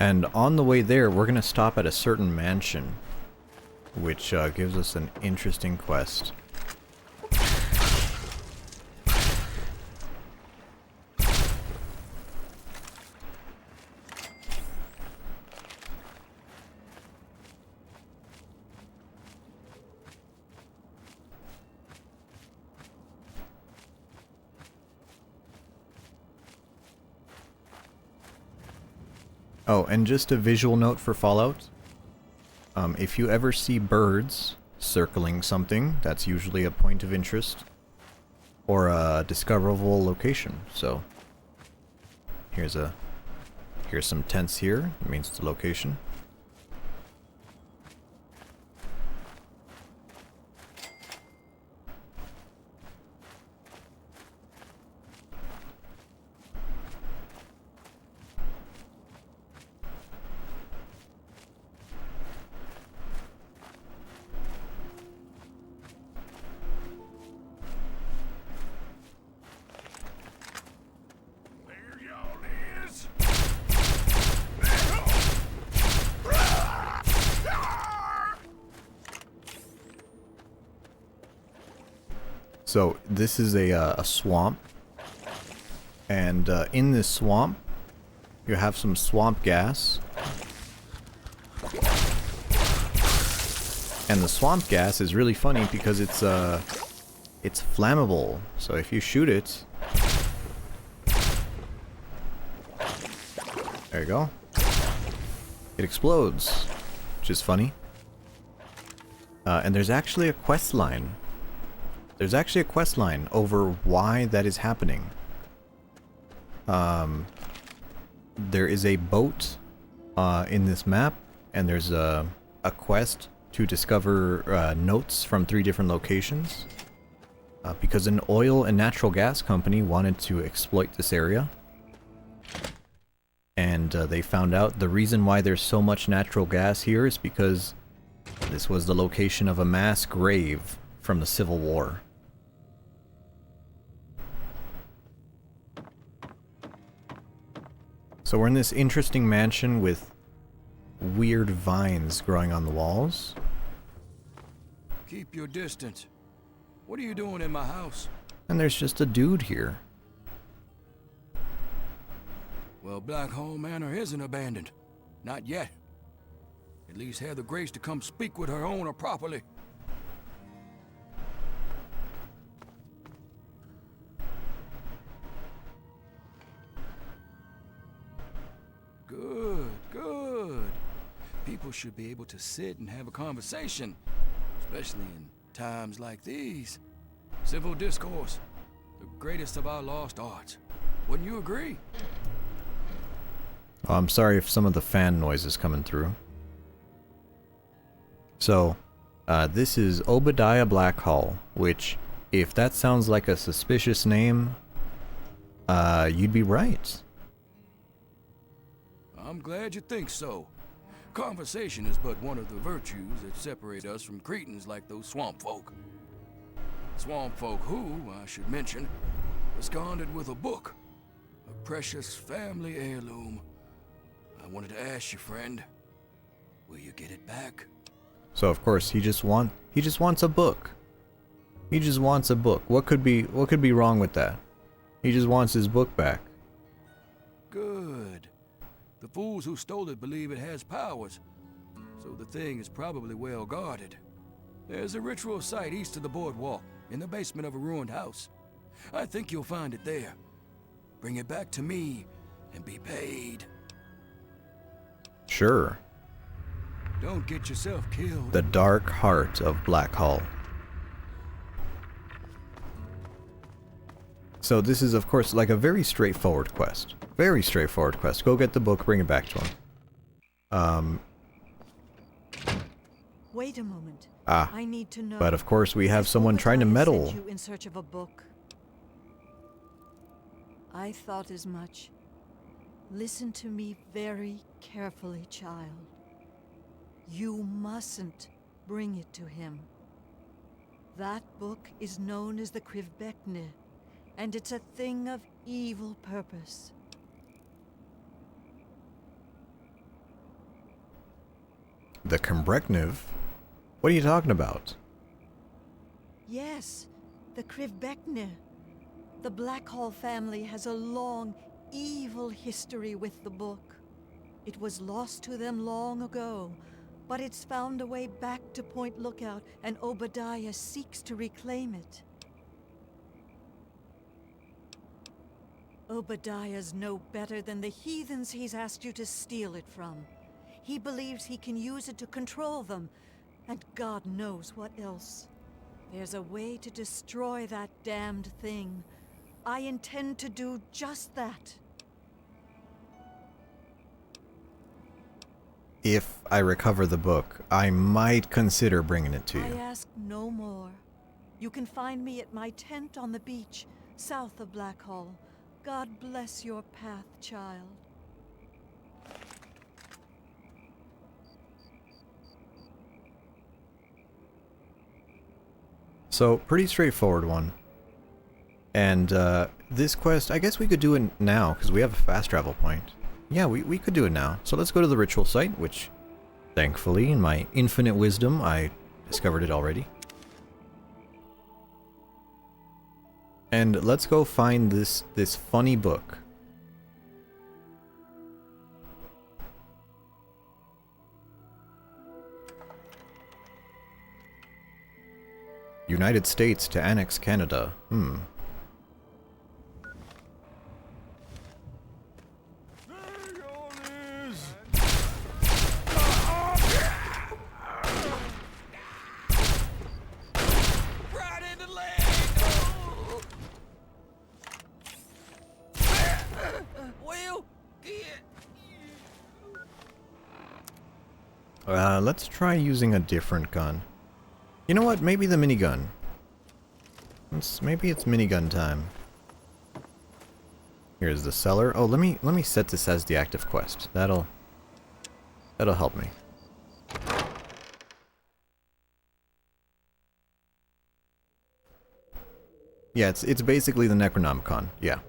And on the way there, we're going to stop at a certain mansion, which gives us an interesting quest. Oh, and just a visual note for Fallout. If you ever see birds circling something, that's usually a point of interest or a discoverable location. So here's some tents here. It means the location. So this is a swamp, and in this swamp, you have some swamp gas, and the swamp gas is really funny because it's flammable. So if you shoot it, there you go, it explodes, which is funny. And there's actually a quest line. There's actually a quest line over why that is happening. There is a boat in this map, and there's a quest to discover notes from 3 different locations. Because an oil and natural gas company wanted to exploit this area. And they found out the reason why there's so much natural gas here is because this was the location of a mass grave from the Civil War. So we're in this interesting mansion with weird vines growing on the walls. Keep your distance. What are you doing in my house? And there's just a dude here. Well, Blackhole Manor isn't abandoned. Not yet. At least have the grace to come speak with her owner properly. Good, good. People should be able to sit and have a conversation, especially in times like these. Civil discourse, the greatest of our lost arts. Wouldn't you agree? Oh, I'm sorry if some of the fan noise is coming through. So, this is Obadiah Blackhall, which, if that sounds like a suspicious name, you'd be right. I'm glad you think so. Conversation is but one of the virtues that separate us from cretins like those swamp folk. Swamp folk who, I should mention, absconded with a book, a precious family heirloom. I wanted to ask you, friend, will you get it back? So of course he just wants a book. He just wants a book. What could be wrong with that? He just wants his book back. Good. The fools who stole it believe it has powers, so the thing is probably well guarded. There's a ritual site east of the boardwalk, in the basement of a ruined house. I think you'll find it there. Bring it back to me, and be paid. Sure. Don't get yourself killed. The Dark Heart of Blackhall. So this is, of course, like a very straightforward quest. Very straightforward quest. Go get the book, bring it back to him. Wait a moment. Ah. I need to know. But of course we have someone trying to meddle. Sent you in search of a book. I thought as much. Listen to me very carefully, child. You mustn't bring it to him. That book is known as the Krivbekne, and it's a thing of evil purpose. The Krivbekne? What are you talking about? Yes, the Krivbekne. The Blackhall family has a long, evil history with the book. It was lost to them long ago, but it's found a way back to Point Lookout, and Obadiah seeks to reclaim it. Obadiah's no better than the heathens he's asked you to steal it from. He believes he can use it to control them, and God knows what else. There's a way to destroy that damned thing. I intend to do just that. If I recover the book, I might consider bringing it to I you. ask no more. You can find me at my tent on the beach, south of Blackhall. God bless your path, child. So, pretty straightforward one. And this quest, I guess we could do it now, because we have a fast travel point. Yeah, we could do it now. So let's go to the ritual site, which, thankfully, in my infinite wisdom, I discovered it already. And let's go find this funny book. United States to annex Canada. Let's try using a different gun. You know what? Maybe the minigun. Maybe it's minigun time. Here's the cellar. Oh, let me set this as the active quest. That'll help me. Yeah, it's basically the Necronomicon. Yeah.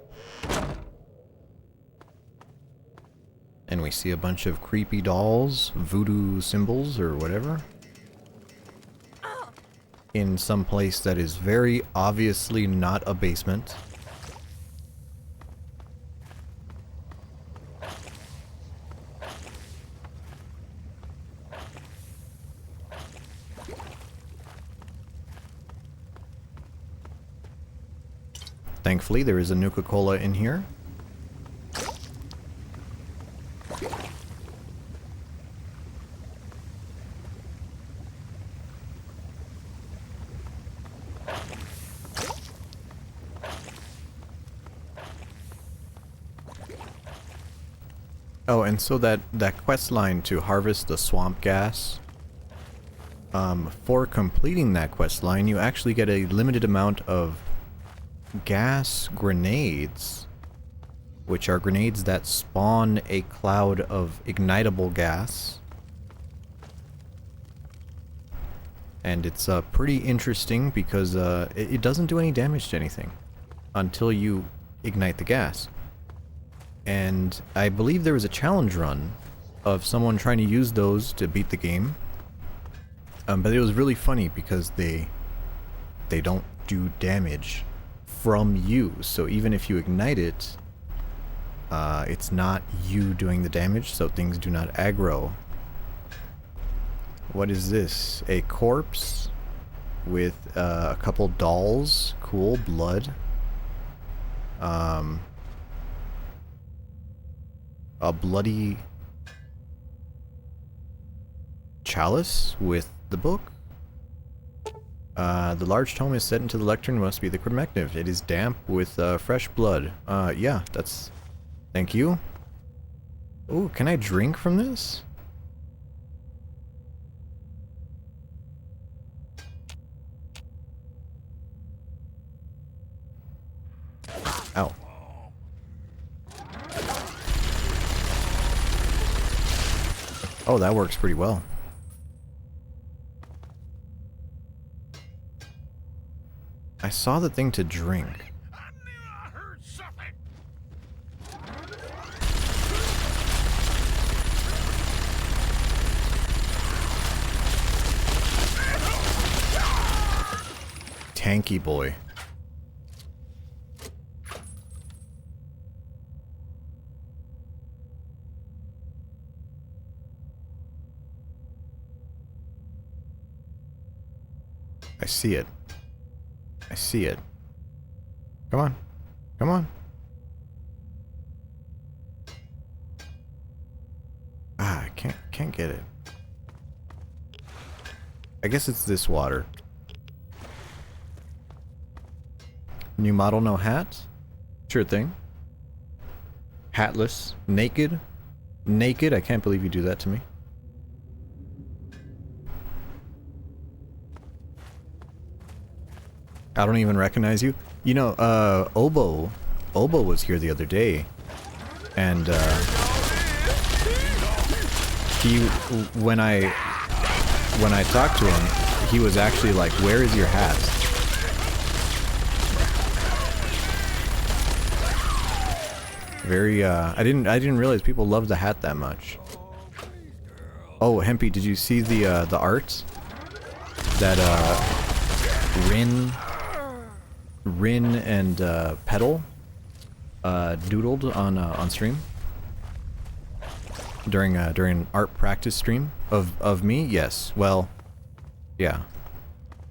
And we see a bunch of creepy dolls, voodoo symbols, or whatever. In some place that is very obviously not a basement. Thankfully, there is a Nuka-Cola in here. Oh, and so that quest line to harvest the swamp gas, for completing that quest line, you actually get a limited amount of gas grenades, which are grenades that spawn a cloud of ignitable gas. And it's pretty interesting because it doesn't do any damage to anything until you ignite the gas. And I believe there was a challenge run of someone trying to use those to beat the game. But it was really funny because they don't do damage from you. So even if you ignite it, it's not you doing the damage, so things do not aggro. What is this? A corpse with a couple dolls. Cool. Blood. A bloody chalice with the book. The large tome is set into the lectern, must be the Crimective. It is damp with fresh blood. Yeah, that's... Thank you. Ooh, can I drink from this? Ow. Oh, that works pretty well. I saw the thing to drink. Tanky boy. I see it. I see it. Come on. Come on. Ah, I can't get it. I guess it's this water. New model, no hat? Sure thing. Hatless. Naked. Naked? I can't believe you do that to me. I don't even recognize you. You know, Obo was here the other day. And, when I talked to him, he was actually like, "Where is your hat?" Very, I didn't realize people loved the hat that much. Oh, Hempy, did you see the art that Rin and Petal doodled on stream during an art practice stream of me? Yes. Well, yeah.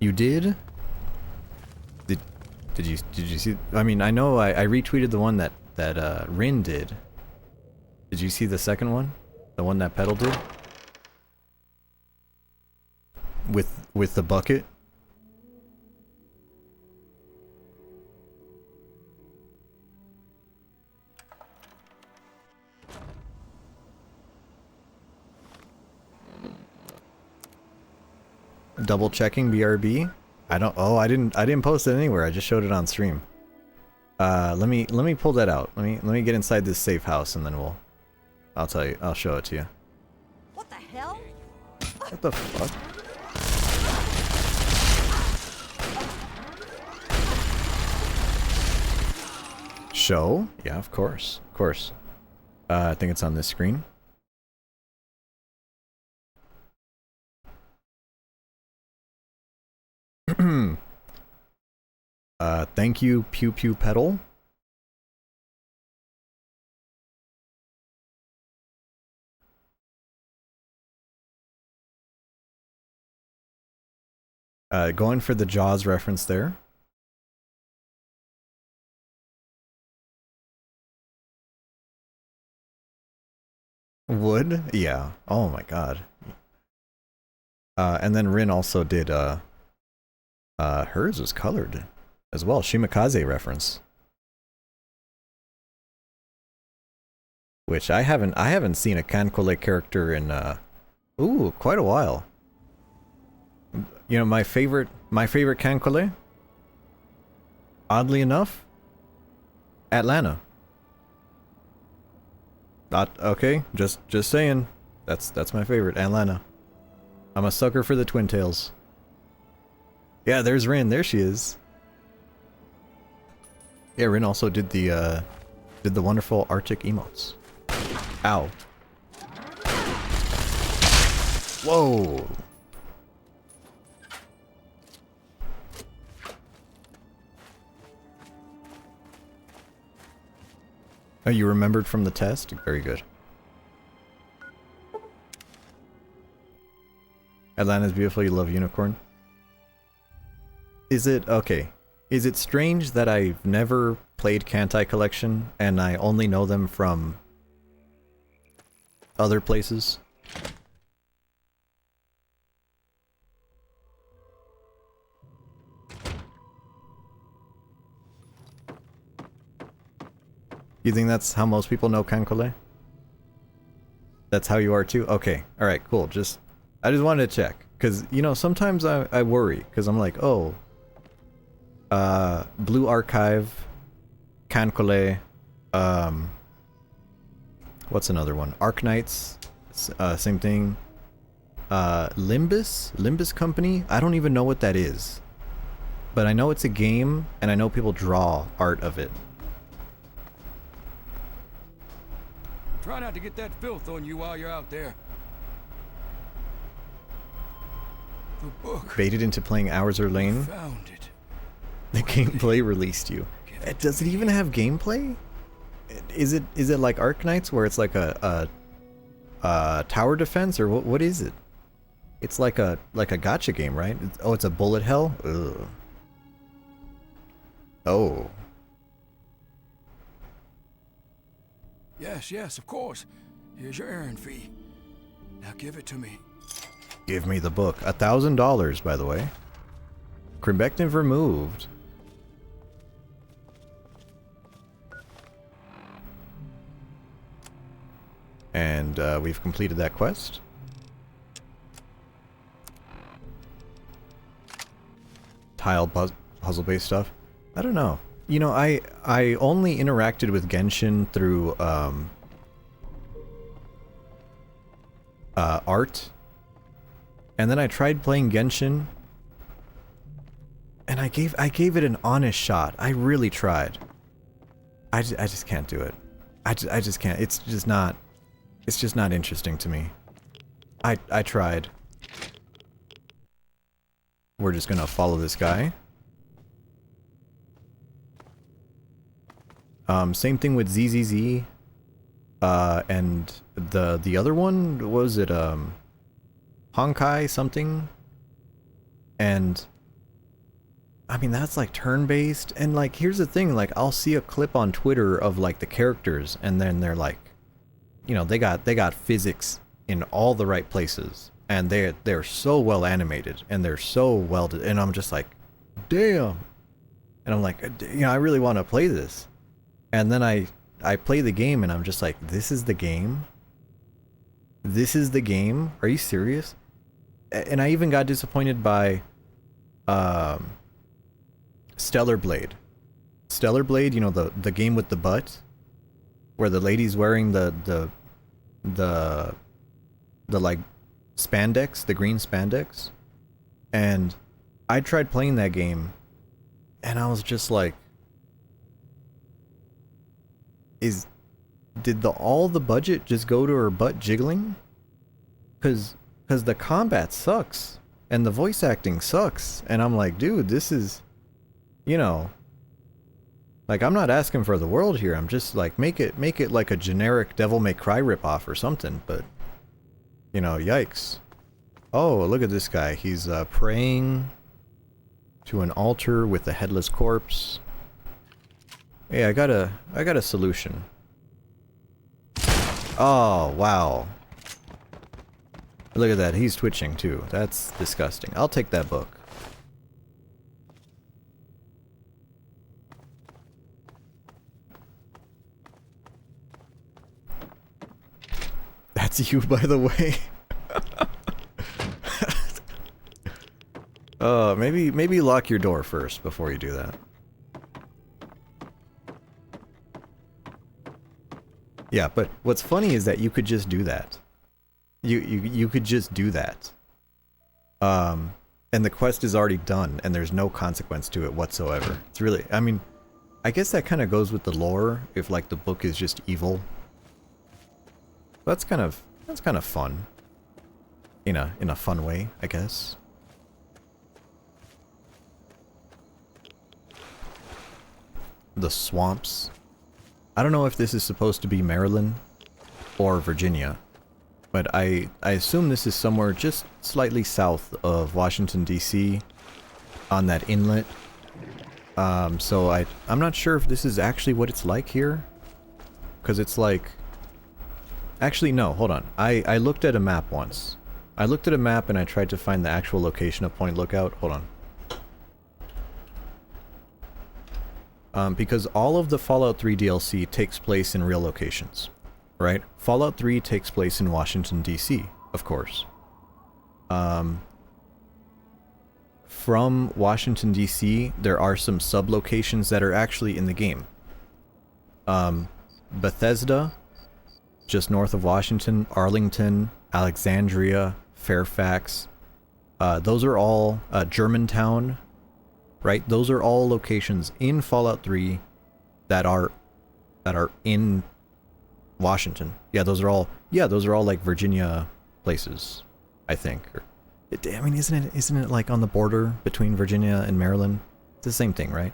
You did? Did you see? I mean, I know I retweeted the one that Rin did. Did you see the second one? The one that Petal did? With the bucket? Double checking BRB? I didn't post it anywhere. I just showed it on stream. Let me pull that out. Let me get inside this safe house and then I'll show it to you. What the hell? What the fuck? Show? Yeah, of course. Of course. I think it's on this screen. Thank you, Pew Pew Pedal. Going for the Jaws reference there. Wood? Yeah. Oh my god. And then Rin also did, hers was colored as well. Shimakaze reference. Which I haven't seen a Kankole character in, ooh, quite a while. You know, my favorite Kankole, oddly enough, Atlanta. Not okay, just saying. That's my favorite, Atlanta. I'm a sucker for the Twin Tails. Yeah, there's Rin. There she is. Yeah, Rin also did the wonderful Arctic emotes. Ow. Whoa. Oh, you remembered from the test? Very good. Atlanta's beautiful, you love unicorn. Is it, okay, is it strange that I've never played Kantai Collection and I only know them from other places? You think that's how most people know Kankole? That's how you are too? Okay, alright, cool. I just wanted to check. Because, you know, sometimes I worry. Because I'm like, oh, Blue Archive, Kankole, what's another one? Arknights, same thing. Limbus Company? I don't even know what that is. But I know it's a game, and I know people draw art of it. Try not to get that filth on you while you're out there. The book. Baited into playing Hours Lane? Found it. The gameplay released you. Does it even have gameplay? Is it like Arknights where it's like a tower defense, or what is it? It's like a gacha game, right? Oh, it's a bullet hell? Ugh. Oh. Yes, of course. Here's your errand fee. Now give it to me. Give me the book. $1,000, by the way. Crembectin removed. And we've completed that quest. Tile puzzle-based stuff. I don't know. You know, I only interacted with Genshin through art. And then I tried playing Genshin, and I gave it an honest shot. I really tried. I just can't do it. I just can't. It's just not interesting to me. I tried. We're just gonna follow this guy. Same thing with ZZZ. And the other one, what was it, Honkai something? And I mean, that's like turn-based, and like, here's the thing, like, I'll see a clip on Twitter of like the characters, and then they're like, you know, they got physics in all the right places, and they're so well animated, and they're so well, and I'm just like, damn. And I'm like, you know, I really want to play this. And then I play the game, and I'm just like, this is the game? This is the game? Are you serious? And I even got disappointed by Stellar Blade. Stellar Blade, you know, the game with the butt, where the lady's wearing the like spandex, the green spandex. And I tried playing that game, and I was just like, did all the budget just go to her butt jiggling? Cause the combat sucks, and the voice acting sucks, and I'm like, dude, this is, you know, like, I'm not asking for the world here. I'm just like, make it like a generic Devil May Cry ripoff or something. But, you know, yikes. Oh, look at this guy. He's praying to an altar with a headless corpse. Hey, I got a solution. Oh, wow. Look at that, he's twitching too. That's disgusting. I'll take that book. That's you, by the way. Maybe lock your door first before you do that. Yeah, but what's funny is that you could just do that. You could just do that. And the quest is already done, and there's no consequence to it whatsoever. It's really, I mean, I guess that kind of goes with the lore, if like the book is just evil. That's kind of fun. In a fun way, I guess. The swamps. I don't know if this is supposed to be Maryland or Virginia, but I assume this is somewhere just slightly south of Washington, D.C. on that inlet. So I'm not sure if this is actually what it's like here, because it's like... Actually, no, hold on. I looked at a map once. I looked at a map and I tried to find the actual location of Point Lookout. Hold on. Because all of the Fallout 3 DLC takes place in real locations, right? Fallout 3 takes place in Washington, D.C., of course. From Washington, D.C., there are some sub-locations that are actually in the game. Bethesda, just north of Washington, Arlington, Alexandria, Fairfax. Those are all Germantown. Right? Those are all locations in Fallout 3 that are in Washington. Yeah, those are all like Virginia places, I think. I mean, isn't it like on the border between Virginia and Maryland? It's the same thing, right?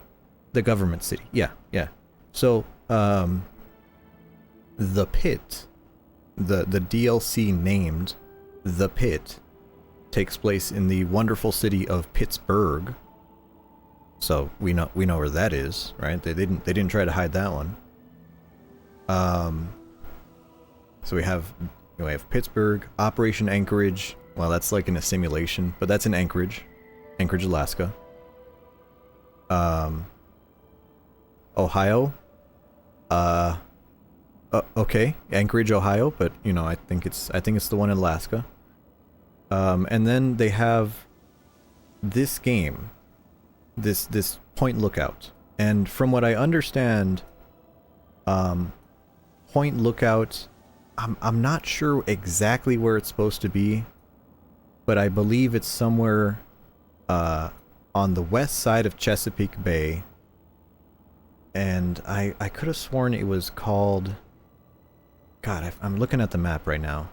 The government city. Yeah. So, the Pit, the DLC named The Pit, takes place in the wonderful city of Pittsburgh. So we know where that is, right? They didn't try to hide that one. So we have we have Pittsburgh, Operation Anchorage. Well, that's like in a simulation, but that's in Anchorage, Alaska. Ohio. Okay, Anchorage, Ohio, but you know, I think it's the one in Alaska. And then they have this game, this Point Lookout, and from what I understand, Point Lookout, I'm not sure exactly where it's supposed to be, but I believe it's somewhere on the west side of Chesapeake Bay. And I could have sworn it was called... God, I'm looking at the map right now.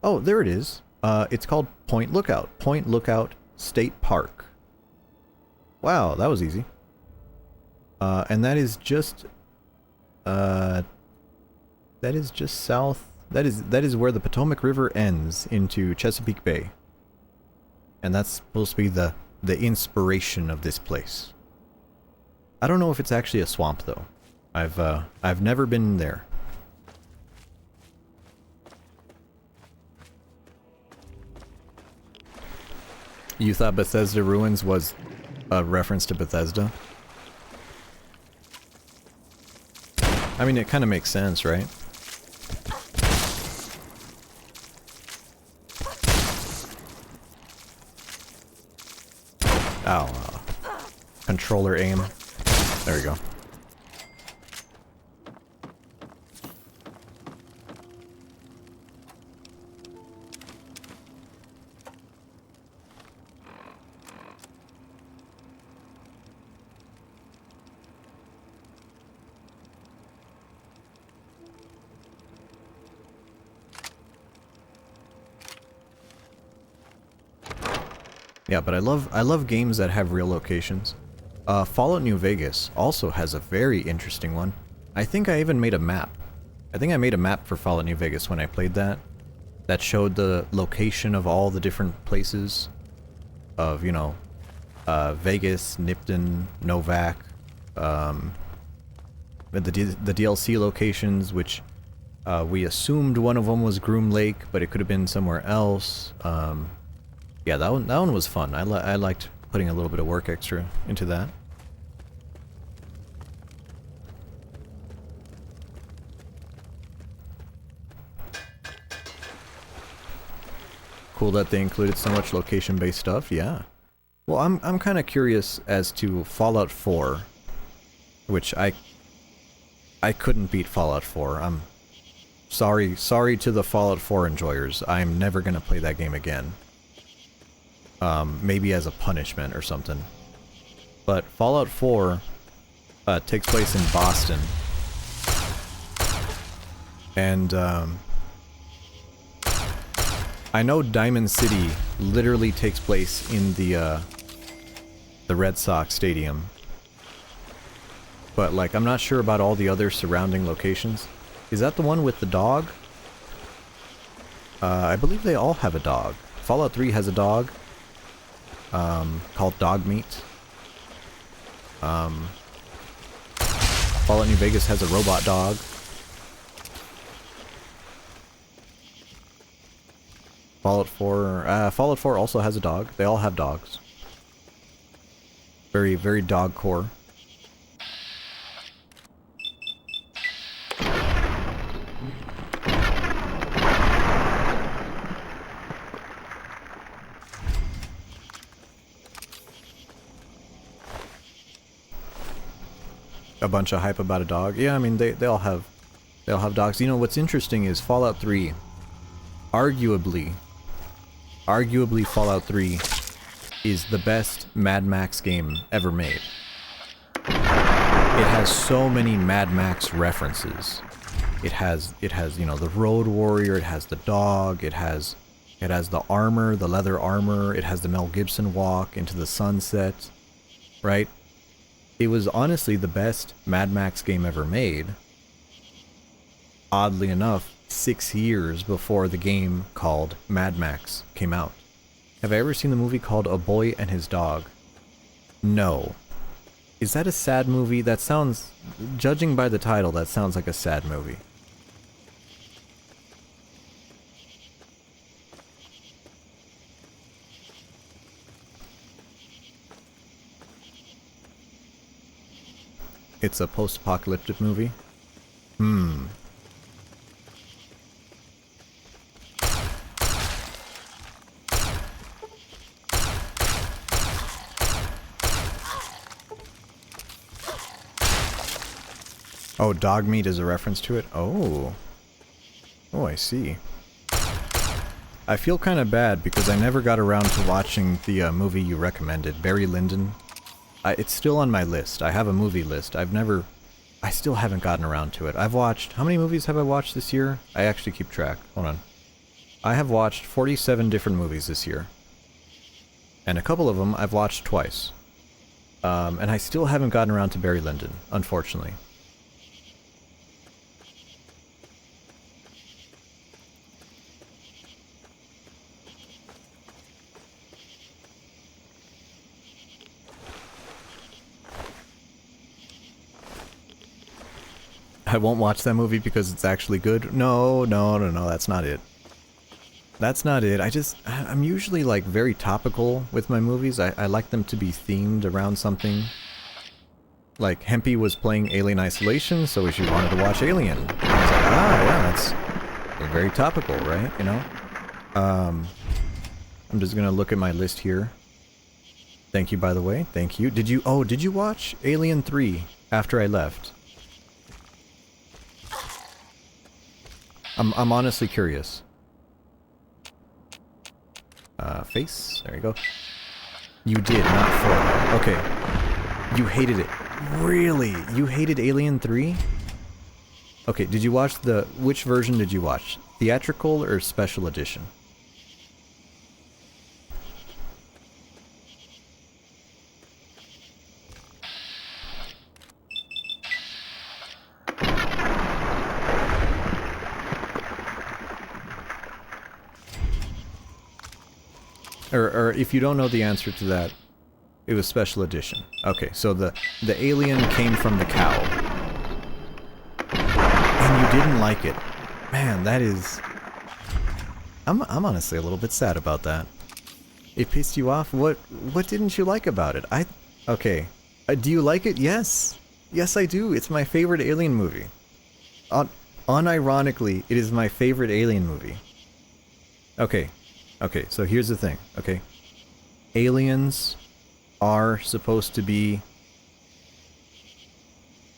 Oh, there it is. It's called Point Lookout. Point Lookout State Park. Wow, that was easy. And that is just... that is just south... That is where the Potomac River ends into Chesapeake Bay. And that's supposed to be the inspiration of this place. I don't know if it's actually a swamp though. I've never been there. You thought Bethesda Ruins was a reference to Bethesda? I mean, it kind of makes sense, right? Ow. Controller aim. There we go. Yeah, but I love games that have real locations. Fallout New Vegas also has a very interesting one. I think I even made a map. I think I made a map for Fallout New Vegas when I played that. That showed the location of all the different places of, you know, Vegas, Nipton, Novak, the DLC locations, which we assumed one of them was Groom Lake, but it could have been somewhere else. Yeah, that one was fun. I liked putting a little bit of work extra into that. Cool that they included so much location-based stuff, yeah. Well, I'm kind of curious as to Fallout 4, which I couldn't beat Fallout 4. I'm sorry to the Fallout 4 enjoyers. I'm never gonna play that game again. Maybe as a punishment or something. But Fallout 4 takes place in Boston. And I know Diamond City literally takes place in the Red Sox stadium. But like, I'm not sure about all the other surrounding locations. Is that the one with the dog? I believe they all have a dog. Fallout 3 has a dog. Called Dog Meat. Fallout New Vegas has a robot dog. Fallout 4 also has a dog. They all have dogs. Very, very dog core. A bunch of hype about a dog. Yeah, I mean they all have dogs. You know what's interesting is Fallout 3 arguably Fallout 3 is the best Mad Max game ever made. It has so many Mad Max references. It has, you know, the Road Warrior, it has the dog, it has the armor, the leather armor, it has the Mel Gibson walk into the sunset, right? It was honestly the best Mad Max game ever made. Oddly enough, 6 years before the game called Mad Max came out. Have I ever seen the movie called A Boy and His Dog? No. Is that a sad movie? That sounds, judging by the title, that sounds like a sad movie. It's a post-apocalyptic movie. Hmm. Oh, dog meat is a reference to it? Oh. Oh, I see. I feel kind of bad because I never got around to watching the movie you recommended, Barry Lyndon. It's still on my list. I have a movie list. I still haven't gotten around to it. I've watched... How many movies have I watched this year? I actually keep track. Hold on. I have watched 47 different movies this year. And a couple of them I've watched twice. And I still haven't gotten around to Barry Lyndon, unfortunately. I won't watch that movie because it's actually good. No, that's not it. That's not it. I'm usually like very topical with my movies. I like them to be themed around something. Like Hempy was playing Alien Isolation, so she wanted to watch Alien. And I was like, yeah, that's very topical, right? You know? I'm just gonna look at my list here. Thank you, by the way. Thank you. Did you watch Alien 3 after I left? I'm honestly curious. Face. There you go. You did, not 4. Okay. You hated it. Really? You hated Alien 3? Okay, did you watch which version did you watch? Theatrical or special edition? Or if you don't know the answer to that, it was special edition. Okay, so the alien came from the cow. And you didn't like it. Man, that is... I'm honestly a little bit sad about that. It pissed you off? What didn't you like about it? Okay. Do you like it? Yes. Yes, I do. It's my favorite Alien movie. Unironically, it is my favorite Alien movie. Okay. Okay, so here's the thing, okay? Aliens are supposed to be...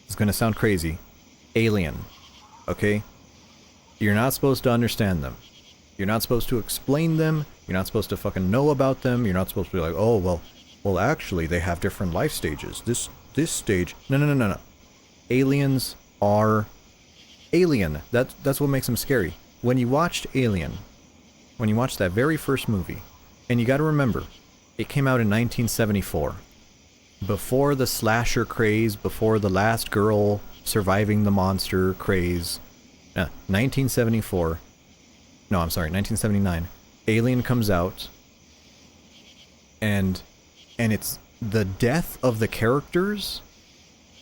It's gonna sound crazy. Alien. Okay? You're not supposed to understand them. You're not supposed to explain them. You're not supposed to fucking know about them. You're not supposed to be like, oh, well, actually, they have different life stages. This stage... No. Aliens are... Alien. That's what makes them scary. When you watched Alien... When you watch that very first movie, and you gotta remember, it came out in 1974. Before the slasher craze, before the last girl surviving the monster craze. 1974. No, I'm sorry, 1979. Alien comes out, and it's the death of the characters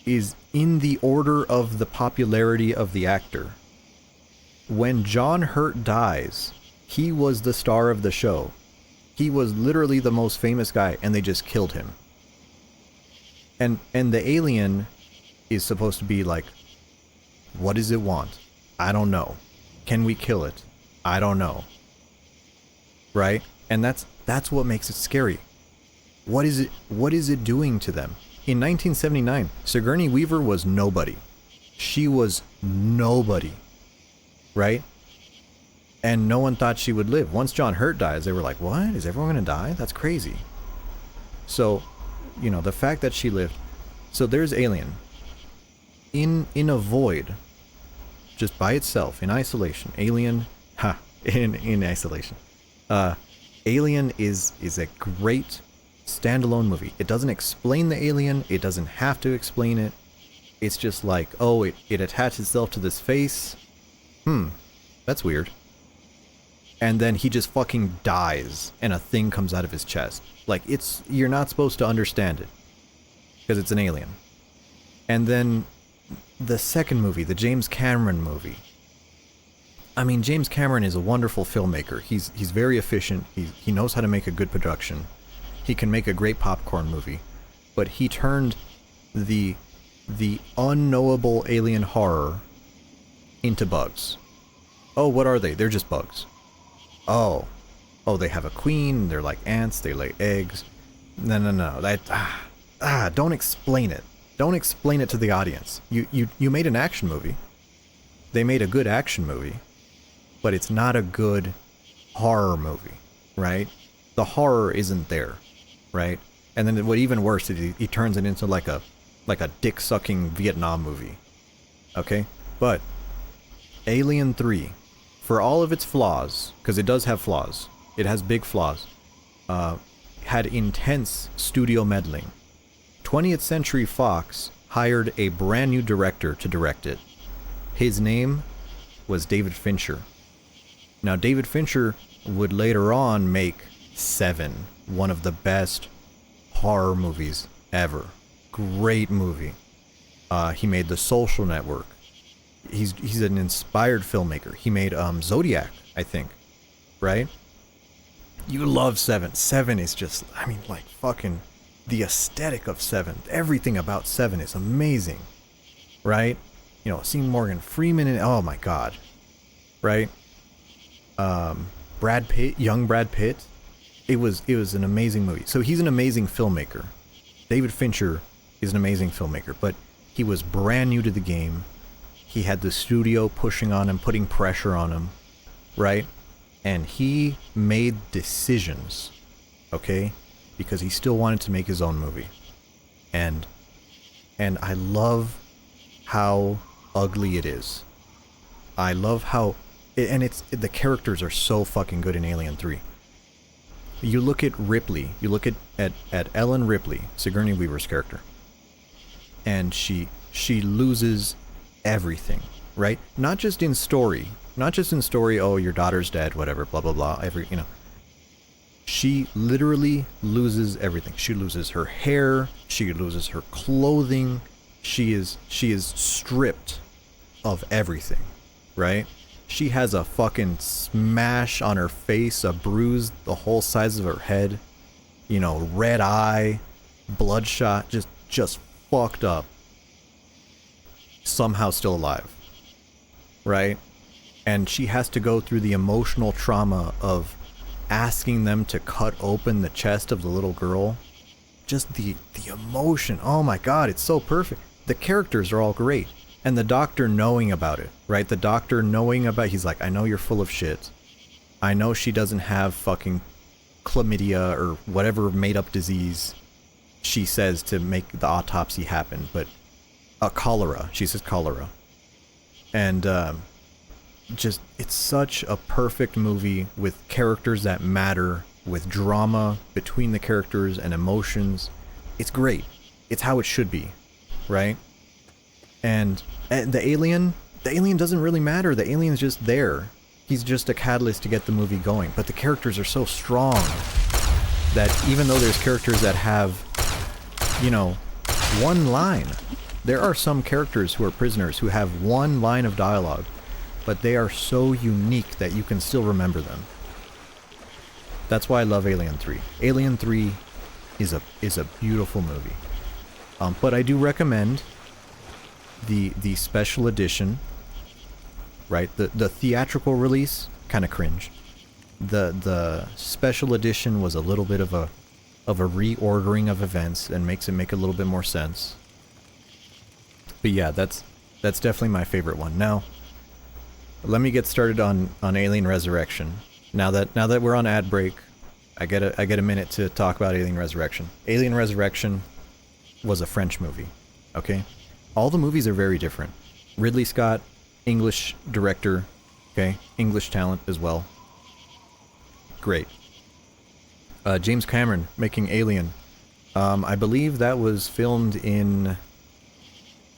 is in the order of the popularity of the actor. When John Hurt dies... He was the star of the show. He was literally the most famous guy, and they just killed him. And the alien is supposed to be like, what does it want? I don't know. Can we kill it? I don't know. Right? And that's what makes it scary. What is it doing to them? In 1979, Sigourney Weaver was nobody. She was nobody. Right? And no one thought she would live. Once John Hurt dies, they were like, what? Is everyone gonna die? That's crazy. So, you know, the fact that she lived... So there's Alien. In a void. Just by itself, in isolation. Alien... in isolation. Alien is a great standalone movie. It doesn't explain the alien. It doesn't have to explain it. It's just like, oh, it attaches itself to this face. That's weird. And then he just fucking dies, and a thing comes out of his chest. Like, you're not supposed to understand it. Because it's an alien. And then, the second movie, the James Cameron movie. I mean, James Cameron is a wonderful filmmaker. He's very efficient. He knows how to make a good production. He can make a great popcorn movie. But he turned the the unknowable alien horror into bugs. Oh, what are they? They're just bugs. Oh, they have a queen. They're like ants. They lay eggs. No. Don't explain it. Don't explain it to the audience. You made an action movie. They made a good action movie, but it's not a good horror movie, right? The horror isn't there, right? And then what even worse is he turns it into like a dick-sucking Vietnam movie. Okay? But Alien 3, for all of its flaws, because it does have flaws, it has big flaws, had intense studio meddling. 20th Century Fox hired a brand new director to direct it. His name was David Fincher. Now, David Fincher would later on make Seven, one of the best horror movies ever. Great movie. He made The Social Network. He's an inspired filmmaker. He made Zodiac, I think, right? You love Seven. Seven is just, I mean, like fucking the aesthetic of Seven. Everything about Seven is amazing, right? You know, seeing Morgan Freeman in, oh my god, right? Brad Pitt, young Brad Pitt. It was an amazing movie. So he's an amazing filmmaker. David Fincher is an amazing filmmaker, but he was brand new to the game. He had the studio pushing on him, putting pressure on him, right? And he made decisions, okay? Because he still wanted to make his own movie. And I love how ugly it is. I love how, and the characters are so fucking good in Alien 3. You look at Ripley, you look at Ellen Ripley, Sigourney Weaver's character, and she loses everything, right? Not just in story, oh, your daughter's dead, whatever, blah, blah, blah, she literally loses everything. She loses her hair, she loses her clothing, she is stripped of everything, right? She has a fucking smash on her face, a bruise the whole size of her head, you know, red eye, bloodshot, just fucked up. Somehow still alive, right? And she has to go through the emotional trauma of asking them to cut open the chest of the little girl. Just the emotion, oh my god, it's so perfect. The characters are all great. And the doctor knowing about it, right? The doctor knowing about, he's like, I know you're full of shit. I know she doesn't have fucking chlamydia or whatever made up disease she says to make the autopsy happen, but cholera. She says cholera. And just, it's such a perfect movie with characters that matter, with drama between the characters and emotions. It's great. It's how it should be, right? And the alien doesn't really matter. The alien's just there. He's just a catalyst to get the movie going. But the characters are so strong that even though there's characters that have, you know, one line, there are some characters who are prisoners who have one line of dialogue, but they are so unique that you can still remember them. That's why I love Alien 3. Alien 3 is a beautiful movie. But I do recommend the special edition, right? The theatrical release, kind of cringe. The special edition was a little bit of a reordering of events and makes it make a little bit more sense. But yeah, that's definitely my favorite one. Now, let me get started on Alien Resurrection. Now that we're on ad break, I get a minute to talk about Alien Resurrection. Alien Resurrection was a French movie, okay? All the movies are very different. Ridley Scott, English director, okay? English talent as well. Great. James Cameron making Alien. I believe that was filmed in...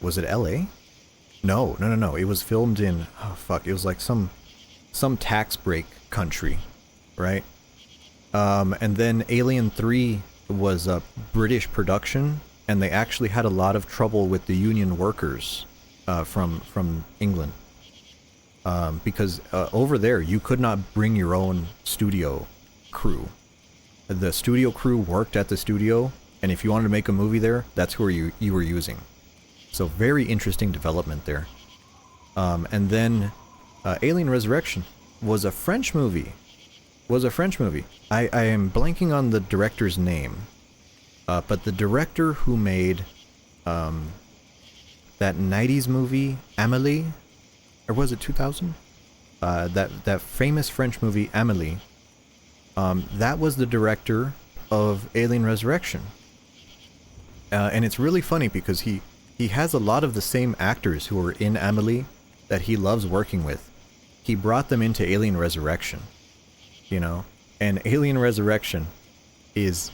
Was it LA? No. It was filmed in... Oh, fuck. It was like some tax break country, right? And then Alien 3 was a British production, and they actually had a lot of trouble with the union workers from England. Because over there, you could not bring your own studio crew. The studio crew worked at the studio, and if you wanted to make a movie there, that's who you were using. So very interesting development there. And then Alien Resurrection was a French movie. I am blanking on the director's name. But the director who made that 90s movie, Amélie, or was it 2000? That famous French movie, Amélie, that was the director of Alien Resurrection. And it's really funny because he has a lot of the same actors who were in Amélie that he loves working with. He brought them into Alien Resurrection, you know? And Alien Resurrection is...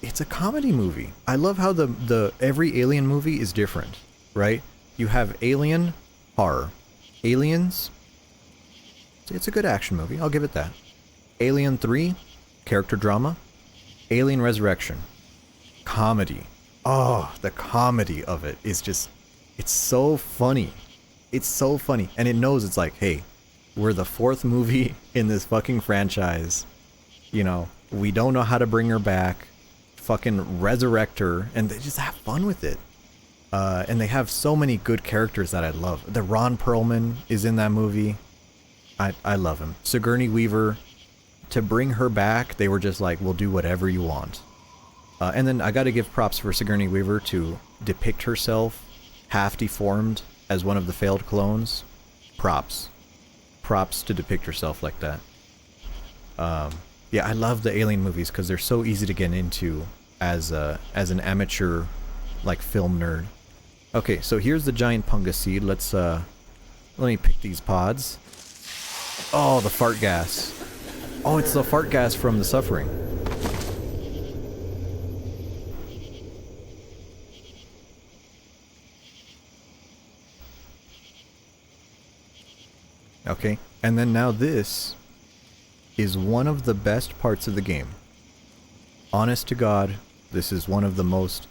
It's a comedy movie. I love how the every Alien movie is different, right? You have Alien horror. Aliens, it's a good action movie, I'll give it that. Alien 3, character drama. Alien Resurrection, comedy. Oh, the comedy of it is just, it's so funny. It's so funny. And it knows it's like, hey, we're the 4th movie in this fucking franchise. You know, we don't know how to bring her back. Fucking resurrect her, and they just have fun with it. And they have so many good characters that I love. The Ron Perlman is in that movie. I love him. Sigourney Weaver, to bring her back, they were just like, we'll do whatever you want. And then I gotta give props for Sigourney Weaver to depict herself half deformed as one of the failed clones. Props to depict herself like that. Yeah, I love the Alien movies because they're so easy to get into as an amateur, like, film nerd. Okay, so here's the giant punga seed. Let me pick these pods. Oh, the fart gas. Oh, it's the fart gas from The Suffering. Okay, and then now this is one of the best parts of the game. Honest to God, this is one of the most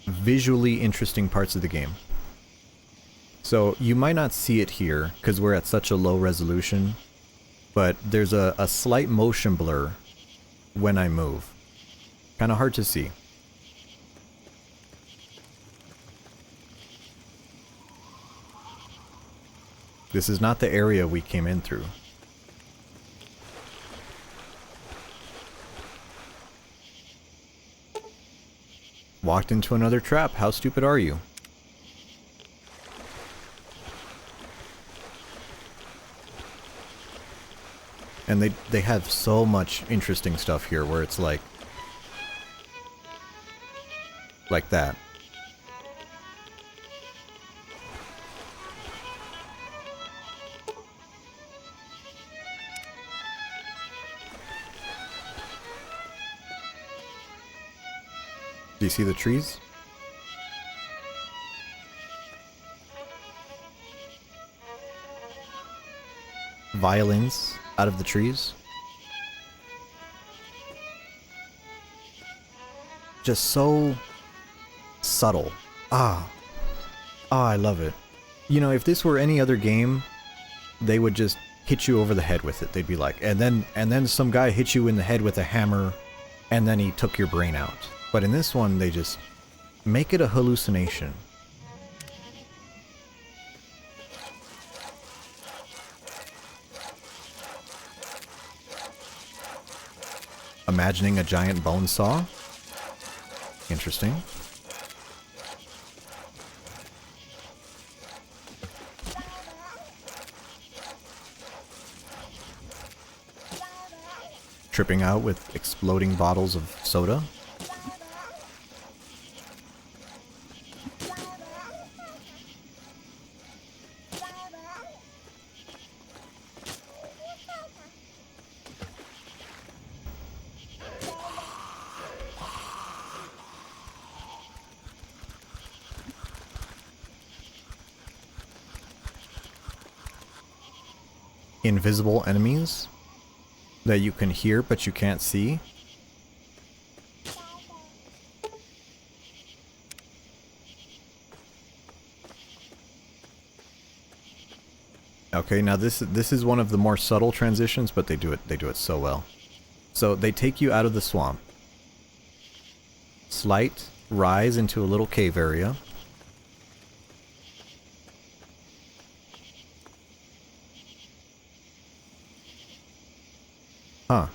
visually interesting parts of the game. So you might not see it here because we're at such a low resolution, but there's a slight motion blur when I move. Kind of hard to see. This is not the area we came in through. Walked into another trap. How stupid are you? And they have so much interesting stuff here where it's like that. Do you see the trees? Violins out of the trees. Just so subtle. I love it. You know, if this were any other game, they would just hit you over the head with it. They'd be like, and then some guy hit you in the head with a hammer, and then he took your brain out. But in this one, they just make it a hallucination. Imagining a giant bone saw? Interesting. Tripping out with exploding bottles of soda? Invisible enemies that you can hear but you can't see. Okay, now this is one of the more subtle transitions, but they do it so well. So they take you out of the swamp. Slight rise into a little cave area. Huh.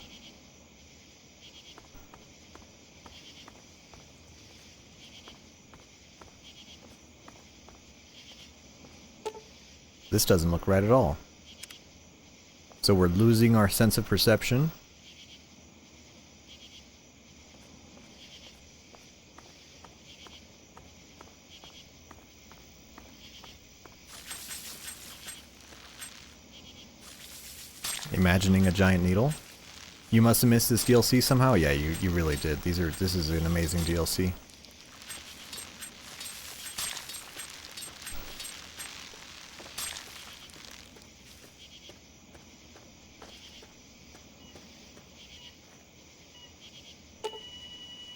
This doesn't look right at all. So we're losing our sense of perception. Imagining a giant needle. You must have missed this DLC somehow? Yeah, you really did. This is an amazing DLC.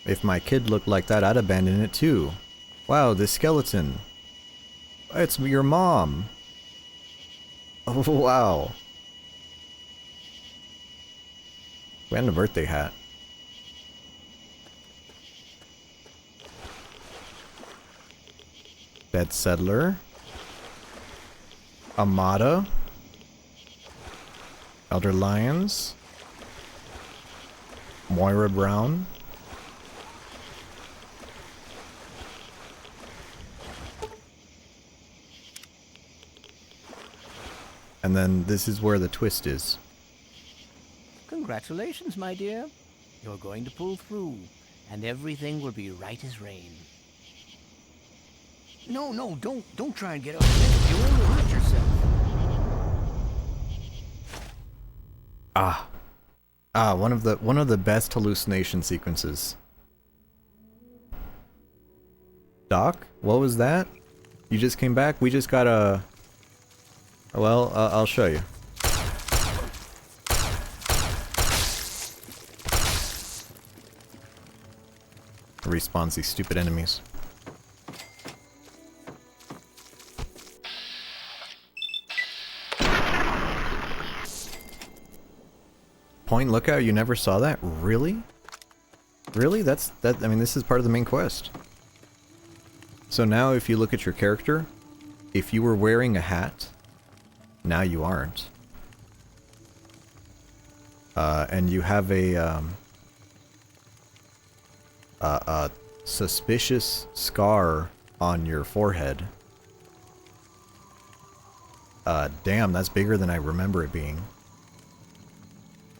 If my kid looked like that, I'd abandon it too. Wow, this skeleton. It's your mom. Oh, wow. And a birthday hat. Bed Settler. Amada. Elder Lions. Moira Brown. And then this is where the twist is. Congratulations, my dear. You're going to pull through, and everything will be right as rain. No, don't try and get up. You'll only hurt yourself. One of the best hallucination sequences. Doc, what was that? You just came back? We just got a... Well, I'll show you. Respawns these stupid enemies. Point lookout, you never saw that? Really? Really? I mean, this is part of the main quest. So now if you look at your character, if you were wearing a hat, now you aren't. And you have a suspicious scar on your forehead. Damn, that's bigger than I remember it being.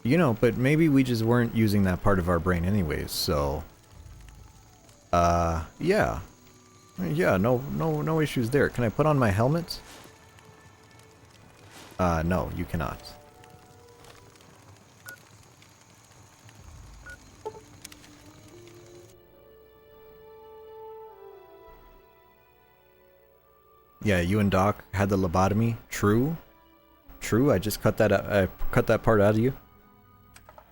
You know, but maybe we just weren't using that part of our brain anyways, so... yeah. Yeah, no issues there. Can I put on my helmet? No, you cannot. Yeah, you and Doc had the lobotomy. True. True, I just cut that out, I cut that part out of you.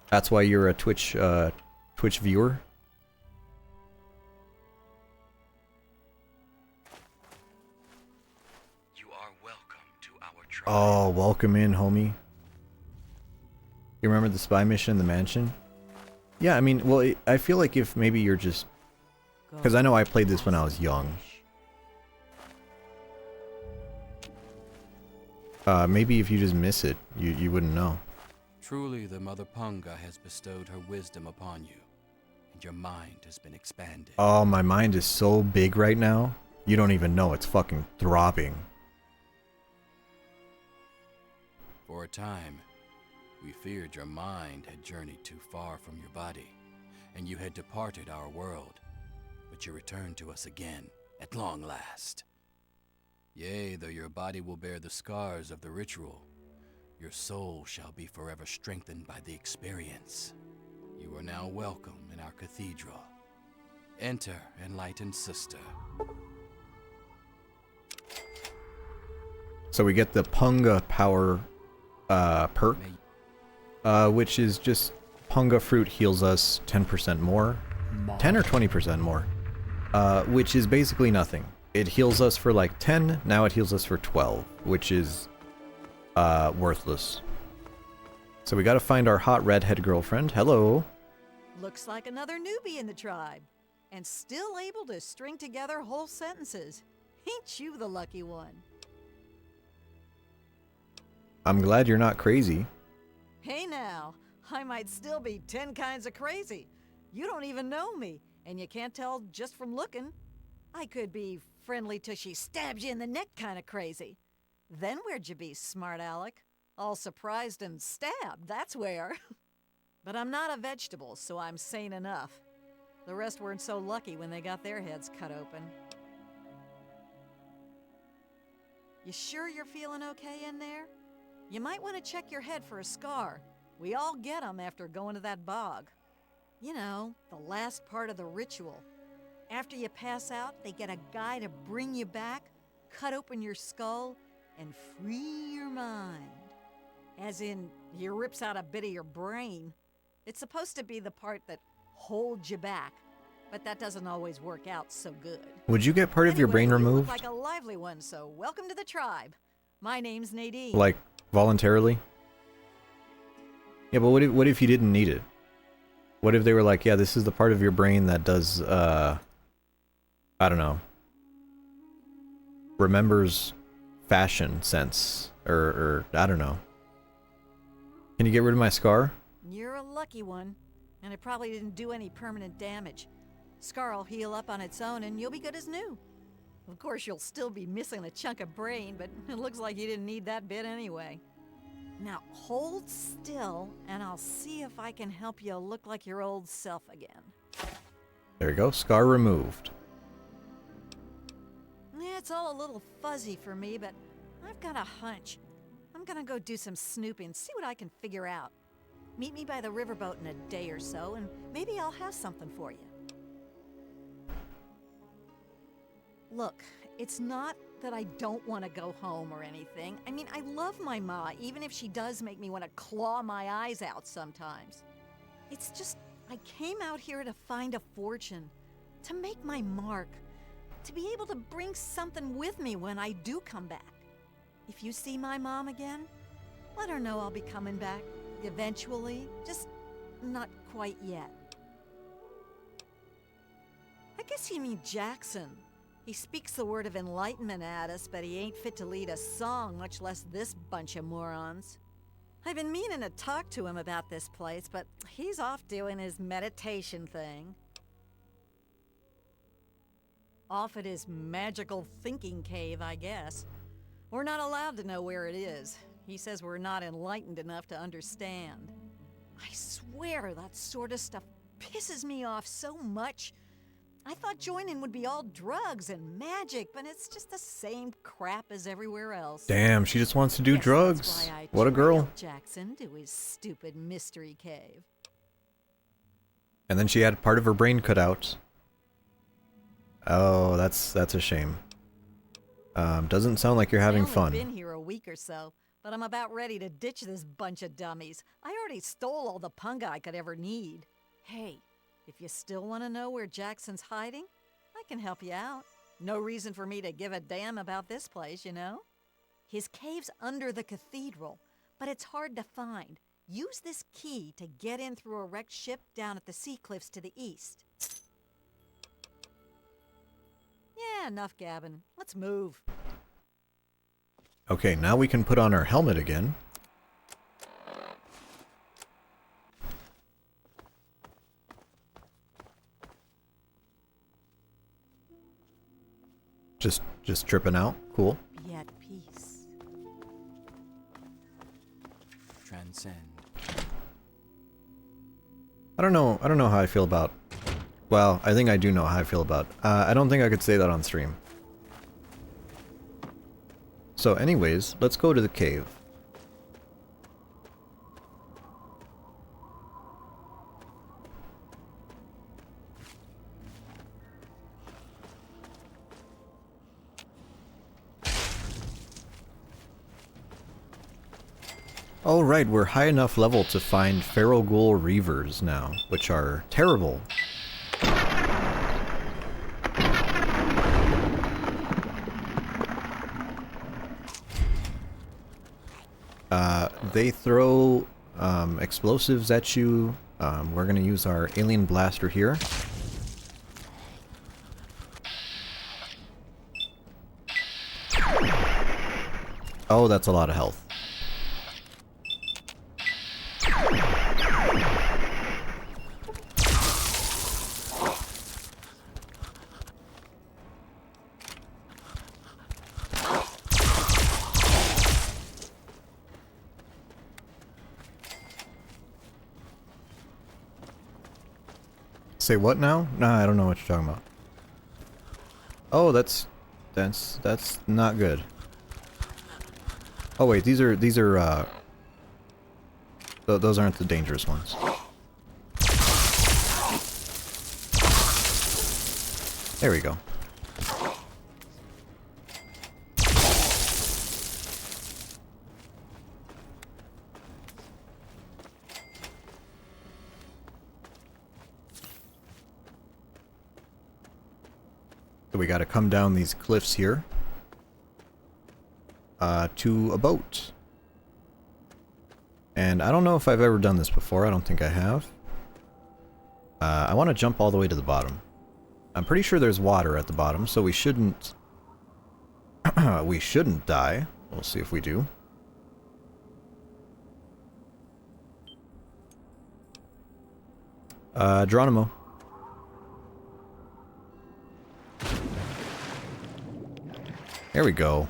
That's why you're a Twitch viewer. You are welcome to our tribe. Oh, welcome in, homie. You remember the spy mission in the mansion? Yeah, I mean, well, I feel like if maybe you're just... Because I know I played this when I was young. Maybe if you just miss it, you wouldn't know. Truly, the Mother Punga has bestowed her wisdom upon you, and your mind has been expanded. Oh, my mind is so big right now. You don't even know, it's fucking throbbing. For a time, we feared your mind had journeyed too far from your body, and you had departed our world. But you returned to us again, at long last. Yea, though your body will bear the scars of the ritual, your soul shall be forever strengthened by the experience. You are now welcome in our cathedral. Enter, enlightened sister. So we get the Punga power perk, which is just Punga fruit heals us 10% more. 10 or 20% more. Which is basically nothing. It heals us for like 10, now it heals us for 12, which is worthless. So we gotta find our hot redhead girlfriend. Hello. Looks like another newbie in the tribe, and still able to string together whole sentences. Ain't you the lucky one? I'm glad you're not crazy. Hey now, I might still be 10 kinds of crazy. You don't even know me, and you can't tell just from looking. I could be friendly till she stabs you in the neck kind of crazy. Then where'd you be, smart Alec? All surprised and stabbed, that's where. But I'm not a vegetable, so I'm sane enough. The rest weren't so lucky when they got their heads cut open. You sure you're feeling okay in there? You might want to check your head for a scar. We all get 'em after going to that bog. You know, the last part of the ritual. After you pass out, they get a guy to bring you back, cut open your skull, and free your mind. As in, he rips out a bit of your brain. It's supposed to be the part that holds you back, but that doesn't always work out so good. Would you get part of your brain Anyway, you removed? look like a lively one, so welcome to the tribe. My name's Nadine. Like, voluntarily? Yeah, but what if you didn't need it? What if they were like, yeah, this is the part of your brain that does, I don't know, remembers fashion sense, or I don't know. Can you get rid of my scar? You're a lucky one, and it probably didn't do any permanent damage. Scar will heal up on its own, and you'll be good as new. Of course, you'll still be missing a chunk of brain, but it looks like you didn't need that bit anyway. Now, hold still, and I'll see if I can help you look like your old self again. There you go, scar removed. Yeah, it's all a little fuzzy for me, but I've got a hunch. I'm gonna go do some snooping, see what I can figure out. Meet me by the riverboat in a day or so, and maybe I'll have something for you. Look, it's not that I don't want to go home or anything. I mean, I love my ma, even if she does make me want to claw my eyes out sometimes. It's just, I came out here to find a fortune, to make my mark, to be able to bring something with me when I do come back. If you see my mom again, let her know I'll be coming back eventually, just not quite yet. I guess you mean Jackson. He speaks the word of enlightenment at us, but he ain't fit to lead a song, much less this bunch of morons. I've been meaning to talk to him about this place, but he's off doing his meditation thing. Off at his magical thinking cave, I guess. We're not allowed to know where it is. He says we're not enlightened enough to understand. I swear that sort of stuff pisses me off so much. I thought joining would be all drugs and magic, but it's just the same crap as everywhere else. Damn, she just wants to do Guess drugs. that's why I What a girl. trailed Jackson to his stupid mystery cave. And then she had part of her brain cut out. Oh, that's a shame. Doesn't sound like you're having I've fun. only been here a week or so, but I'm about ready to ditch this bunch of dummies. I already stole all the punga I could ever need. Hey, if you still want to know where Jackson's hiding, I can help you out. No reason for me to give a damn about this place, you know? His cave's under the cathedral, but it's hard to find. Use this key to get in through a wrecked ship down at the sea cliffs to the east. Yeah, enough gabbing. Let's move. Okay, now we can put on our helmet again. Just tripping out. Cool. Be at peace. Transcend. I don't know how I feel about... Well, I think I do know how I feel about... I don't think I could say that on stream. So anyways, let's go to the cave. Alright, we're high enough level to find feral ghoul reavers now, which are terrible. They throw explosives at you. We're gonna use our alien blaster here. Oh, that's a lot of health. Say what now? Nah, I don't know what you're talking about. Oh, that's not good. Oh wait, these are those aren't the dangerous ones. There we go. So we gotta come down these cliffs here to a boat. And I don't know if I've ever done this before. I don't think I have. I want to jump all the way to the bottom. I'm pretty sure there's water at the bottom, so we shouldn't we shouldn't die. We'll see if we do. Geronimo. There we go.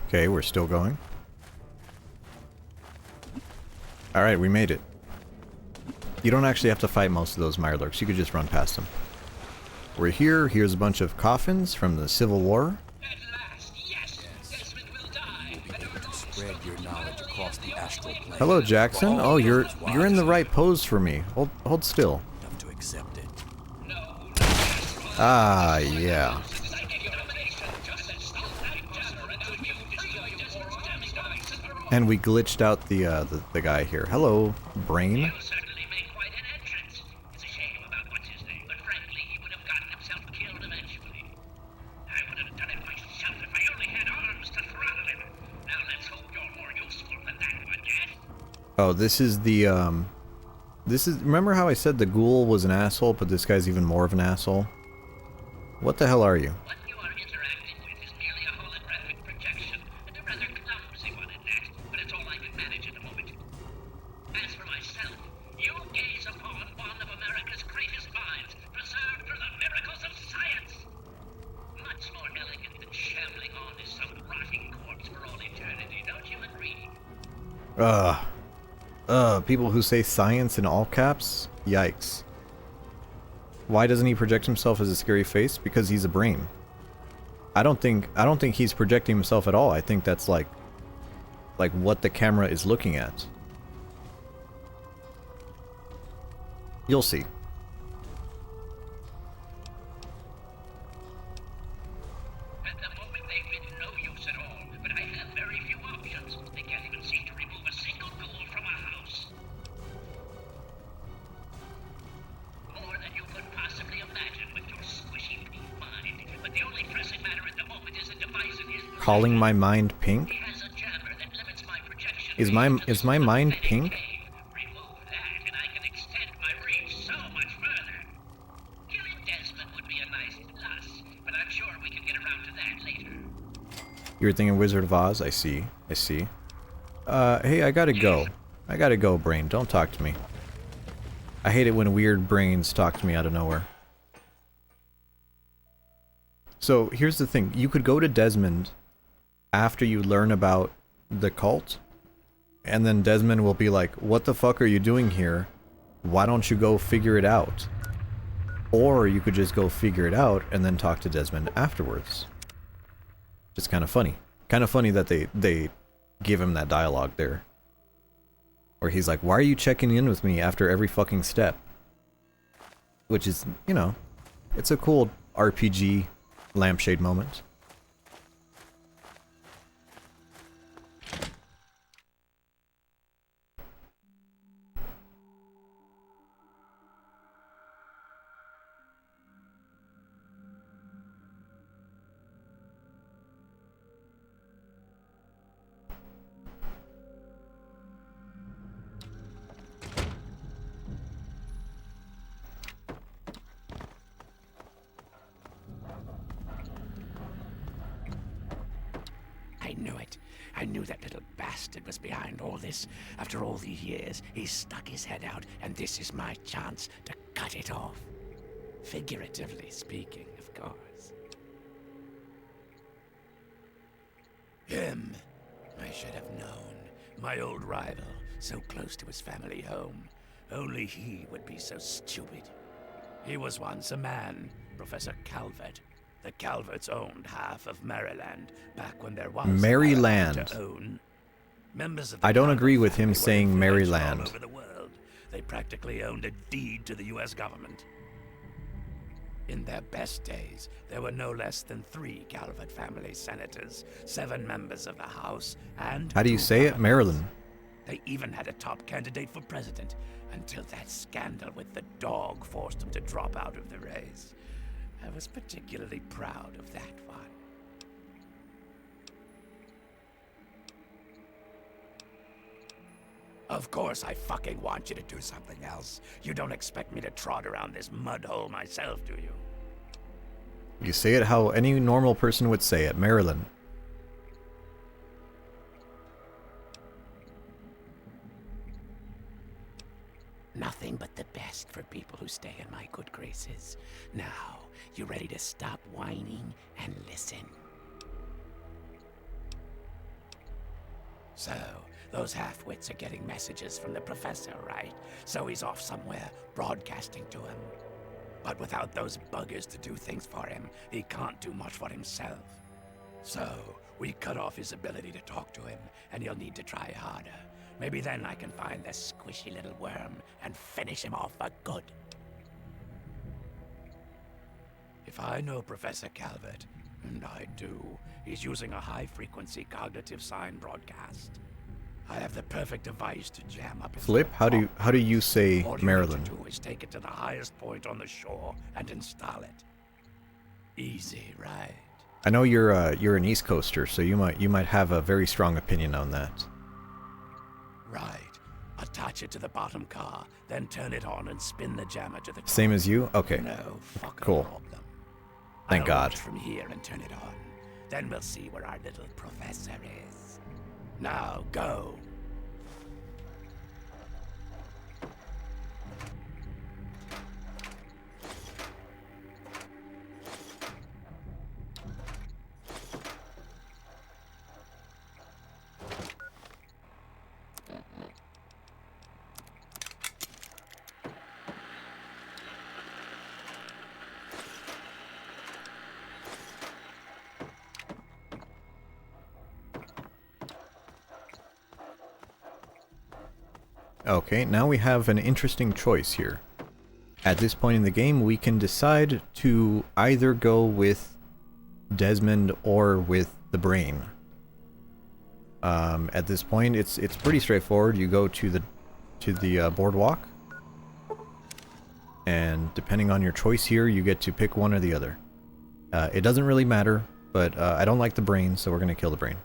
Okay, we're still going. Alright, we made it. You don't actually have to fight most of those Mirelurks, you could just run past them. We're here, here's a bunch of coffins from the Civil War. At last, yes, Desmond will die. You'll be able to spread your knowledge across the astral plane. Hello, Jackson. Oh, you're in the right pose for me. Hold still. Have to accept it. Ah, yeah. And we glitched out the guy here. Hello, Brain. You certainly made quite an entrance. It's a shame about what's his name, but frankly, he would have gotten himself killed eventually. I would have done it myself if I only had arms to throttle him. Now let's hope you're more useful than that one, yes? Oh, this is the remember how I said the ghoul was an asshole, but this guy's even more of an asshole? What the hell are you? What you are interacting with is merely a holographic projection, and a rather clumsy one at that, but it's all I can manage at the moment. As for myself, you gaze upon one of America's greatest minds, preserved through the miracles of science. Much more elegant than shambling on as some rotting corpse for all eternity, don't you agree? People who say science in all caps? Yikes. Why doesn't he project himself as a scary face? Because he's a brain. I don't think he's projecting himself at all. I think that's like what the camera is looking at. You'll see. At the moment, they've been no use at all, but I have very few options. They can't even seem to remove a single ghoul from a house. More than you could possibly imagine with your squishy pink mind. But the only pressing matter at the moment is a device in his brain. Calling my mind pink? He has a jammer that limits my projection. Is my mind pink? Remove that, and I can extend my reach so much further. Killing Desmond would be a nice plus, but I'm sure we can get around to that later. You were thinking Wizard of Oz? I see. I see. Hey, I gotta go. I gotta go, Brain. Don't talk to me. I hate it when weird brains talk to me out of nowhere. So, here's the thing. You could go to Desmond after you learn about the cult, and then Desmond will be like, what the fuck are you doing here? Why don't you go figure it out? Or you could just go figure it out and then talk to Desmond afterwards. It's kind of funny. Kind of funny that they give him that dialogue there. Where he's like, why are you checking in with me after every fucking step? Which is, you know, it's a cool RPG lampshade moment. I knew it. I knew that little bastard was behind all this. After all these years, he's stuck his head out, and this is my chance to cut it off. Figuratively speaking, of course. Him. I should have known. My old rival, so close to his family home. Only he would be so stupid. He was once a man, Professor Calvert. The Calverts owned half of Maryland back when there was Maryland. to own. Members of the I don't Calvert agree with him family were saying influential Maryland. all over the world. They practically owned a deed to the U.S. government. In their best days, there were no less than 3 Calvert family senators, 7 members of the House, and How do you 2 say it? governors. Maryland. They even had a top candidate for president, until that scandal with the dog forced them to drop out of the race. I was particularly proud of that one. Of course, I fucking want you to do something else. You don't expect me to trot around this mud hole myself, do you? You say it how any normal person would say it. Maryland. Nothing but the best for people who stay in my good graces. Now, you ready to stop whining and listen? So, those half-wits are getting messages from the professor, right? So he's off somewhere, broadcasting to him. But without those buggers to do things for him, he can't do much for himself. So, we cut off his ability to talk to him, and he'll need to try harder. Maybe then I can find this squishy little worm and finish him off for good. If I know Professor Calvert, and I do, he's using a high-frequency cognitive sign broadcast. I have the perfect device to jam up his Flip, how do you say All Maryland? you need to do is take it to the highest point on the shore and install it. Easy, right? I know you're an East Coaster, so you might have a very strong opinion on that. Right. Attach it to the bottom car, then turn it on and spin the jammer to the top. Same as you? Okay. No fucking Cool. problem. Thank I'll God. watch from here and turn it on. Then we'll see where our little professor is. Now go. Okay, now we have an interesting choice here. At this point in the game, we can decide to either go with Desmond or with the brain. At this point, it's pretty straightforward. You go to the boardwalk, and depending on your choice here, you get to pick one or the other. It doesn't really matter, but I don't like the brain, so we're gonna kill the brain.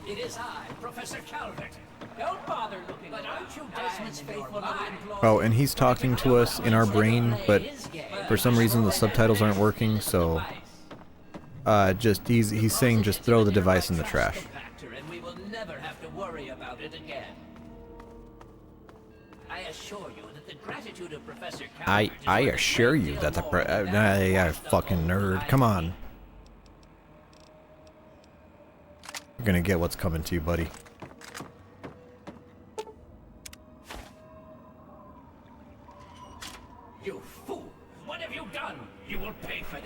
It is I, Professor Calvert. Don't bother looking. But aren't you Desmond's faithful employee? Oh, and he's talking to us in our brain, but for some reason the subtitles aren't working, so he's saying just throw the device in the trash. And we will never have to worry about it again. I assure you that the gratitude of Professor Calvert I assure you that the fucking nerd. Come on. You're gonna get what's coming to you, buddy. You fool! What have you done? You will pay for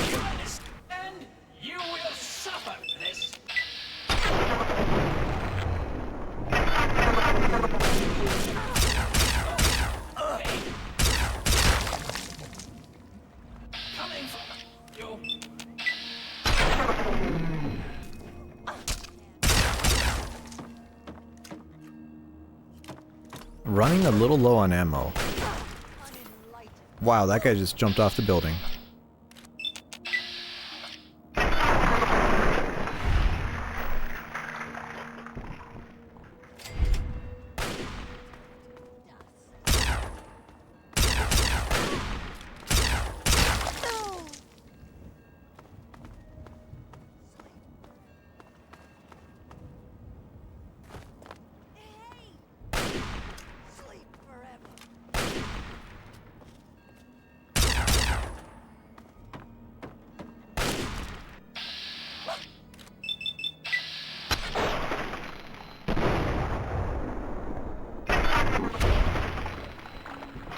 You understand? You will suffer for this. Coming for you. Running a little low on ammo. Wow, that guy just jumped off the building.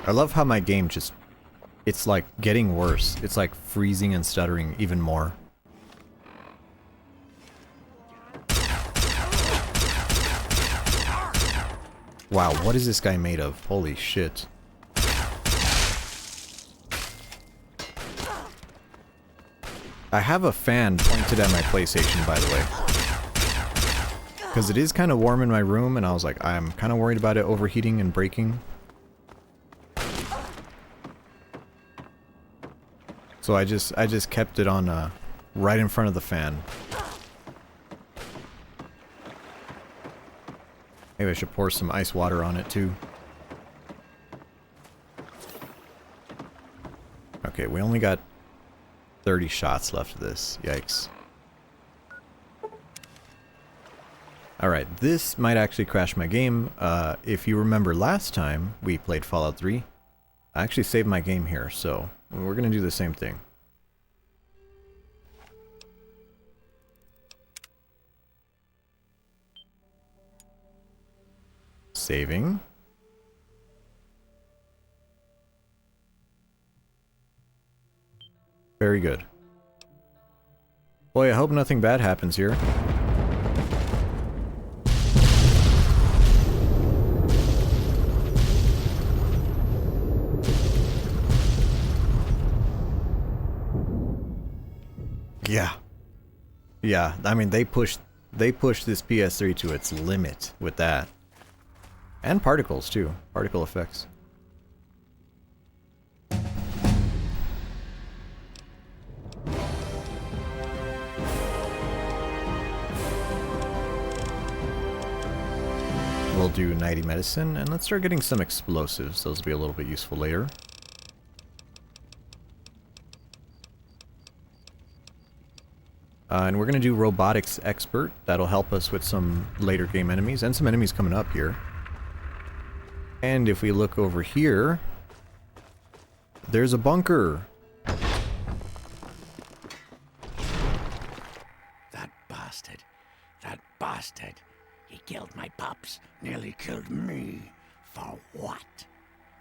I love how my game just, it's like getting worse. It's like freezing and stuttering even more. Wow, what is this guy made of? Holy shit. I have a fan pointed at my PlayStation, by the way. Because it is kind of warm in my room, and I was like, I'm kind of worried about it overheating and breaking. So I just kept it on right in front of the fan. Maybe I should pour some ice water on it too. Okay, we only got 30 shots left of this. Yikes. Alright, this might actually crash my game. If you remember last time we played Fallout 3, I actually saved my game here, so we're gonna do the same thing. Saving. Very good. Boy, I hope nothing bad happens here. Yeah. Yeah, I mean they pushed this PS3 to its limit with that. And particles too. Particle effects. We'll do 90 medicine and let's start getting some explosives. Those will be a little bit useful later. And we're going to do robotics expert. That'll help us with some later game enemies and some enemies coming up here. And if we look over here, there's a bunker. That bastard. That bastard. He killed my pups. Nearly killed me. For what?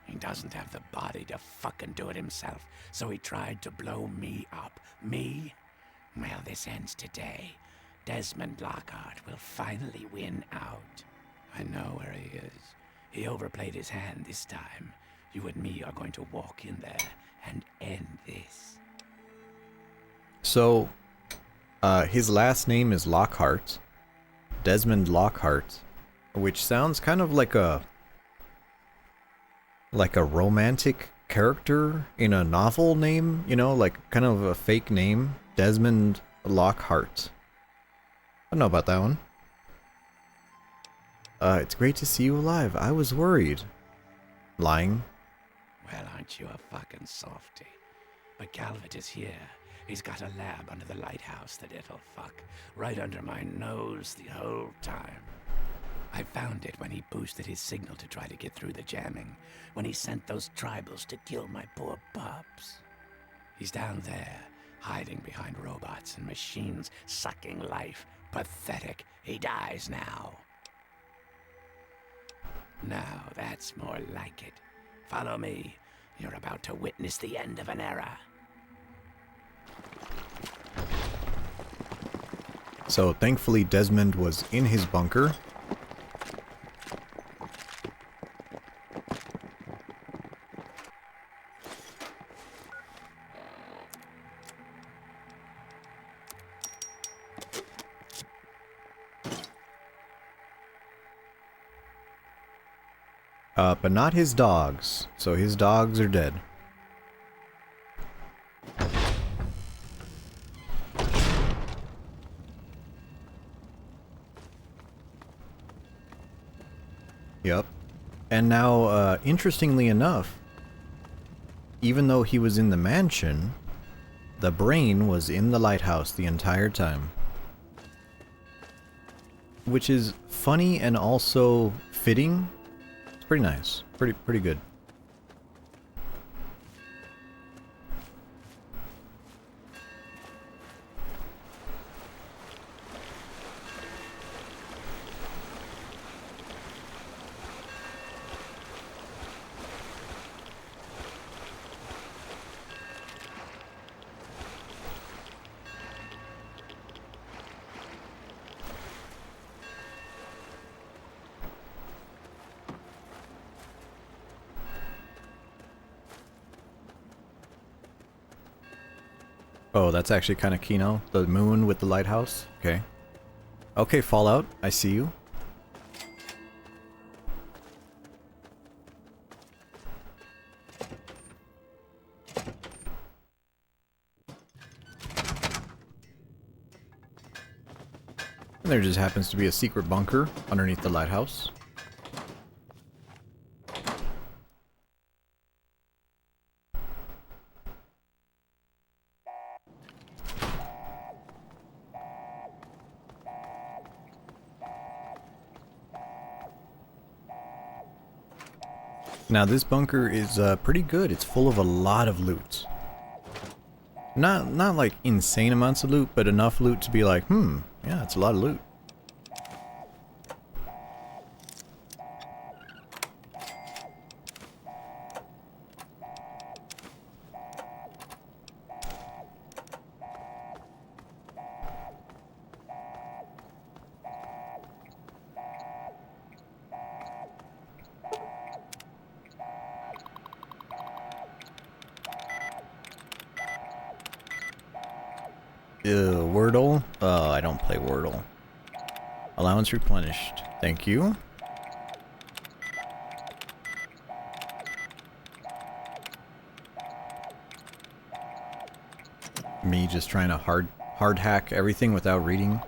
He doesn't have the body to fucking do it himself, so he tried to blow me up. Me? Well, this ends today. Desmond Lockhart will finally win out. I know where he is. He overplayed his hand this time. You and me are going to walk in there and end this. So, his last name is Lockhart. Desmond Lockhart. Which sounds kind of like a romantic character in a novel name, you know, like kind of a fake name. Desmond Lockhart. I don't know about that one. It's great to see you alive. I was worried. Lying. Well, aren't you a fucking softy? But Calvert is here. He's got a lab under the lighthouse, the little fuck. Right under my nose the whole time. I found it when he boosted his signal to try to get through the jamming. When he sent those tribals to kill my poor pups. He's down there, hiding behind robots and machines, sucking life. Pathetic. He dies now. Now that's more like it. Follow me. You're about to witness the end of an era. So thankfully Desmond was in his bunker. But not his dogs. So his dogs are dead. Yep. And now, interestingly enough, even though he was in the mansion, the brain was in the lighthouse the entire time. Which is funny and also fitting. It's pretty nice. Pretty good. Oh, that's actually kind of Kino. The moon with the lighthouse. Okay. Okay, Fallout. I see you. And there just happens to be a secret bunker underneath the lighthouse. Now this bunker is pretty good. It's full of a lot of loot. Not like insane amounts of loot, but enough loot to be like, yeah, it's a lot of loot. Wordle? I don't play Wordle. Allowance replenished. Thank you. Me just trying to hard hack everything without reading.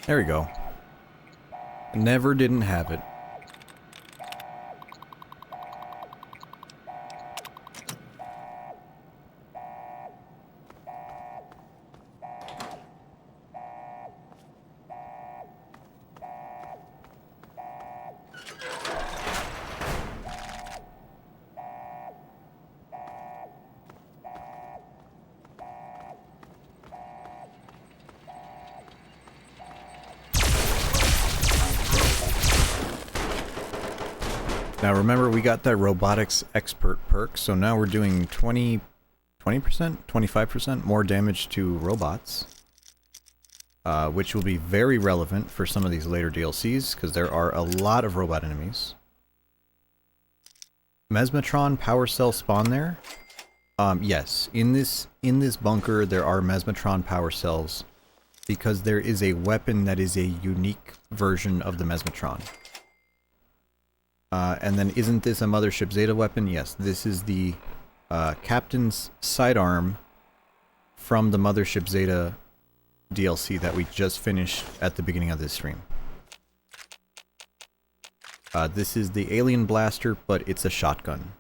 There we go. Never didn't have it. Now remember, we got that robotics expert perk, so now we're doing 20%, 25% more damage to robots. Which will be very relevant for some of these later DLCs, because there are a lot of robot enemies. Mesmatron power cell spawn there? Yes, in this bunker there are Mesmatron power cells, because there is a weapon that is a unique version of the Mesmatron. And then isn't this a Mothership Zeta weapon? Yes, this is the Captain's sidearm from the Mothership Zeta DLC that we just finished at the beginning of this stream. This is the Alien Blaster, but it's a shotgun.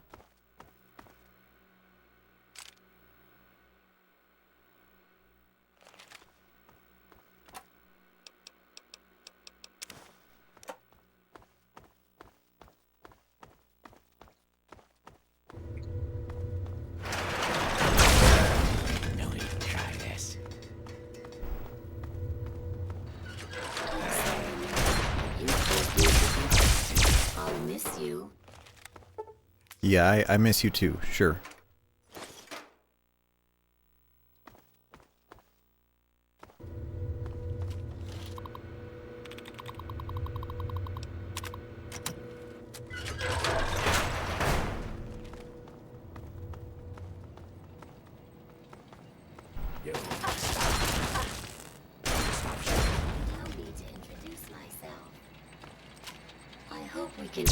Yeah, I miss you too, sure. You stop. Stop shooting. Allow me to introduce myself. I hope we can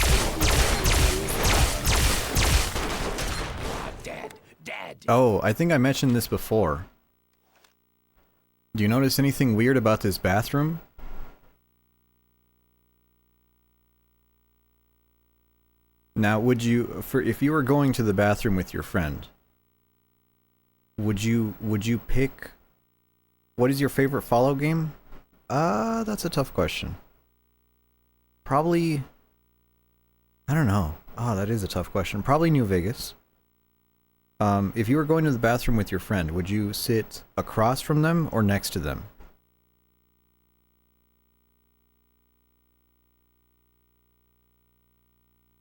Dead. Dead. Oh, I think I mentioned this before. Do you notice anything weird about this bathroom? Now, would you, if you were going to the bathroom with your friend, would you pick, what is your favorite Fallout game? That's a tough question. Probably, I don't know. Oh, that is a tough question. Probably New Vegas. If you were going to the bathroom with your friend, would you sit across from them or next to them?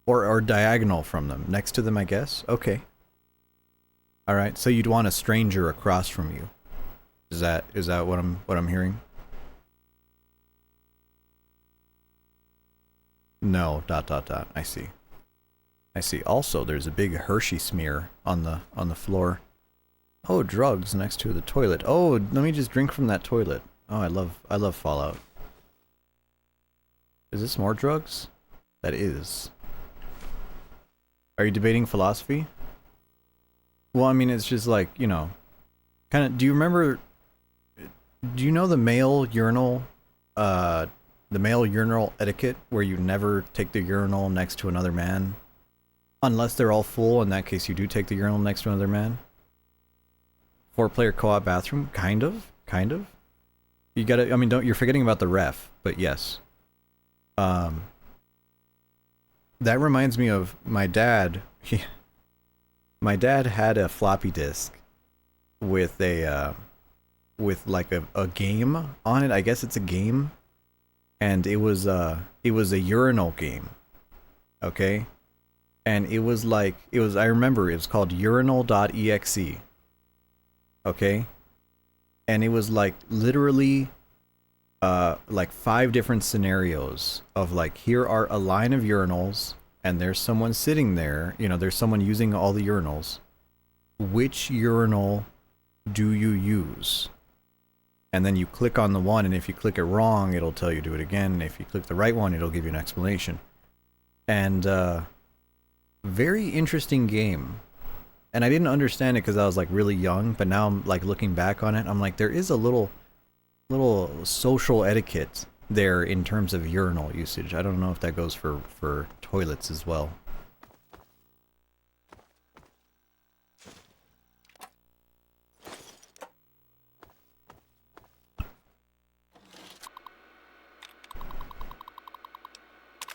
Or diagonal from them. Next to them, I guess? Okay. Alright, so you'd want a stranger across from you. Is that what I'm hearing? No, ... I see. I see. Also, there's a big Hershey smear on the floor. Oh, drugs next to the toilet. Oh, let me just drink from that toilet. Oh, I love Fallout. Is this more drugs? That is. Are you debating philosophy? Well, I mean, it's just like, you know, kind of, do you remember, do you know the male urinal etiquette where you never take the urinal next to another man? Unless they're all full, in that case you do take the urinal next to another man. 4-player co-op bathroom? Kind of. You gotta, I mean, you're forgetting about the ref, but yes. That reminds me of my dad. My dad had a floppy disk with with like a game on it. I guess it's a game. And it was a urinal game. Okay? And it was like, I remember it was called urinal.exe. Okay? And it was like literally like 5 different scenarios of like, here are a line of urinals and there's someone sitting there, you know, there's someone using all the urinals. Which urinal do you use? And then you click on the one, and if you click it wrong, it'll tell you to do it again. And if you click the right one, it'll give you an explanation. And very interesting game. And I didn't understand it because I was like really young, but now I'm like looking back on it, I'm like, there is a little social etiquette there in terms of urinal usage. I don't know if that goes for toilets as well.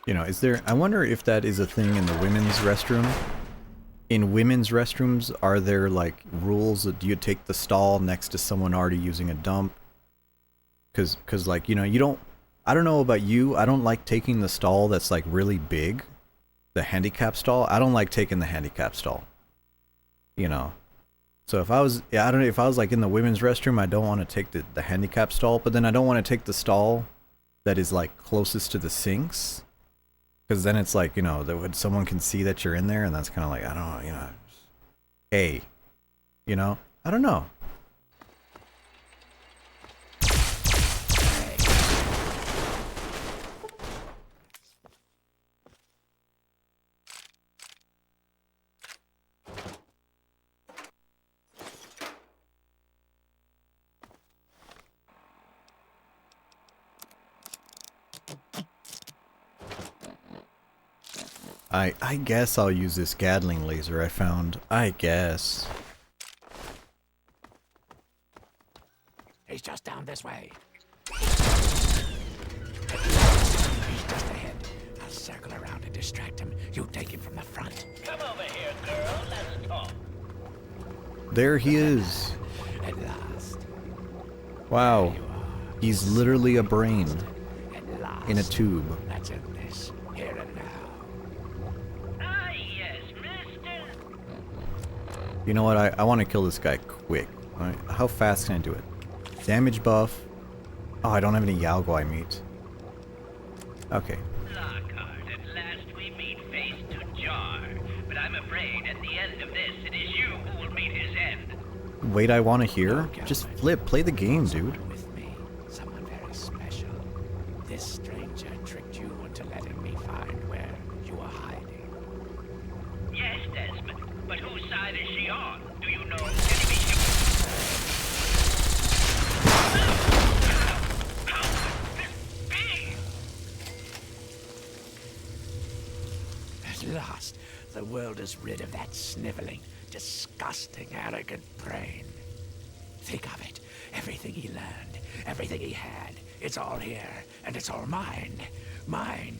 You know, I wonder if that is a thing in the women's restroom. In women's restrooms, are there like rules that do you take the stall next to someone already using a dump? Cause like, you know, I don't know about you, I don't like taking the stall that's like really big. The handicap stall. I don't like taking the handicap stall. You know. So if I was, I don't know, if I was like in the women's restroom, I don't want to take the handicap stall, but then I don't want to take the stall that is like closest to the sinks. Because then it's like, you know, someone can see that you're in there, and that's kind of like, I don't know, you know, hey, you know, I don't know. I guess I'll use this Gatling laser I found. I guess. He's just down this way. He's just ahead. I'll circle around and distract him. You take him from the front. Come over here, girl. Let's talk. There he is. At last. Wow. He's literally a brain. At last. In a tube. Let's end this. Here and now. Ah, yes, mister. You know what? I want to kill this guy quick. Right? How fast can I do it? Damage buff. Oh, I don't have any Yao Guai meat. Okay. Lockhart, at last we meet face to jar. But I'm afraid at the end of this, it is you who will meet his end. wait, I want to hear? Just flip, play the game, dude. With me, someone very special. This stranger tricked you into letting me find where you are hiding. Yes, Desmond, but whose side is she on? Do you know? At last, the world is rid of that sniveling, disgusting, arrogant brain. Think of it. Everything he learned, everything he had, it's all here, and it's all mine. Mine.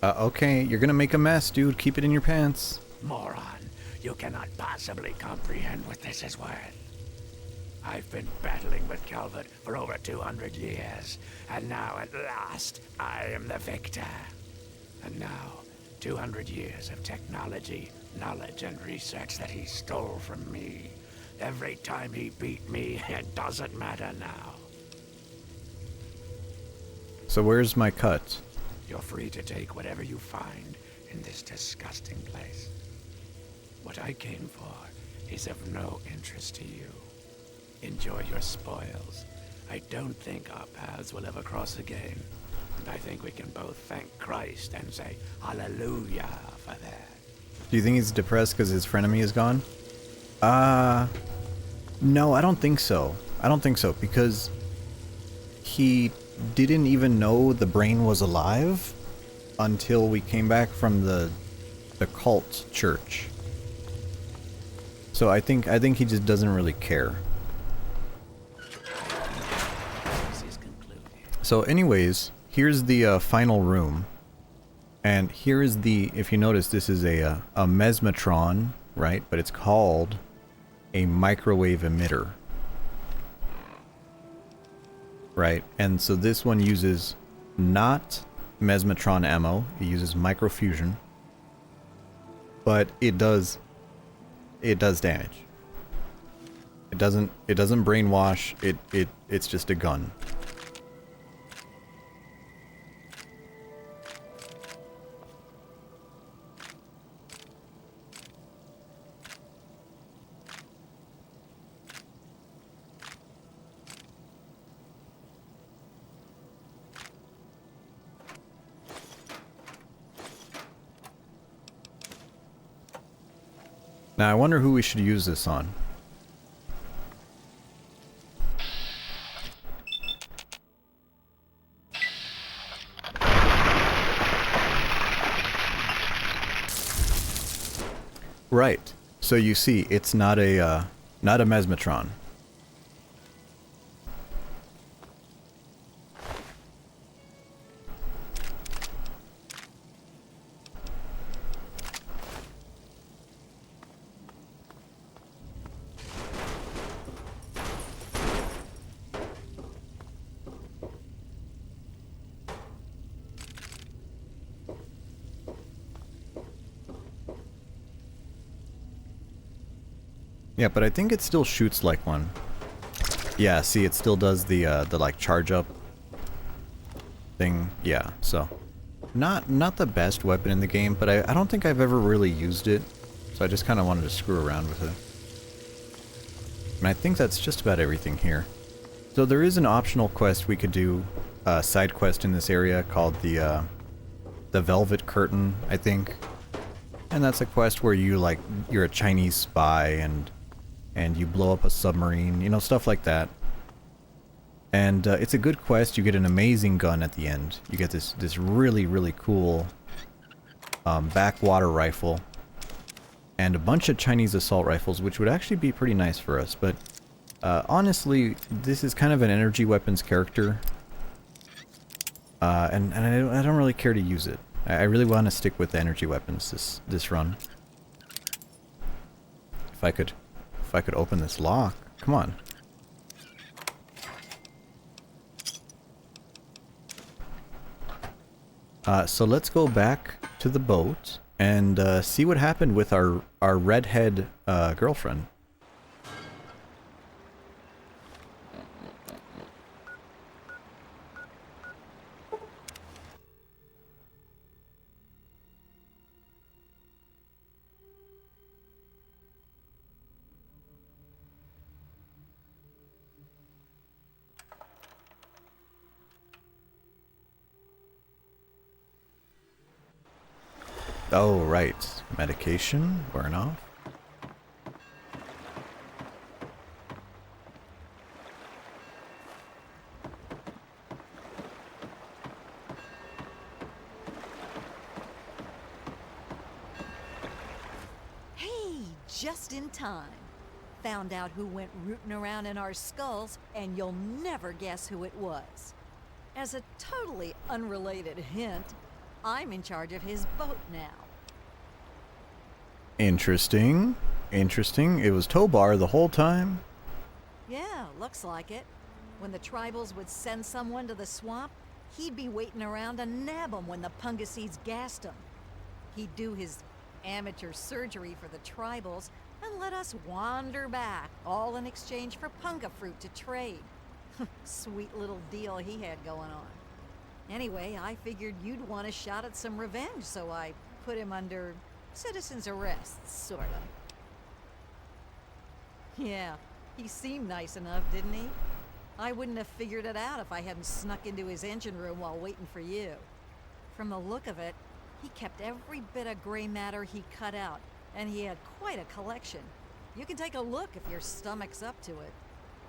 Okay, you're gonna make a mess, dude. Keep it in your pants. Moron, you cannot possibly comprehend what this is worth. I've been battling with Calvert for over 200 years, and now at last, I am the victor. And now, 200 years of technology, knowledge, and research that he stole from me. Every time he beat me, it doesn't matter now. So where's my cut? You're free to take whatever you find in this disgusting place. What I came for is of no interest to you. Enjoy your spoils. I don't think our paths will ever cross again. And I think we can both thank Christ and say hallelujah for that. Do you think he's depressed because his frenemy is gone? No, I don't think so. I don't think so, because he didn't even know the brain was alive until we came back from the cult church. So I think he just doesn't really care. So anyways, here's the final room. And here is the, if you notice, this is a mesmatron, right? But it's called a microwave emitter. Right? And so this one uses not mesmatron ammo, it uses microfusion. But it does damage. It doesn't brainwash, it's just a gun. Now I wonder who we should use this on. Right. So you see, it's not a mesmatron. Yeah, but I think it still shoots like one. Yeah, see, it still does the like charge up thing. Yeah, so not the best weapon in the game, but I don't think I've ever really used it, so I just kind of wanted to screw around with it. And I think that's just about everything here. So there is an optional quest we could do, side quest in this area called the Velvet Curtain, I think. And that's a quest where you're a Chinese spy and you blow up a submarine, you know, stuff like that. And it's a good quest. You get an amazing gun at the end. You get this really, really cool backwater rifle and a bunch of Chinese assault rifles, which would actually be pretty nice for us. But honestly, this is kind of an energy weapons character, and I don't really care to use it. I really want to stick with the energy weapons this run. If I could open this lock, come on. So let's go back to the boat and see what happened with our redhead girlfriend. Oh, right. Medication wearing off. Hey, just in time. Found out who went rooting around in our skulls, and you'll never guess who it was. As a totally unrelated hint, I'm in charge of his boat now. Interesting. Interesting. It was Tobar the whole time. Yeah, looks like it. When the tribals would send someone to the swamp, he'd be waiting around to nab 'em when the Pungasides gassed 'em. He'd do his amateur surgery for the tribals and let us wander back, all in exchange for punga fruit to trade. Sweet little deal he had going on. Anyway, I figured you'd want a shot at some revenge, so I put him under citizen's arrest, sorta. Yeah, he seemed nice enough, didn't he? I wouldn't have figured it out if I hadn't snuck into his engine room while waiting for you. From the look of it, he kept every bit of gray matter he cut out, and he had quite a collection. You can take a look if your stomach's up to it.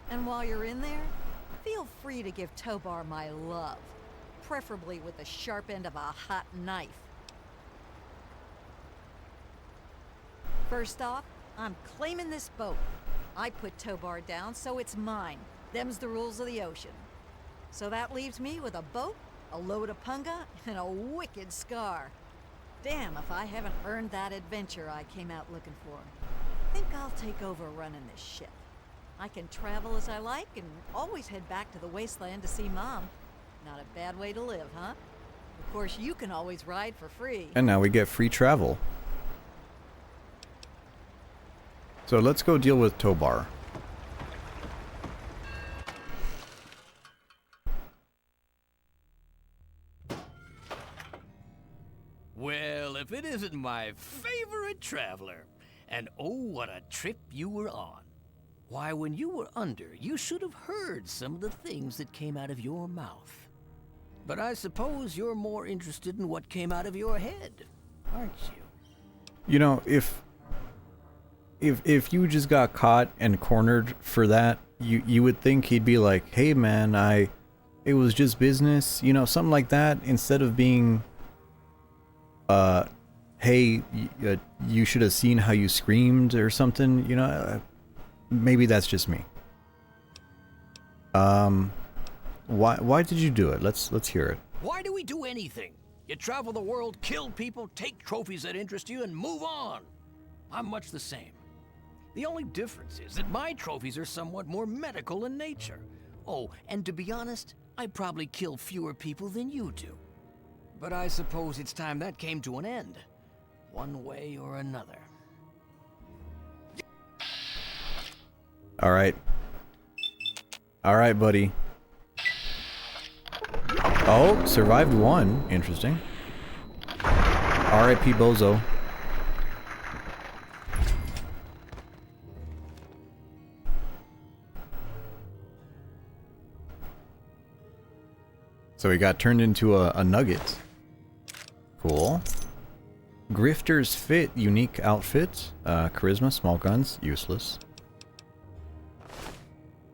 And while you're in there, feel free to give Tobar my love, preferably with the sharp end of a hot knife. First off, I'm claiming this boat. I put Tobar down, so it's mine. Them's the rules of the ocean. So that leaves me with a boat, a load of punga, and a wicked scar. Damn if I haven't earned that adventure I came out looking for. Think I'll take over running this ship. I can travel as I like and always head back to the wasteland to see Mom. Not a bad way to live, huh? Of course, you can always ride for free. And now we get free travel. So let's go deal with Tobar. Well, if it isn't my favorite traveler. And oh, what a trip you were on. Why, when you were under, you should have heard some of the things that came out of your mouth. But I suppose you're more interested in what came out of your head, aren't you? You know, if you just got caught and cornered for that, you would think he'd be like, "Hey man, it was just business," you know, something like that, instead of being hey, you should have seen how you screamed or something, you know. Maybe that's just me. Why did you do it? Let's hear it. Why do we do anything? You travel the world, kill people, take trophies that interest you, and move on. I'm much the same. The only difference is that my trophies are somewhat more medical in nature. Oh, and to be honest, I probably kill fewer people than you do. But I suppose it's time that came to an end, one way or another. All right. All right, buddy. Oh, survived one. Interesting. R.I.P. Bozo. So he got turned into a nugget. Cool. Grifter's Fit, unique outfit. Charisma, small guns, useless.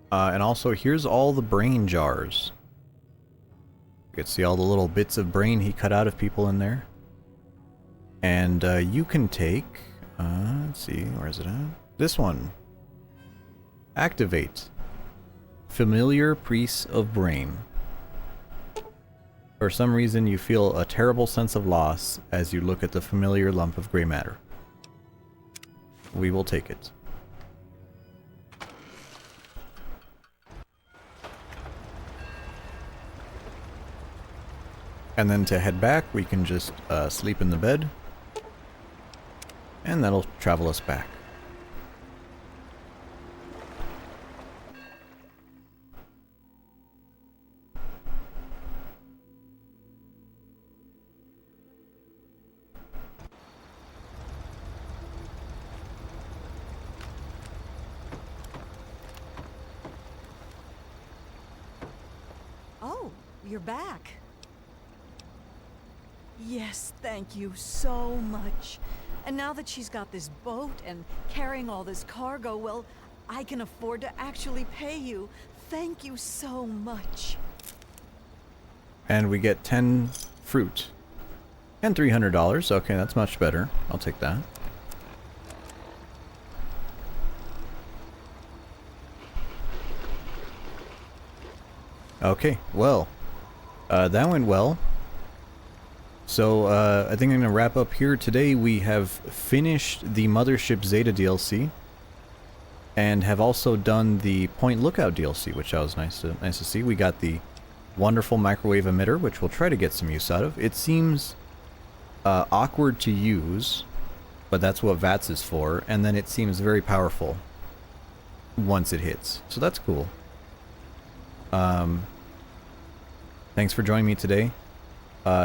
And also, here's all the brain jars. You can see all the little bits of brain he cut out of people in there. And you can take... let's see, where is it at? This one. Activate. Familiar Piece of Brain. For some reason, you feel a terrible sense of loss as you look at the familiar lump of gray matter. We will take it. And then to head back, we can just sleep in the bed. And that'll travel us back. Oh, you're back. Yes, thank you so much. And now that she's got this boat and carrying all this cargo, well, I can afford to actually pay you. Thank you so much. And we get 10 fruit. And $300. Okay, that's much better. I'll take that. Okay, well. That went well. So, I think I'm going to wrap up here. Today we have finished the Mothership Zeta DLC. And have also done the Point Lookout DLC, which was nice to see. We got the wonderful microwave emitter, which we'll try to get some use out of. It seems awkward to use, but that's what VATS is for. And then it seems very powerful once it hits. So that's cool. Thanks for joining me today.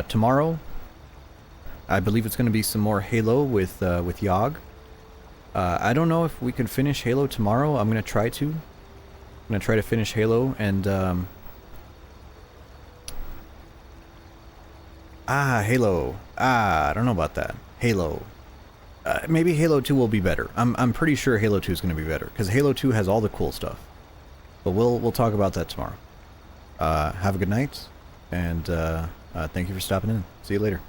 Tomorrow, I believe it's going to be some more Halo with Yogg. I don't know if we can finish Halo tomorrow. I'm going to try to. I'm going to try to finish Halo and... Halo. I don't know about that. Halo. Maybe Halo 2 will be better. I'm pretty sure Halo 2 is going to be better, because Halo 2 has all the cool stuff. But we'll talk about that tomorrow. Have a good night, and thank you for stopping in. See you later.